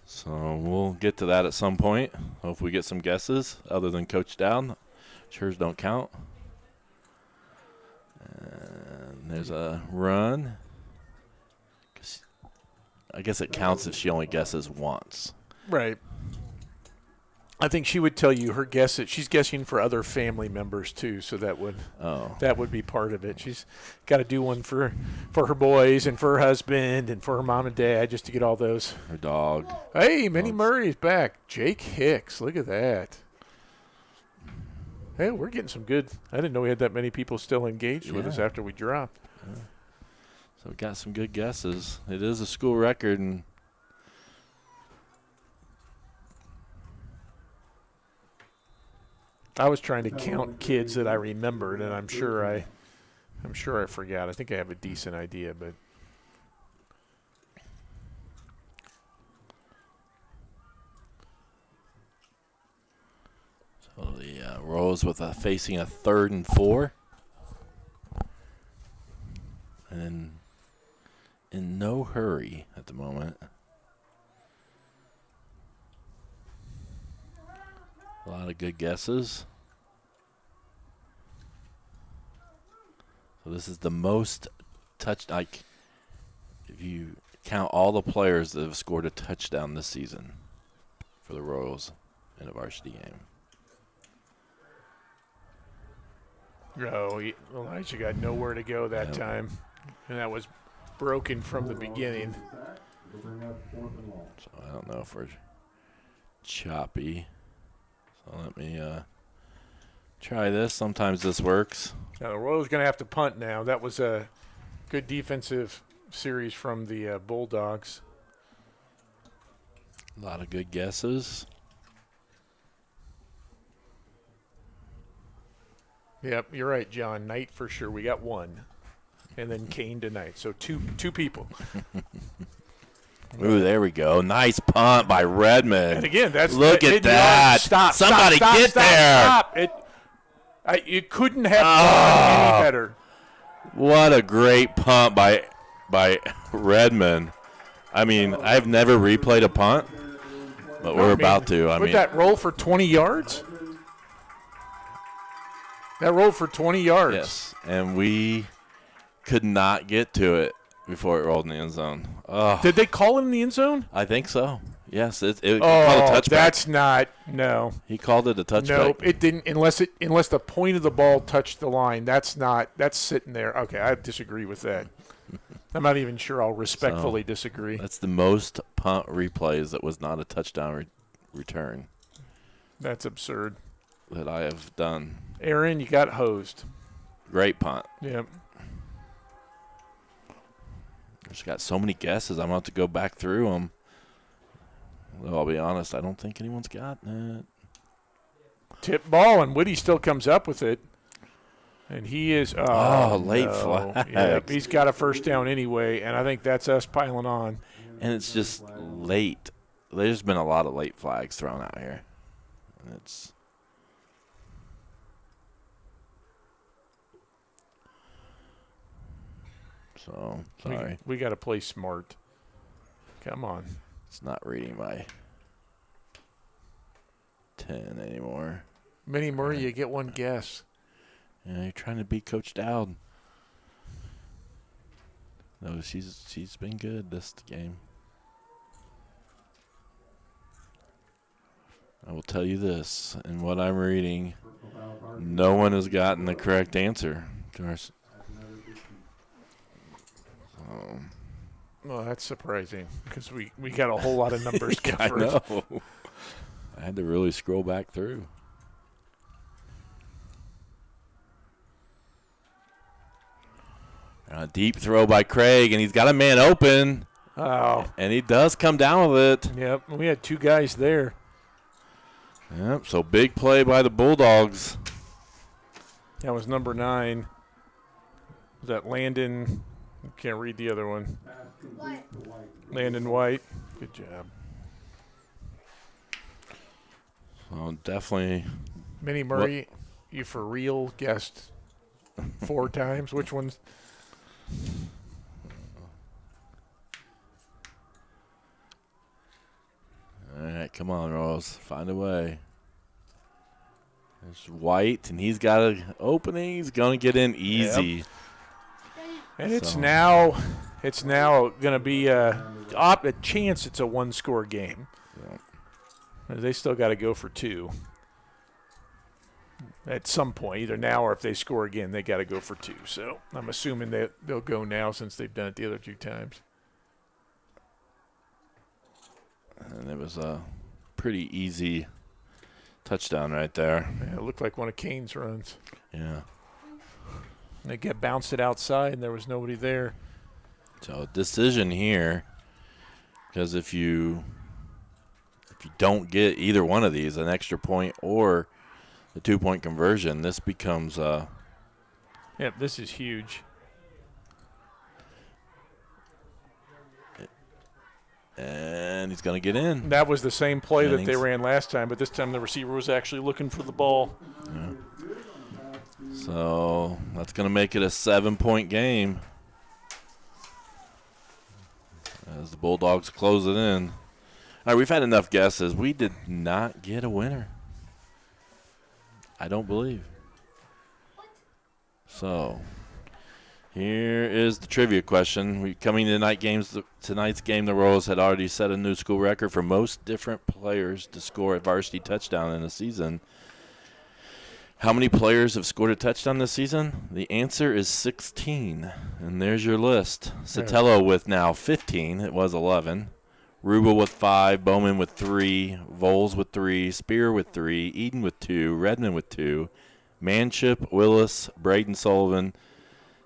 Speaker 1: So we'll get to that at some point. Hope we get some guesses other than Coach Down. Sure's don't count. And there's a run. I guess it counts if she only guesses once.
Speaker 2: Right. I think she would tell you her guess that she's guessing for other family members too, so that would be part of it. She's got to do one for her boys and for her husband and for her mom and dad just to get all those.
Speaker 1: Her dog.
Speaker 2: Hey, Minnie Murray's back. Jake Hicks, look at that. Hey, we're getting some good. I didn't know we had that many people still engaged with us after we dropped.
Speaker 1: Yeah. So we got some good guesses. It is a school record, and
Speaker 2: I was trying to count kids that I remembered, and I'm sure I forgot. I think I have a decent idea, but
Speaker 1: so the Royals with facing a 3rd and 4, and in no hurry at the moment. A lot of good guesses. So this is the most if you count all the players that have scored a touchdown this season for the Royals in a varsity game.
Speaker 2: Oh, Elijah got nowhere to go that time, and that was broken from the beginning.
Speaker 1: So I don't know if we're choppy. So let me try this. Sometimes this works.
Speaker 2: Now the Royals going to have to punt now. That was a good defensive series from the Bulldogs.
Speaker 1: A lot of good guesses.
Speaker 2: Yep, you're right, John. Knight for sure. We got one. And then Kane tonight. So two people.
Speaker 1: Ooh, there we go. Nice punt by Redmond.
Speaker 2: And again,
Speaker 1: look at that.
Speaker 2: Stop.
Speaker 1: Somebody get there.
Speaker 2: Stop. You couldn't have done any better.
Speaker 1: What a great punt by Redmond. I mean, I've never replayed a punt, but we're about to.
Speaker 2: Would that roll for 20 yards? That rolled for 20 yards.
Speaker 1: Yes, and we could not get to it before it rolled in the end zone. Oh.
Speaker 2: Did they call it in the end zone?
Speaker 1: I think so. Yes, it called a touchback.
Speaker 2: That's not no.
Speaker 1: He called it a touchback.
Speaker 2: Nope, it didn't unless the point of the ball touched the line. That's sitting there. Okay, I disagree with that. I'm not even sure I'll respectfully disagree.
Speaker 1: That's the most punt replays that was not a touchdown return.
Speaker 2: That's absurd.
Speaker 1: That I have done.
Speaker 2: Aaron, you got hosed.
Speaker 1: Great punt.
Speaker 2: Yep.
Speaker 1: Just got so many guesses. I'm about to go back through them. Well, I'll be honest. I don't think anyone's got that.
Speaker 2: Tip ball, and Woody still comes up with it. And he is
Speaker 1: late flag.
Speaker 2: Yep, he's got a first down anyway, and I think that's us piling on.
Speaker 1: And it's just late. There's been a lot of late flags thrown out here. And it's so sorry.
Speaker 2: We got to play smart. Come on.
Speaker 1: It's not reading my 10 anymore.
Speaker 2: Minnie Murray, you get one guess.
Speaker 1: Yeah, you're trying to beat Coach Dowd. No, she's been good this game. I will tell you this, in what I'm reading, no one has gotten the correct answer to our.
Speaker 2: Well, that's surprising because we got a whole lot of numbers covered.
Speaker 1: I know. I had to really scroll back through. A deep throw by Craig, and he's got a man open.
Speaker 2: Oh.
Speaker 1: And he does come down with it.
Speaker 2: Yep, we had two guys there.
Speaker 1: Yep, so big play by the Bulldogs.
Speaker 2: That was number 9. Was that Landon? I can't read the other one. Landon White. Good job.
Speaker 1: Well, definitely.
Speaker 2: Minnie Murray, you for real guessed 4 times. Which one's?
Speaker 1: All right, come on, Rose. Find a way. There's White, and he's got an opening. He's going to get in easy.
Speaker 2: Yep. And it's now going to be a chance it's a one-score game.
Speaker 1: Yep.
Speaker 2: They still got to go for 2. At some point, either now or if they score again, they got to go for 2. So I'm assuming that they'll go now since they've done it the other 2 times.
Speaker 1: And it was a pretty easy touchdown right there.
Speaker 2: Yeah, it looked like one of Kane's runs.
Speaker 1: Yeah.
Speaker 2: They bounced it outside, and there was nobody there.
Speaker 1: So decision here, because if you don't get either one of these, an extra point or the 2-point conversion, this becomes
Speaker 2: this is huge.
Speaker 1: And he's going to get in.
Speaker 2: That was the same play that they
Speaker 1: Jennings.
Speaker 2: ran last time, but this time the receiver was actually looking for the ball.
Speaker 1: Yeah. So that's going to make it a 7-point game as the Bulldogs close it in. All right, we've had enough guesses. We did not get a winner. I don't believe. So here is the trivia question. Coming to tonight's game, the Royals had already set a new school record for most different players to score a varsity touchdown in a season. How many players have scored a touchdown this season? The answer is 16. And there's your list. Sotelo with now 15. It was 11. Rubel with 5, Bowman with 3, Voles with 3, Spear with 3, Eden with 2, Redmond with 2, Manship, Willis, Braden Sullivan,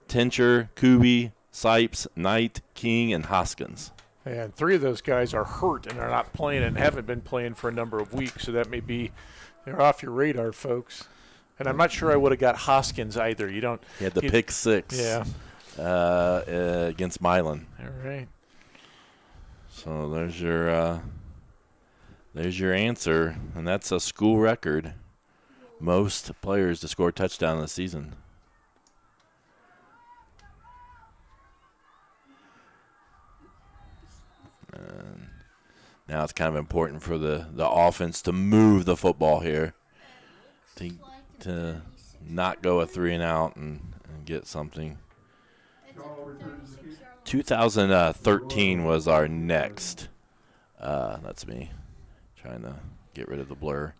Speaker 1: Tincher, Kuby, Sipes, Knight, King, and Hoskins.
Speaker 2: And 3 of those guys are hurt and are not playing and haven't been playing for a number of weeks, so that may be they're off your radar, folks. And I'm not sure I would have got Hoskins either. You don't.
Speaker 1: He had the pick 6 against Milan.
Speaker 2: All right.
Speaker 1: So there's your answer, and that's a school record. Most players to score a touchdown in the season. And now it's kind of important for the offense to move the football here, to not go a 3-and-out and get something. 2013 was our next. That's me trying to get rid of the blur.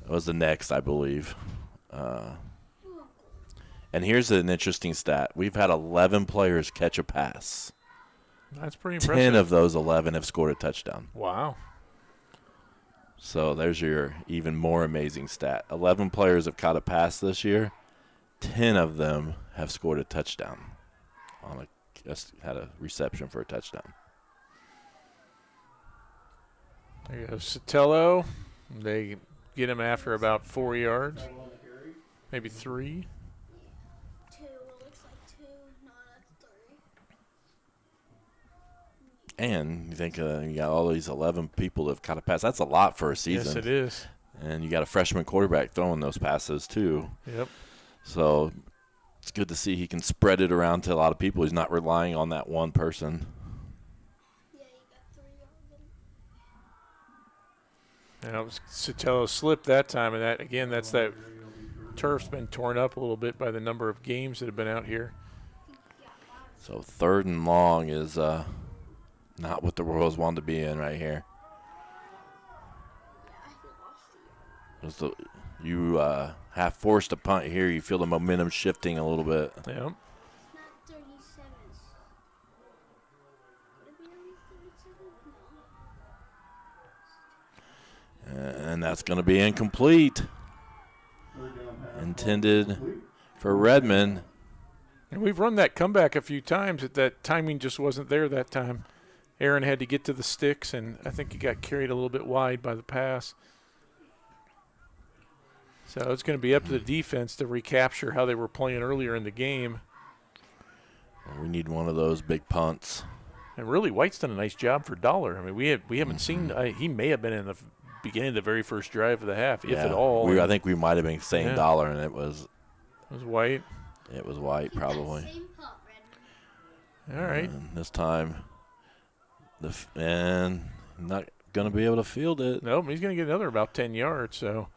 Speaker 1: It was the next, I believe. And here's an interesting stat. We've had 11 players catch a pass.
Speaker 2: That's pretty impressive.
Speaker 1: 10 of those 11 have scored a touchdown.
Speaker 2: Wow.
Speaker 1: So there's your even more amazing stat. 11 players have caught a pass this year. 10 of them have scored a touchdown. Had a reception for a touchdown.
Speaker 2: There you go. Sotelo. They get him after about 4 yards. Maybe 3.
Speaker 11: 2. It looks like 2. No, that's 3.
Speaker 1: And you think you got all these 11 people that have caught a pass. That's a lot for a season.
Speaker 2: Yes, it is.
Speaker 1: And you got a freshman quarterback throwing those passes too.
Speaker 2: Yep.
Speaker 1: So it's good to see he can spread it around to a lot of people. He's not relying on that one person.
Speaker 11: Yeah, you got 3 of them.
Speaker 2: And Sotelo slipped that time, and that's that turf's been torn up a little bit by the number of games that have been out here.
Speaker 1: So 3rd and long is not what the Royals wanted to be in right here. You have forced a punt here. You feel the momentum shifting a little bit.
Speaker 2: Yep.
Speaker 11: Not 37. Would it be only 37? No.
Speaker 1: And that's going to be incomplete. Intended for Redmond.
Speaker 2: And we've run that comeback a few times. That timing just wasn't there that time. Aaron had to get to the sticks, and I think he got carried a little bit wide by the pass. So it's going to be up to the defense to recapture how they were playing earlier in the game.
Speaker 1: We need one of those big punts.
Speaker 2: And really, White's done a nice job for Dollar. I mean, we haven't seen he may have been in the beginning of the very first drive of the half, if at all.
Speaker 1: I think we might have been saying Dollar, and it was
Speaker 2: White.
Speaker 1: It was White, probably.
Speaker 2: All right.
Speaker 1: And this time, and not going to be able to field it.
Speaker 2: Nope, he's going to get another about 10 yards. So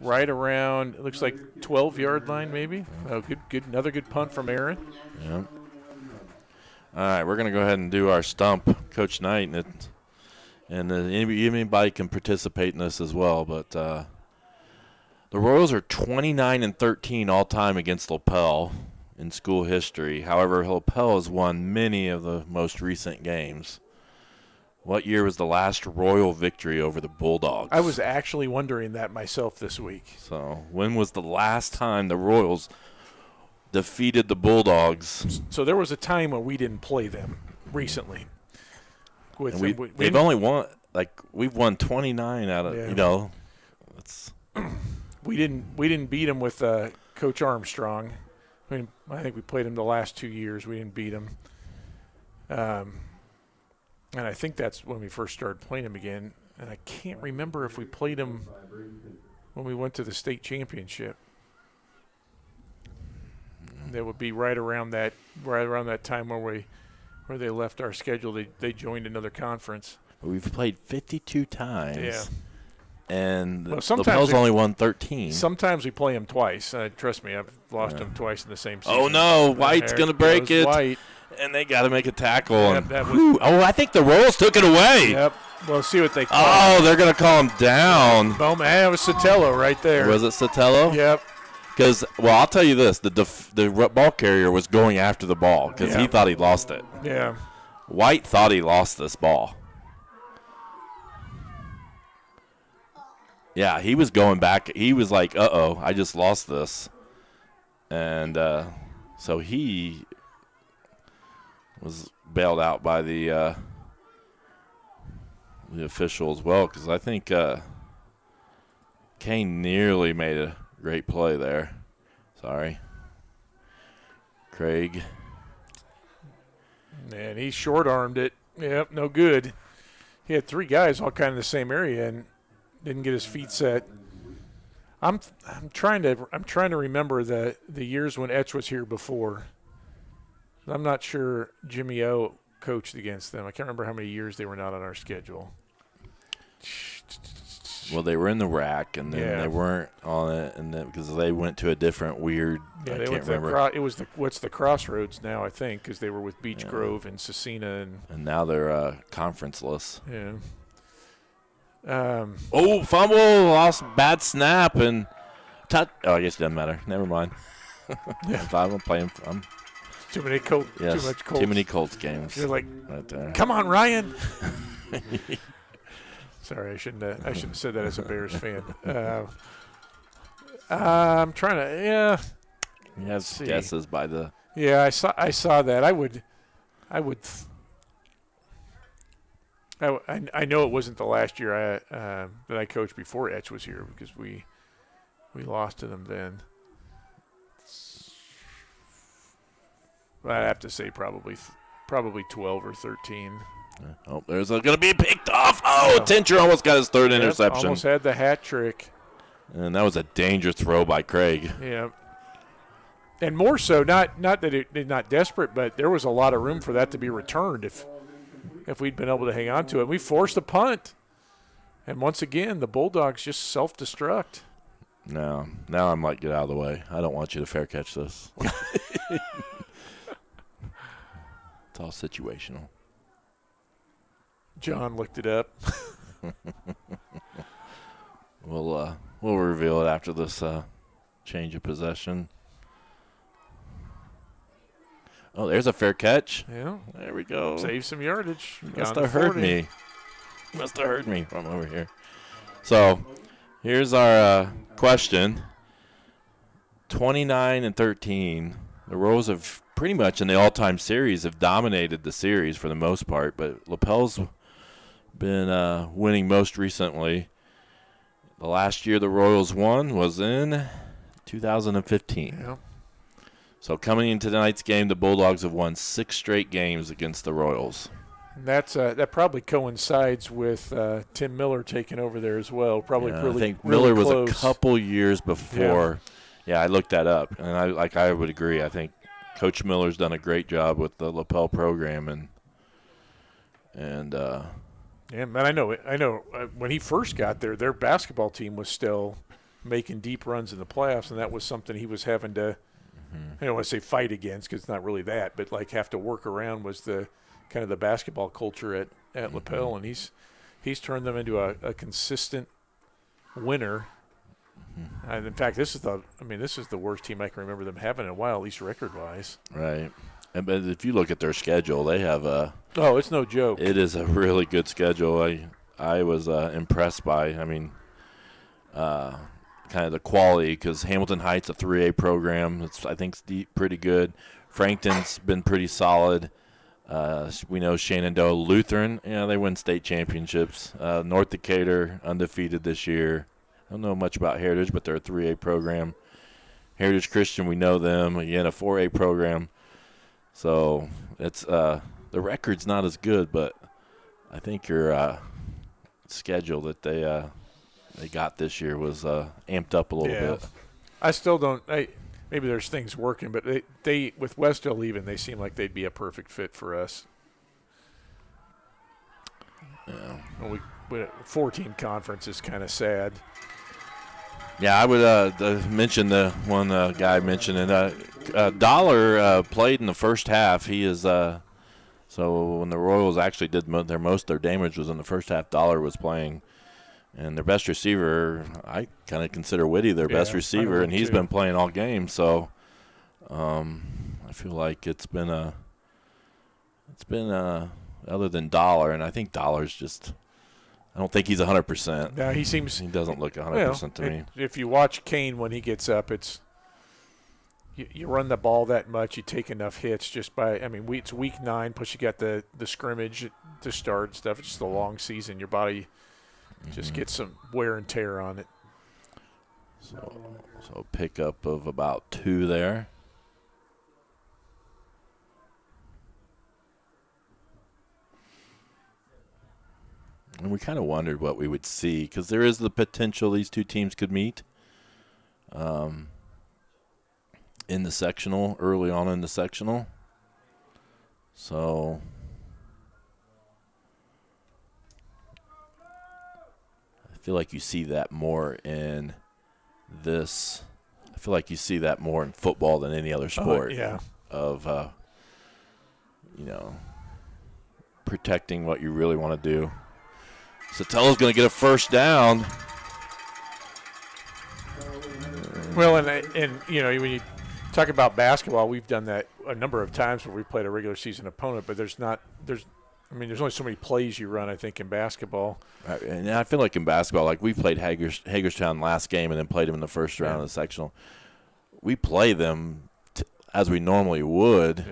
Speaker 2: right around, it looks like 12-yard line maybe. Oh, good, another good punt from Aaron.
Speaker 1: Yeah. All right, we're going to go ahead and do our stump, Coach Knight, and and anybody can participate in this as well. But the Royals are 29-13 all time against Lapel in school history. However, Lapel has won many of the most recent games. What year was the last Royal victory over the Bulldogs?
Speaker 2: I was actually wondering that myself this week.
Speaker 1: So when was the last time the Royals defeated the Bulldogs?
Speaker 2: So there was a time when we didn't play them recently.
Speaker 1: They've only won, we've won 29 out of, it's.
Speaker 2: We didn't beat them with Coach Armstrong. I mean, I think we played him the last 2 years. We didn't beat him. And I think that's when we first started playing him again. And I can't remember if we played him when we went to the state championship. That would be right around that time where they left our schedule. They joined another conference.
Speaker 1: We've played 52 times.
Speaker 2: Yeah.
Speaker 1: And Lapel's only won 13.
Speaker 2: Sometimes we play them twice. Trust me, I've lost them twice in the same season.
Speaker 1: Oh, no. White's going to break it.
Speaker 2: White.
Speaker 1: And they got to make a tackle.
Speaker 2: I
Speaker 1: think the Royals took it away.
Speaker 2: Yep. We'll see what they call
Speaker 1: they're going to call him down.
Speaker 2: Bowman. That was Sotelo right there.
Speaker 1: Was it Sotelo?
Speaker 2: Yep.
Speaker 1: Because, I'll tell you this. The ball carrier was going after the ball because he thought he lost it.
Speaker 2: Yeah.
Speaker 1: White thought he lost this ball. Yeah, he was going back. He was like, uh-oh, I just lost this. And so he was bailed out by the official as well, because I think Kane nearly made a great play there. Sorry. Craig.
Speaker 2: Man, he short-armed it. Yep, no good. He had 3 guys all kind of the same area and didn't get his feet set. I'm trying to remember the years when Etch was here before. I'm not sure Jimmy O coached against them. I can't remember how many years they were not on our schedule.
Speaker 1: Well, they were in the rack, and then they weren't on it, and then because they went to a different weird.
Speaker 2: Yeah,
Speaker 1: I can't remember.
Speaker 2: It was what's the Crossroads now, I think, because they were with Beech Grove and Cecina,
Speaker 1: and now they're conferenceless.
Speaker 2: Yeah.
Speaker 1: Fumble, lost, bad snap, and I guess it doesn't matter. Never mind. I'm playing.
Speaker 2: Too many Colts.
Speaker 1: Too many Colts games.
Speaker 2: You're like,
Speaker 1: right there.
Speaker 2: Come on, Ryan. Sorry, I shouldn't have said that as a Bears fan. I'm trying to. Yeah.
Speaker 1: He has guesses by the.
Speaker 2: Yeah, I saw that. I know it wasn't the last year that I coached before Etch was here, because we lost to them then. I'd have to say probably 12 or 13.
Speaker 1: There's going to be picked off. Tincher almost got his third interception.
Speaker 2: Almost had the hat trick.
Speaker 1: And that was a dangerous throw by Craig.
Speaker 2: Yeah. And more so, not that they're not desperate, but there was a lot of room for that to be returned if we'd been able to hang on to it. We forced a punt. And once again, the Bulldogs just self-destruct.
Speaker 1: No. Now I'm like, get out of the way. I don't want you to fair catch this. It's all situational.
Speaker 2: John looked it up.
Speaker 1: We'll reveal it after this change of possession. Oh, there's a fair catch.
Speaker 2: Yeah.
Speaker 1: There we go.
Speaker 2: Save some yardage.
Speaker 1: Must have heard me. Must have heard me from over here. So here's our question. 29-13. The Royals have pretty much in the all-time series have dominated the series for the most part, but Lapel's been winning most recently. The last year the Royals won was in 2015.
Speaker 2: Yeah.
Speaker 1: So coming into tonight's game, the Bulldogs have won 6 straight games against the Royals.
Speaker 2: And that probably coincides with Tim Miller taking over there as well. Probably
Speaker 1: I
Speaker 2: really,
Speaker 1: think
Speaker 2: really
Speaker 1: Miller was
Speaker 2: close.
Speaker 1: a couple years before. Yeah, I looked that up, and I would agree. I think Coach Miller's done a great job with the Lapel program, and
Speaker 2: yeah, man, I know. When he first got there, their basketball team was still making deep runs in the playoffs, and that was something he was having to. I don't want to say fight against, because it's not really that, but like have to work around was the kind of the basketball culture at Lapel, and he's he's turned them into a consistent winner. And in fact, this is the worst team I can remember them having in a while, at least record-wise.
Speaker 1: Right. But if you look at their schedule, they have
Speaker 2: it's no joke.
Speaker 1: It is a really good schedule. I was impressed by, kind of the quality, because Hamilton Heights, a 3A program, I think it's pretty good. Frankton's been pretty solid. We know Shenandoah Lutheran, they win state championships. North Decatur, undefeated this year. I don't know much about Heritage, but they're a 3A program. Heritage Christian, we know them. Again, a 4A program. So it's the record's not as good, but I think your schedule that they got this year was amped up a little bit.
Speaker 2: I still don't. Maybe there's things working, but they with Westhill even, they seem like they'd be a perfect fit for us.
Speaker 1: Yeah.
Speaker 2: Well, we 14 conference is kind of sad.
Speaker 1: Yeah, I would mention the one guy mentioned it. Dollar played in the first half. He is so when the Royals actually did their damage was in the first half. Dollar was playing, and their best receiver, I kind of consider Whitty their best receiver, and he's been playing all game. So I feel like it's been other than Dollar, and I think Dollar's just. I don't think he's 100%.
Speaker 2: No, he
Speaker 1: doesn't look 100% to me.
Speaker 2: If you watch Kane when he gets up, it's you run the ball that much, you take enough hits just by. It's week 9, plus you got the scrimmage to start and stuff. It's just a long season. Your body just gets some wear and tear on it.
Speaker 1: So pickup of about 2 there. And we kind of wondered what we would see, because there is the potential these two teams could meet in the sectional, early on in the sectional. So I feel like you see that more in this. I feel like you see that more in football than any other sport. Of protecting what you really want to do. Satello's going to get a first down.
Speaker 2: Well, and when you talk about basketball, we've done that a number of times where we played a regular season opponent, but there's only so many plays you run, I think, in basketball.
Speaker 1: And I feel like in basketball, like we played Hagerstown last game and then played them in the first round of the sectional. We play them as we normally would,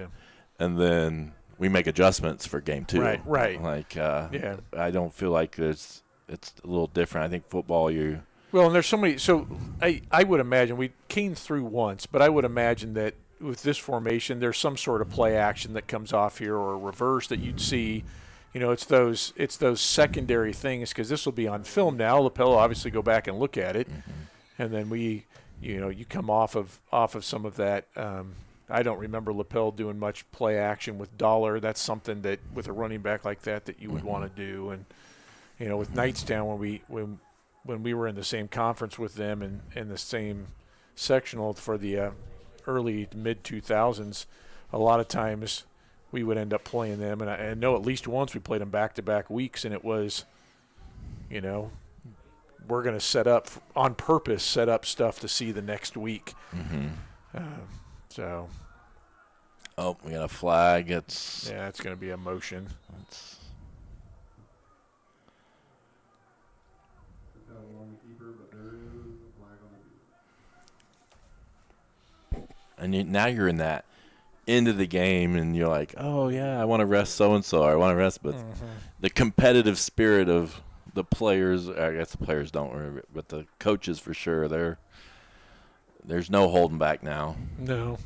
Speaker 1: and then we make adjustments for game 2.
Speaker 2: Right.
Speaker 1: Like, I don't feel like it's a little different. I think football,
Speaker 2: Well, and there's so many. So I would imagine we came through once, but I would imagine that with this formation, there's some sort of play action that comes off here or a reverse that you'd see. It's those secondary things, because this will be on film now. Lapel will obviously go back and look at it, and then you come off of some of that. I don't remember Lapel doing much play action with Dollar. That's something that with a running back like that you would want to do. And with Knightstown, when we were in the same conference with them and in the same sectional for the early to mid 2000s, a lot of times we would end up playing them. And I know at least once we played them back-to-back weeks, and it was, we're going to set up stuff to see the next week. So.
Speaker 1: Oh, we got a flag. It's
Speaker 2: going to be a motion.
Speaker 1: And now you're in that end of the game, and you're like, oh, yeah, I want to rest so-and-so, or I want to rest. But the competitive spirit of the players, I guess the players don't, but the coaches for sure, there's no holding back now.
Speaker 2: No.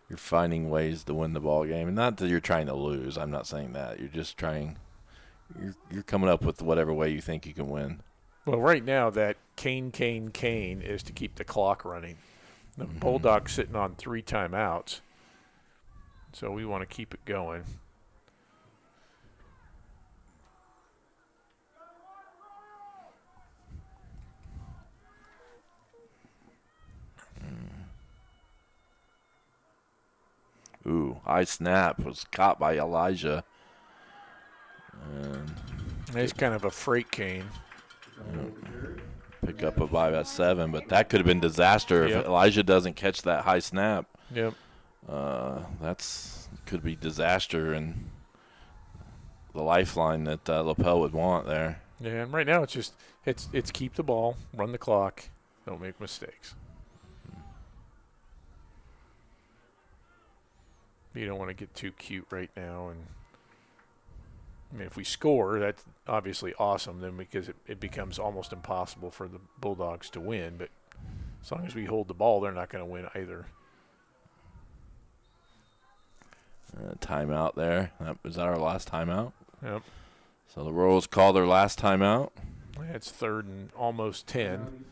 Speaker 1: You're finding ways to win the ball game. And not that you're trying to lose. I'm not saying that. You're just trying – you're coming up with whatever way you think you can win.
Speaker 2: Well, right now that Kane is to keep the clock running. The Bulldogs sitting on 3 timeouts. So we want to keep it going.
Speaker 1: Ooh, high snap was caught by Elijah. And
Speaker 2: He's kind of a freight cane.
Speaker 1: Pick up a 5 at 7, but that could have been disaster if Elijah doesn't catch that high snap.
Speaker 2: Yep.
Speaker 1: That's could be disaster and the lifeline that Lapel would want there.
Speaker 2: Yeah, and right now it's keep the ball, run the clock, don't make mistakes. You don't want to get too cute right now. And I mean, if we score, that's obviously awesome then, because it becomes almost impossible for the Bulldogs to win. But as long as we hold the ball, they're not going to win either.
Speaker 1: Timeout there. Is that our last timeout?
Speaker 2: Yep.
Speaker 1: So the Royals call their last timeout.
Speaker 2: It's 3rd and almost 10.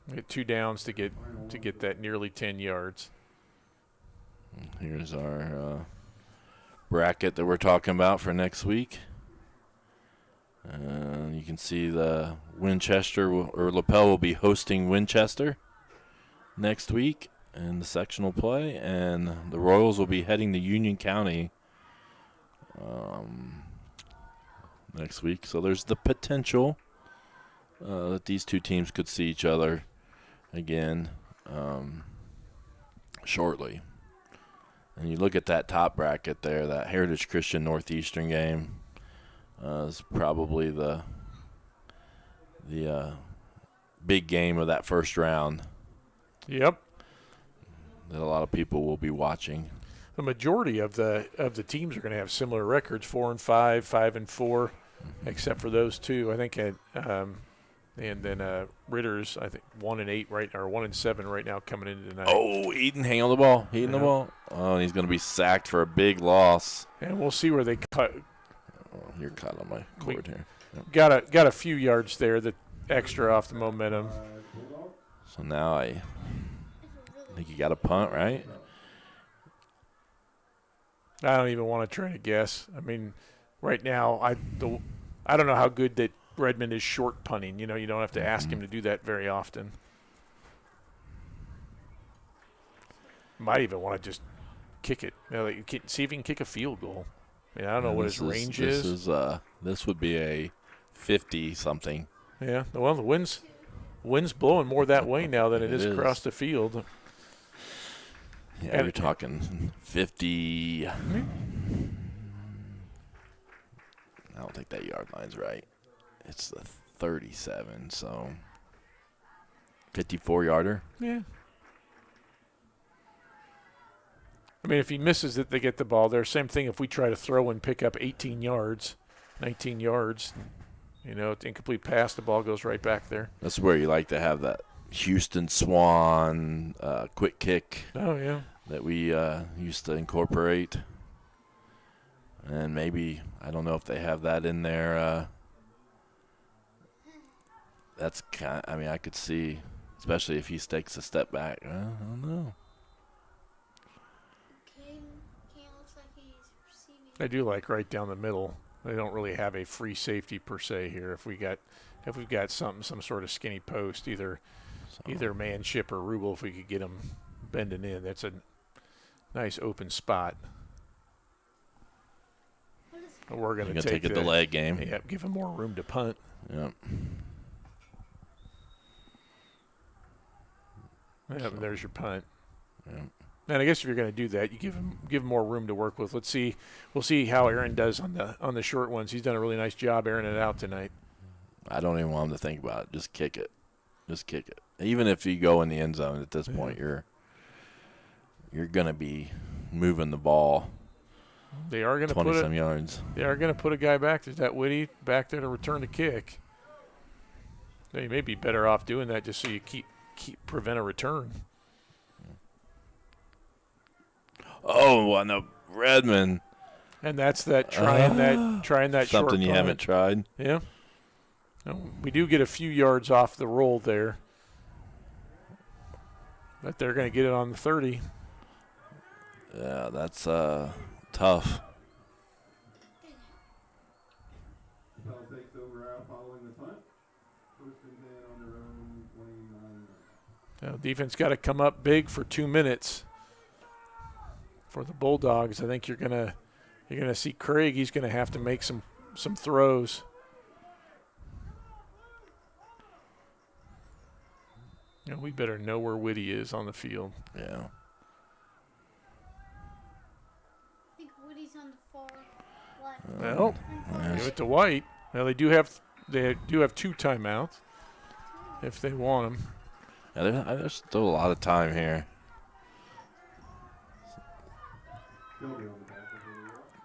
Speaker 2: We get 2 downs to get that nearly 10 yards.
Speaker 1: Here's our bracket that we're talking about for next week. You can see the Lapel will be hosting Winchester next week in the sectional play, and the Royals will be heading to Union County next week. So there's the potential that these two teams could see each other again shortly. And you look at that top bracket there, that Heritage Christian Northeastern game is probably the big game of that first round.
Speaker 2: Yep.
Speaker 1: That a lot of people will be watching.
Speaker 2: The majority of the teams are going to have similar records: 4-5, 5-4, except for those two. I think, and then Ritter's, I think 1-8 right, or 1-7 right now coming into tonight.
Speaker 1: Oh, Eden, hang on the ball, the ball. Oh, and he's going to be sacked for a big loss.
Speaker 2: And we'll see where they cut.
Speaker 1: Oh, you're caught on my cord here.
Speaker 2: Yep. Got a few yards there, that extra off the momentum.
Speaker 1: So now I think you got a punt, right?
Speaker 2: I don't even want to try to guess. I mean, right now, I don't know how good that Redmond is short punting. You don't have to ask him to do that very often. Might even want to just kick it. See if he can kick a field goal. I mean, I don't know what his range is.
Speaker 1: This would be a 50-something.
Speaker 2: Yeah. Well, the wind's blowing more that way now than it is across the field.
Speaker 1: Yeah, and you're talking 50. I don't think that yard line's right. It's the 37, so 54-yarder.
Speaker 2: Yeah. I mean, if he misses it, they get the ball there. Same thing if we try to throw and pick up 18 yards, 19 yards. Incomplete pass, the ball goes right back there.
Speaker 1: That's where you like to have that Houston Swan quick kick.
Speaker 2: Oh, yeah.
Speaker 1: That we used to incorporate. And maybe, I don't know if they have that in there. That's I could see, especially if he takes a step back. I don't know.
Speaker 11: Looks like he's receiving.
Speaker 2: I do like right down the middle. They don't really have a free safety per se here. If we've got some sort of skinny post, either Manship or Rubel, if we could get him bending in, that's a nice open spot. We're going to take
Speaker 1: a delay game.
Speaker 2: Yep, give him more room to punt.
Speaker 1: Yep.
Speaker 2: Yep, and there's your punt.
Speaker 1: Yep.
Speaker 2: And I guess if you're going to do that, you give him more room to work with. We'll see how Aaron does on the short ones. He's done a really nice job airing it out tonight.
Speaker 1: I don't even want him to think about it. Just kick it. Even if you go in the end zone at this point, you're going to be moving the ball.
Speaker 2: They are going to
Speaker 1: 20-some yards.
Speaker 2: They are going to put a guy back. There's that Whitty back there to return the kick. Now, you may be better off doing that just so you prevent a return.
Speaker 1: Oh, on the Redmond.
Speaker 2: And that's that trying that short
Speaker 1: something you
Speaker 2: punt.
Speaker 1: haven't tried.
Speaker 2: Yeah. We do get a few yards off the roll there. But they're going to get it on the 30.
Speaker 1: Yeah, that's tough.
Speaker 9: Bell takes over out following the punt. First and 10 on their own 29.
Speaker 2: Now, defense got to come up big for 2 minutes. For the Bulldogs, I think you're gonna see Craig. He's gonna have to make some some throws. We better know where Whitty is on the field.
Speaker 1: Yeah.
Speaker 11: I think Woody's on the far left.
Speaker 2: Well, give it to White. Now they do have 2 timeouts if they want them.
Speaker 1: Yeah, there's still a lot of time here.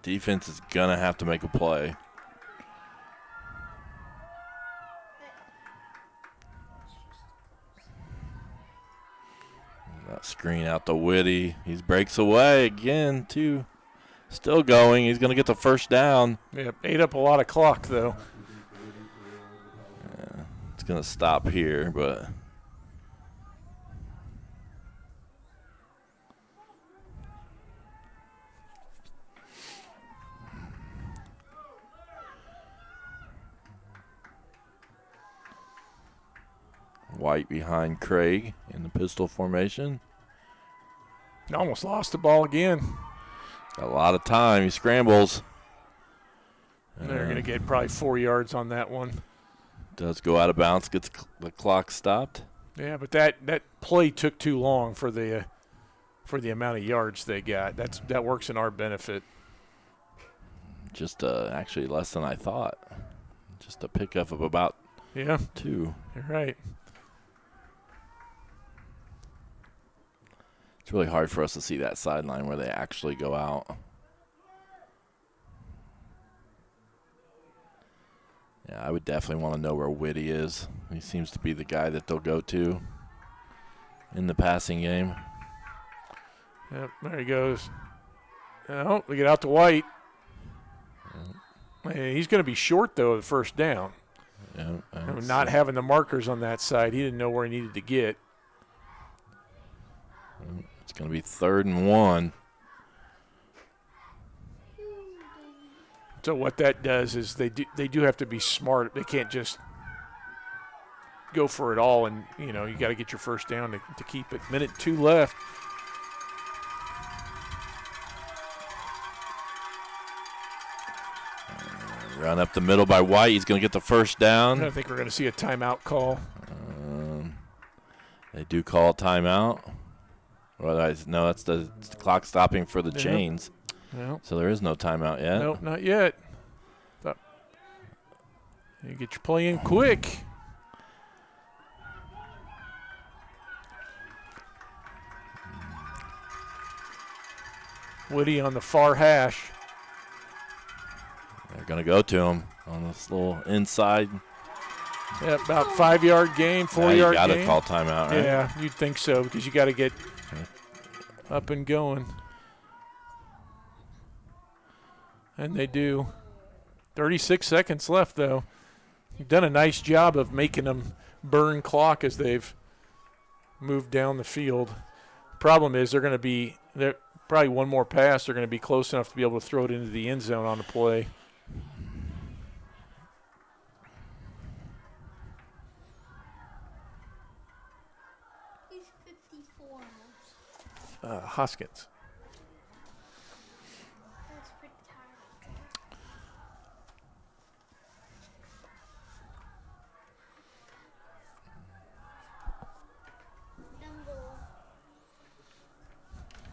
Speaker 1: Defense is going to have to make a play. That screen out to Whitty. He breaks away again, too. Still going. He's going to get the first down.
Speaker 2: Yeah, ate up a lot of clock, though.
Speaker 1: Yeah, it's going to stop here, but... White behind Craig in the pistol formation.
Speaker 2: Almost lost the ball again.
Speaker 1: Got a lot of time. He scrambles.
Speaker 2: They're going to get probably 4 yards on that one.
Speaker 1: Does go out of bounds, gets the clock stopped.
Speaker 2: Yeah, but that play took too long for the amount of yards they got. That works in our benefit.
Speaker 1: Just actually less than I thought. Just a pickup of about 2.
Speaker 2: You're right.
Speaker 1: It's really hard for us to see that sideline where they actually go out. Yeah, I would definitely want to know where Whitty is. He seems to be the guy that they'll go to in the passing game.
Speaker 2: Yep, there he goes. Oh, we get out to White. He's going to be short, though, of the first down.
Speaker 1: Yeah,
Speaker 2: not having the markers on that side, he didn't know where he needed to get.
Speaker 1: It's going to be 3rd and 1.
Speaker 2: So what that does is they do have to be smart. They can't just go for it all, and you got to get your first down to keep it. 1:02 left.
Speaker 1: Run up the middle by White. He's going to get the first down.
Speaker 2: I think we're going to see a timeout call.
Speaker 1: They do call a timeout. No, that's the clock stopping for the chains.
Speaker 2: Well,
Speaker 1: so there is no timeout yet.
Speaker 2: Nope, not yet. You get your play in quick. Whitty on the far hash.
Speaker 1: They're going to go to him on this little inside.
Speaker 2: Yeah, about 5-yard gain, 4-yard
Speaker 1: You
Speaker 2: gain.
Speaker 1: got to call timeout, right?
Speaker 2: Yeah, you'd think so because you got to get up and going. And they do. 36 seconds left, though. You've done a nice job of making them burn clock as they've moved down the field. Problem is they're probably one more pass. They're going to be close enough to be able to throw it into the end zone on the play.
Speaker 11: He's 54 now.
Speaker 2: Hoskins.
Speaker 11: That's pretty tired.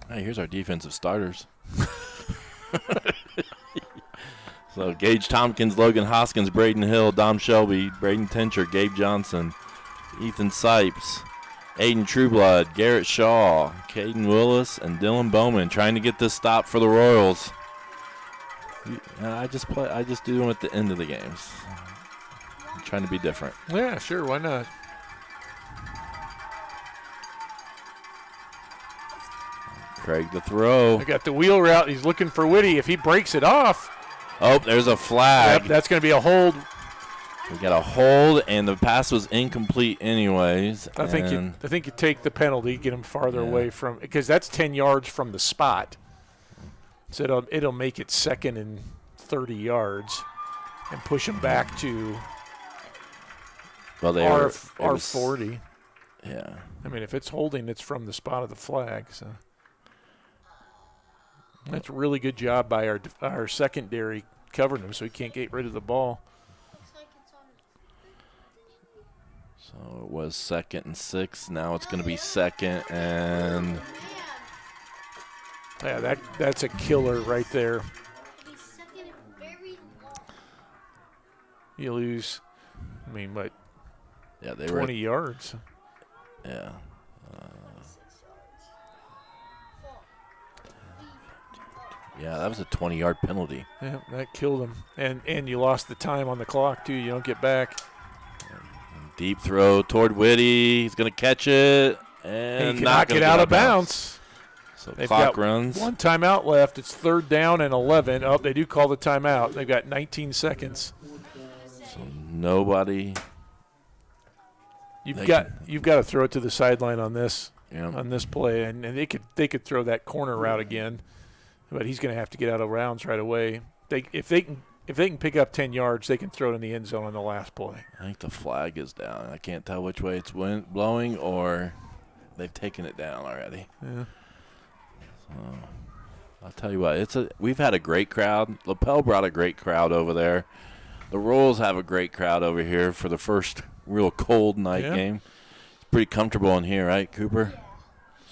Speaker 1: Hey, here's our defensive starters. So Gage Tompkins, Logan Hoskins, Braden Hill, Dom Shelby, Braden Tencher, Gabe Johnson, Ethan Sipes, Aiden Trueblood, Garrett Shaw, Caden Willis, and Dylan Bowman trying to get this stop for the Royals. I just do them at the end of the games. I'm trying to be different.
Speaker 2: Yeah, sure, why not?
Speaker 1: Craig the throw.
Speaker 2: I got the wheel route. He's looking for Whitty. If he breaks it off.
Speaker 1: Oh, there's a flag.
Speaker 2: Yep, that's going to be a hold.
Speaker 1: We got a hold, and the pass was incomplete anyways.
Speaker 2: I think you take the penalty, get him farther away from, because that's 10 yards from the spot. So it'll make it 2nd and 30 yards and push him back to our 40.
Speaker 1: Yeah.
Speaker 2: I mean, if it's holding, it's from the spot of the flag. So that's a really good job by our secondary covering him, so he can't get rid of the ball.
Speaker 1: So it was 2nd and 6. Now it's going to be 2nd and.
Speaker 2: Yeah, that's a killer right there. You lose, I mean, what?
Speaker 1: Yeah, they
Speaker 2: 20 yards.
Speaker 1: Yeah. Yeah, that was a 20-yard penalty.
Speaker 2: Yeah, that killed him. And you lost the time on the clock, too. You don't get back.
Speaker 1: Deep throw toward Whitty. He's going to catch it. And
Speaker 2: he cannot get out of bounds.
Speaker 1: So
Speaker 2: They've
Speaker 1: clock
Speaker 2: got
Speaker 1: runs.
Speaker 2: one timeout left. It's 3rd down and 11. Oh, they do call the timeout. They've got 19 seconds.
Speaker 1: So nobody.
Speaker 2: You've got to throw it to the sideline on this
Speaker 1: Yeah.
Speaker 2: on this play, and they could throw that corner route again, but he's going to have to get out of rounds right away. If they can pick up 10 yards, they can throw it in the end zone on the last play.
Speaker 1: I think the flag is down. I can't tell which way it's blowing or they've taken it down already.
Speaker 2: Yeah.
Speaker 1: So I'll tell you what, we've had a great crowd. Lapel brought a great crowd over there. The Royals have a great crowd over here for the first real cold night game. It's pretty comfortable in here, right, Cooper?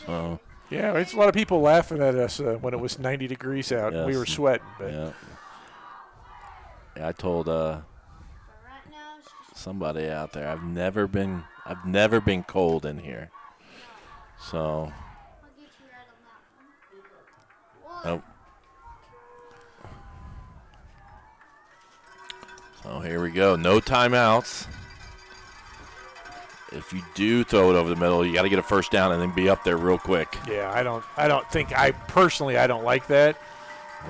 Speaker 1: So.
Speaker 2: Yeah, it's a lot of people laughing at us when it was 90 degrees out.
Speaker 1: Yes.
Speaker 2: We were sweating. But.
Speaker 1: Yeah. I told somebody out there I've never been cold in here. So. Oh. So here we go. No timeouts. If you do throw it over the middle, you got to get a first down and then be up there real quick.
Speaker 2: Yeah, I don't like that.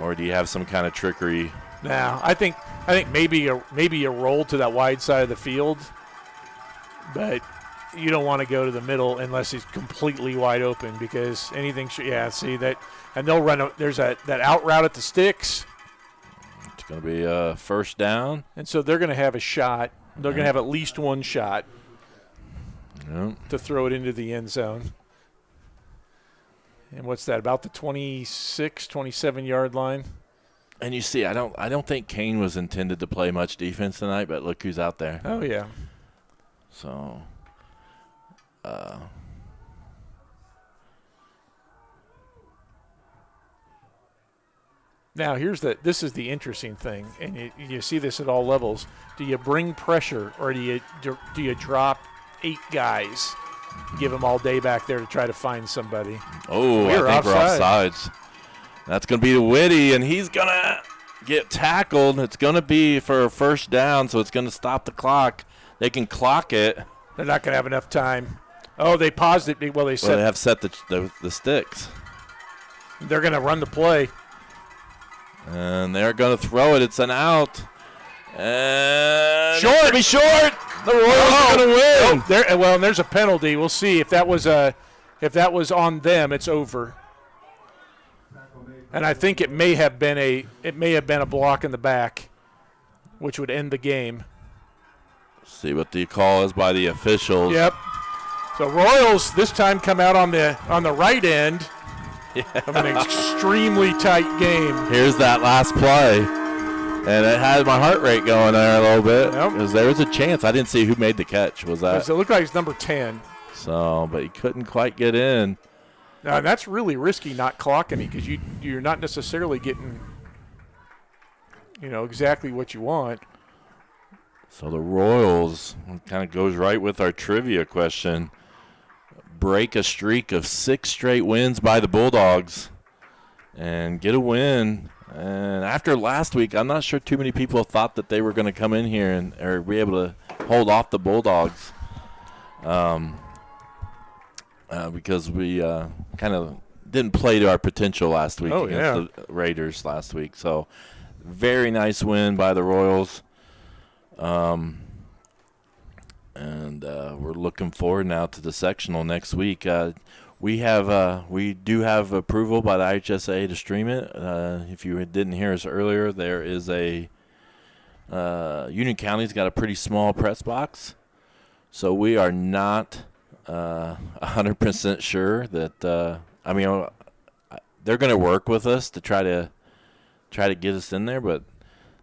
Speaker 1: Or do you have some kind of trickery?
Speaker 2: No, I think maybe a roll to that wide side of the field, but you don't want to go to the middle unless he's completely wide open because anything. See that, and they'll run. There's that out route at the sticks.
Speaker 1: It's going to be a first down,
Speaker 2: and so they're going to have a shot. They're going to have at least one shot to throw it into the end zone. And what's that? About the 26, 27-yard line.
Speaker 1: And you see, I don't think Kane was intended to play much defense tonight, but look who's out there.
Speaker 2: Oh yeah.
Speaker 1: So.
Speaker 2: Now this is the interesting thing, and you see this at all levels. Do you bring pressure, or do you drop 8 guys, give them all day back there to try to find somebody?
Speaker 1: Oh, I think we're offsides. That's going to be the Whitty, and he's going to get tackled. It's going to be for a first down, so it's going to stop the clock. They can clock it.
Speaker 2: They're not going to have enough time. Oh, they paused it. Well, they
Speaker 1: have set the sticks.
Speaker 2: They're going to run the play.
Speaker 1: And they're going to throw it. It's an out. And
Speaker 2: short.
Speaker 1: It's be short. The Royals are going to win.
Speaker 2: And there's a penalty. We'll see if that was on them. It's over. And I think it may have been a block in the back, which would end the game.
Speaker 1: See what the call is by the officials.
Speaker 2: Yep. So Royals this time come out on the right end of an extremely tight game.
Speaker 1: Here's that last play. And it had my heart rate going there a little bit. Because there was a chance. I didn't see who made the catch. Was that?
Speaker 2: It looked like it's number 10.
Speaker 1: So, but he couldn't quite get in.
Speaker 2: Now, that's really risky not clocking it because you're not necessarily getting, exactly what you want.
Speaker 1: So the Royals kind of goes right with our trivia question. Break a streak of 6 straight wins by the Bulldogs and get a win. And after last week, I'm not sure too many people thought that they were going to come in here or be able to hold off the Bulldogs. Because we kind of didn't play to our potential last week against the Raiders last week. So very nice win by the Royals. And we're looking forward now to the sectional next week. We do have approval by the IHSA to stream it. If you didn't hear us earlier, there is a Union County's got a pretty small press box, so we are not 100% sure that they're going to work with us to try to get us in there, but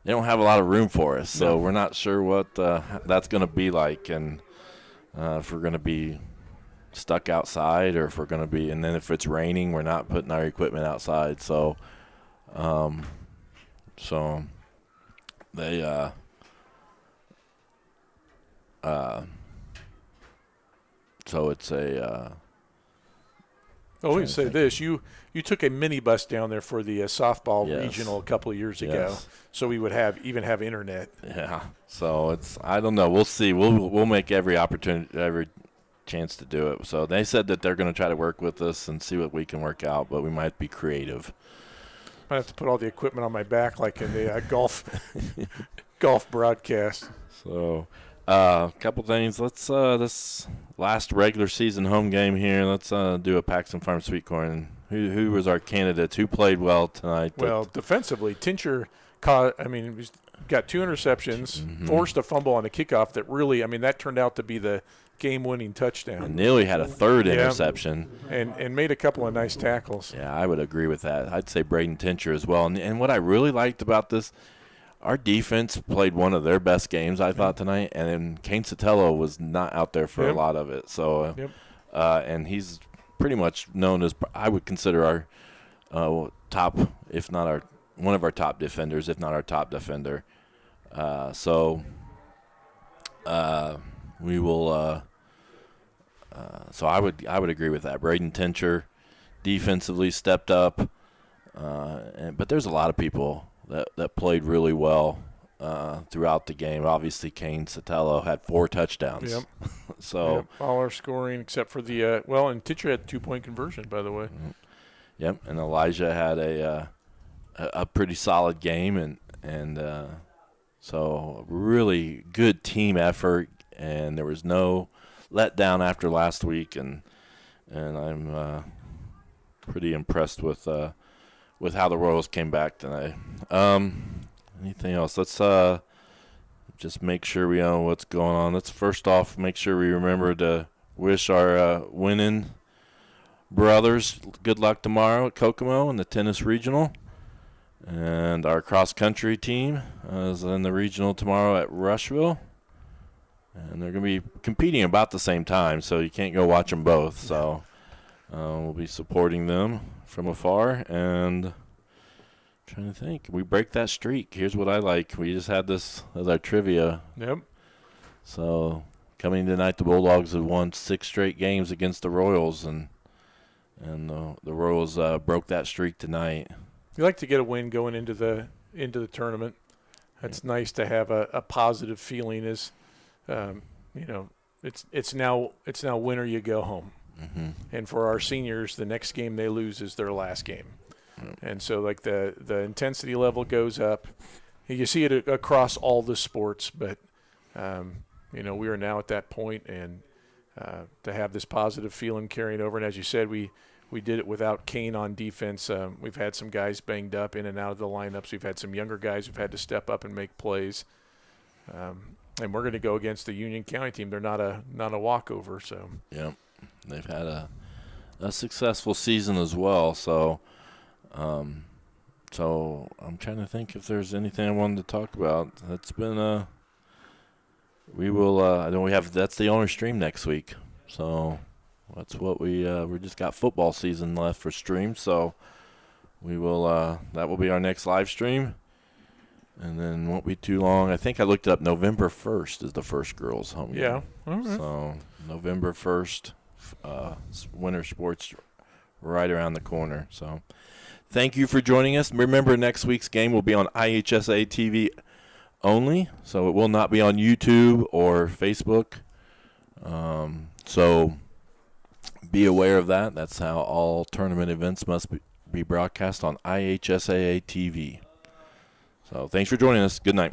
Speaker 1: they don't have a lot of room for us, so
Speaker 2: No.
Speaker 1: we're not sure what that's going to be like, and if we're going to be stuck outside or if we're going to be – and then if it's raining, we're not putting our equipment outside. So they so it's a
Speaker 2: I always say this: you took a minibus down there for the softball
Speaker 1: Yes.
Speaker 2: regional a couple of years ago,
Speaker 1: Yes.
Speaker 2: so we would have internet.
Speaker 1: yeah. So it's I don't know. We'll see. We'll make every chance to do it. So they said that they're going to try to work with us and see what we can work out, but we might be creative.
Speaker 2: I have to put all the equipment on my back like in the golf broadcast.
Speaker 1: So a couple things. Let's this last regular season home game here. Let's do a Paxton Farm sweet corn. Who was our candidates? Who played well tonight?
Speaker 2: Well, defensively, Tincher caught. He's got 2 interceptions, forced a fumble on the kickoff that really. That turned out to be the game-winning touchdown.
Speaker 1: And nearly had a third interception.
Speaker 2: And made a couple of nice tackles.
Speaker 1: Yeah, I would agree with that. I'd say Braden Tincher as well. And what I really liked about this, our defense played one of their best games, I thought, tonight. And then Kane Sotelo was not out there for a lot of it. So, and he's pretty much known as, I would consider our top, if not one of our top defenders, if not our top defender. We will. So I would agree with that. Braden Tincher defensively stepped up, but there's a lot of people that played really well throughout the game. Obviously, Kane Sotelo had 4 touchdowns.
Speaker 2: Yep.
Speaker 1: So
Speaker 2: all our scoring except for the and Tincher had 2-point conversion, by the way.
Speaker 1: Yep, and Elijah had a pretty solid game, and so really good team effort, and there was no letdown after last week, and I'm pretty impressed with how the Royals came back tonight. Anything else? Let's just make sure we know what's going on. Let's first off make sure we remember to wish our winning brothers good luck tomorrow at Kokomo in the tennis regional, and our cross-country team is in the regional tomorrow at Rushville. And they're going to be competing about the same time, so you can't go watch them both. So we'll be supporting them from afar. And trying to think, we break that streak. Here's what I like. We just had this as our trivia.
Speaker 2: Yep.
Speaker 1: So coming tonight, the Bulldogs have won 6 straight games against the Royals, and the Royals broke that streak tonight.
Speaker 2: You like to get a win going into the tournament. It's nice to have a positive feeling. It's now win or you go home.
Speaker 1: Mm-hmm.
Speaker 2: And for our seniors, the next game they lose is their last game. And so like the intensity level goes up. You see it across all the sports, but we are now at that point, and to have this positive feeling carrying over. And as you said, we did it without Kane on defense. We've had some guys banged up in and out of the lineups. We've had some younger guys who've had to step up and make plays. And we're going to go against the Union County team. They're not a walkover. So
Speaker 1: yep, they've had a successful season as well. So, so I'm trying to think if there's anything I wanted to talk about. That's been we will. I know we have. That's the owner stream next week. So that's what we just got football season left for stream. So we will. That will be our next live stream. And then won't be too long. I think I looked it up. November 1st is the first girls' home game.
Speaker 2: Yeah. All right.
Speaker 1: So November 1st, winter sports right around the corner. So thank you for joining us. Remember, next week's game will be on IHSA TV only. So it will not be on YouTube or Facebook. So be aware of that. That's how all tournament events must be broadcast on IHSAA TV. So thanks for joining us. Good night.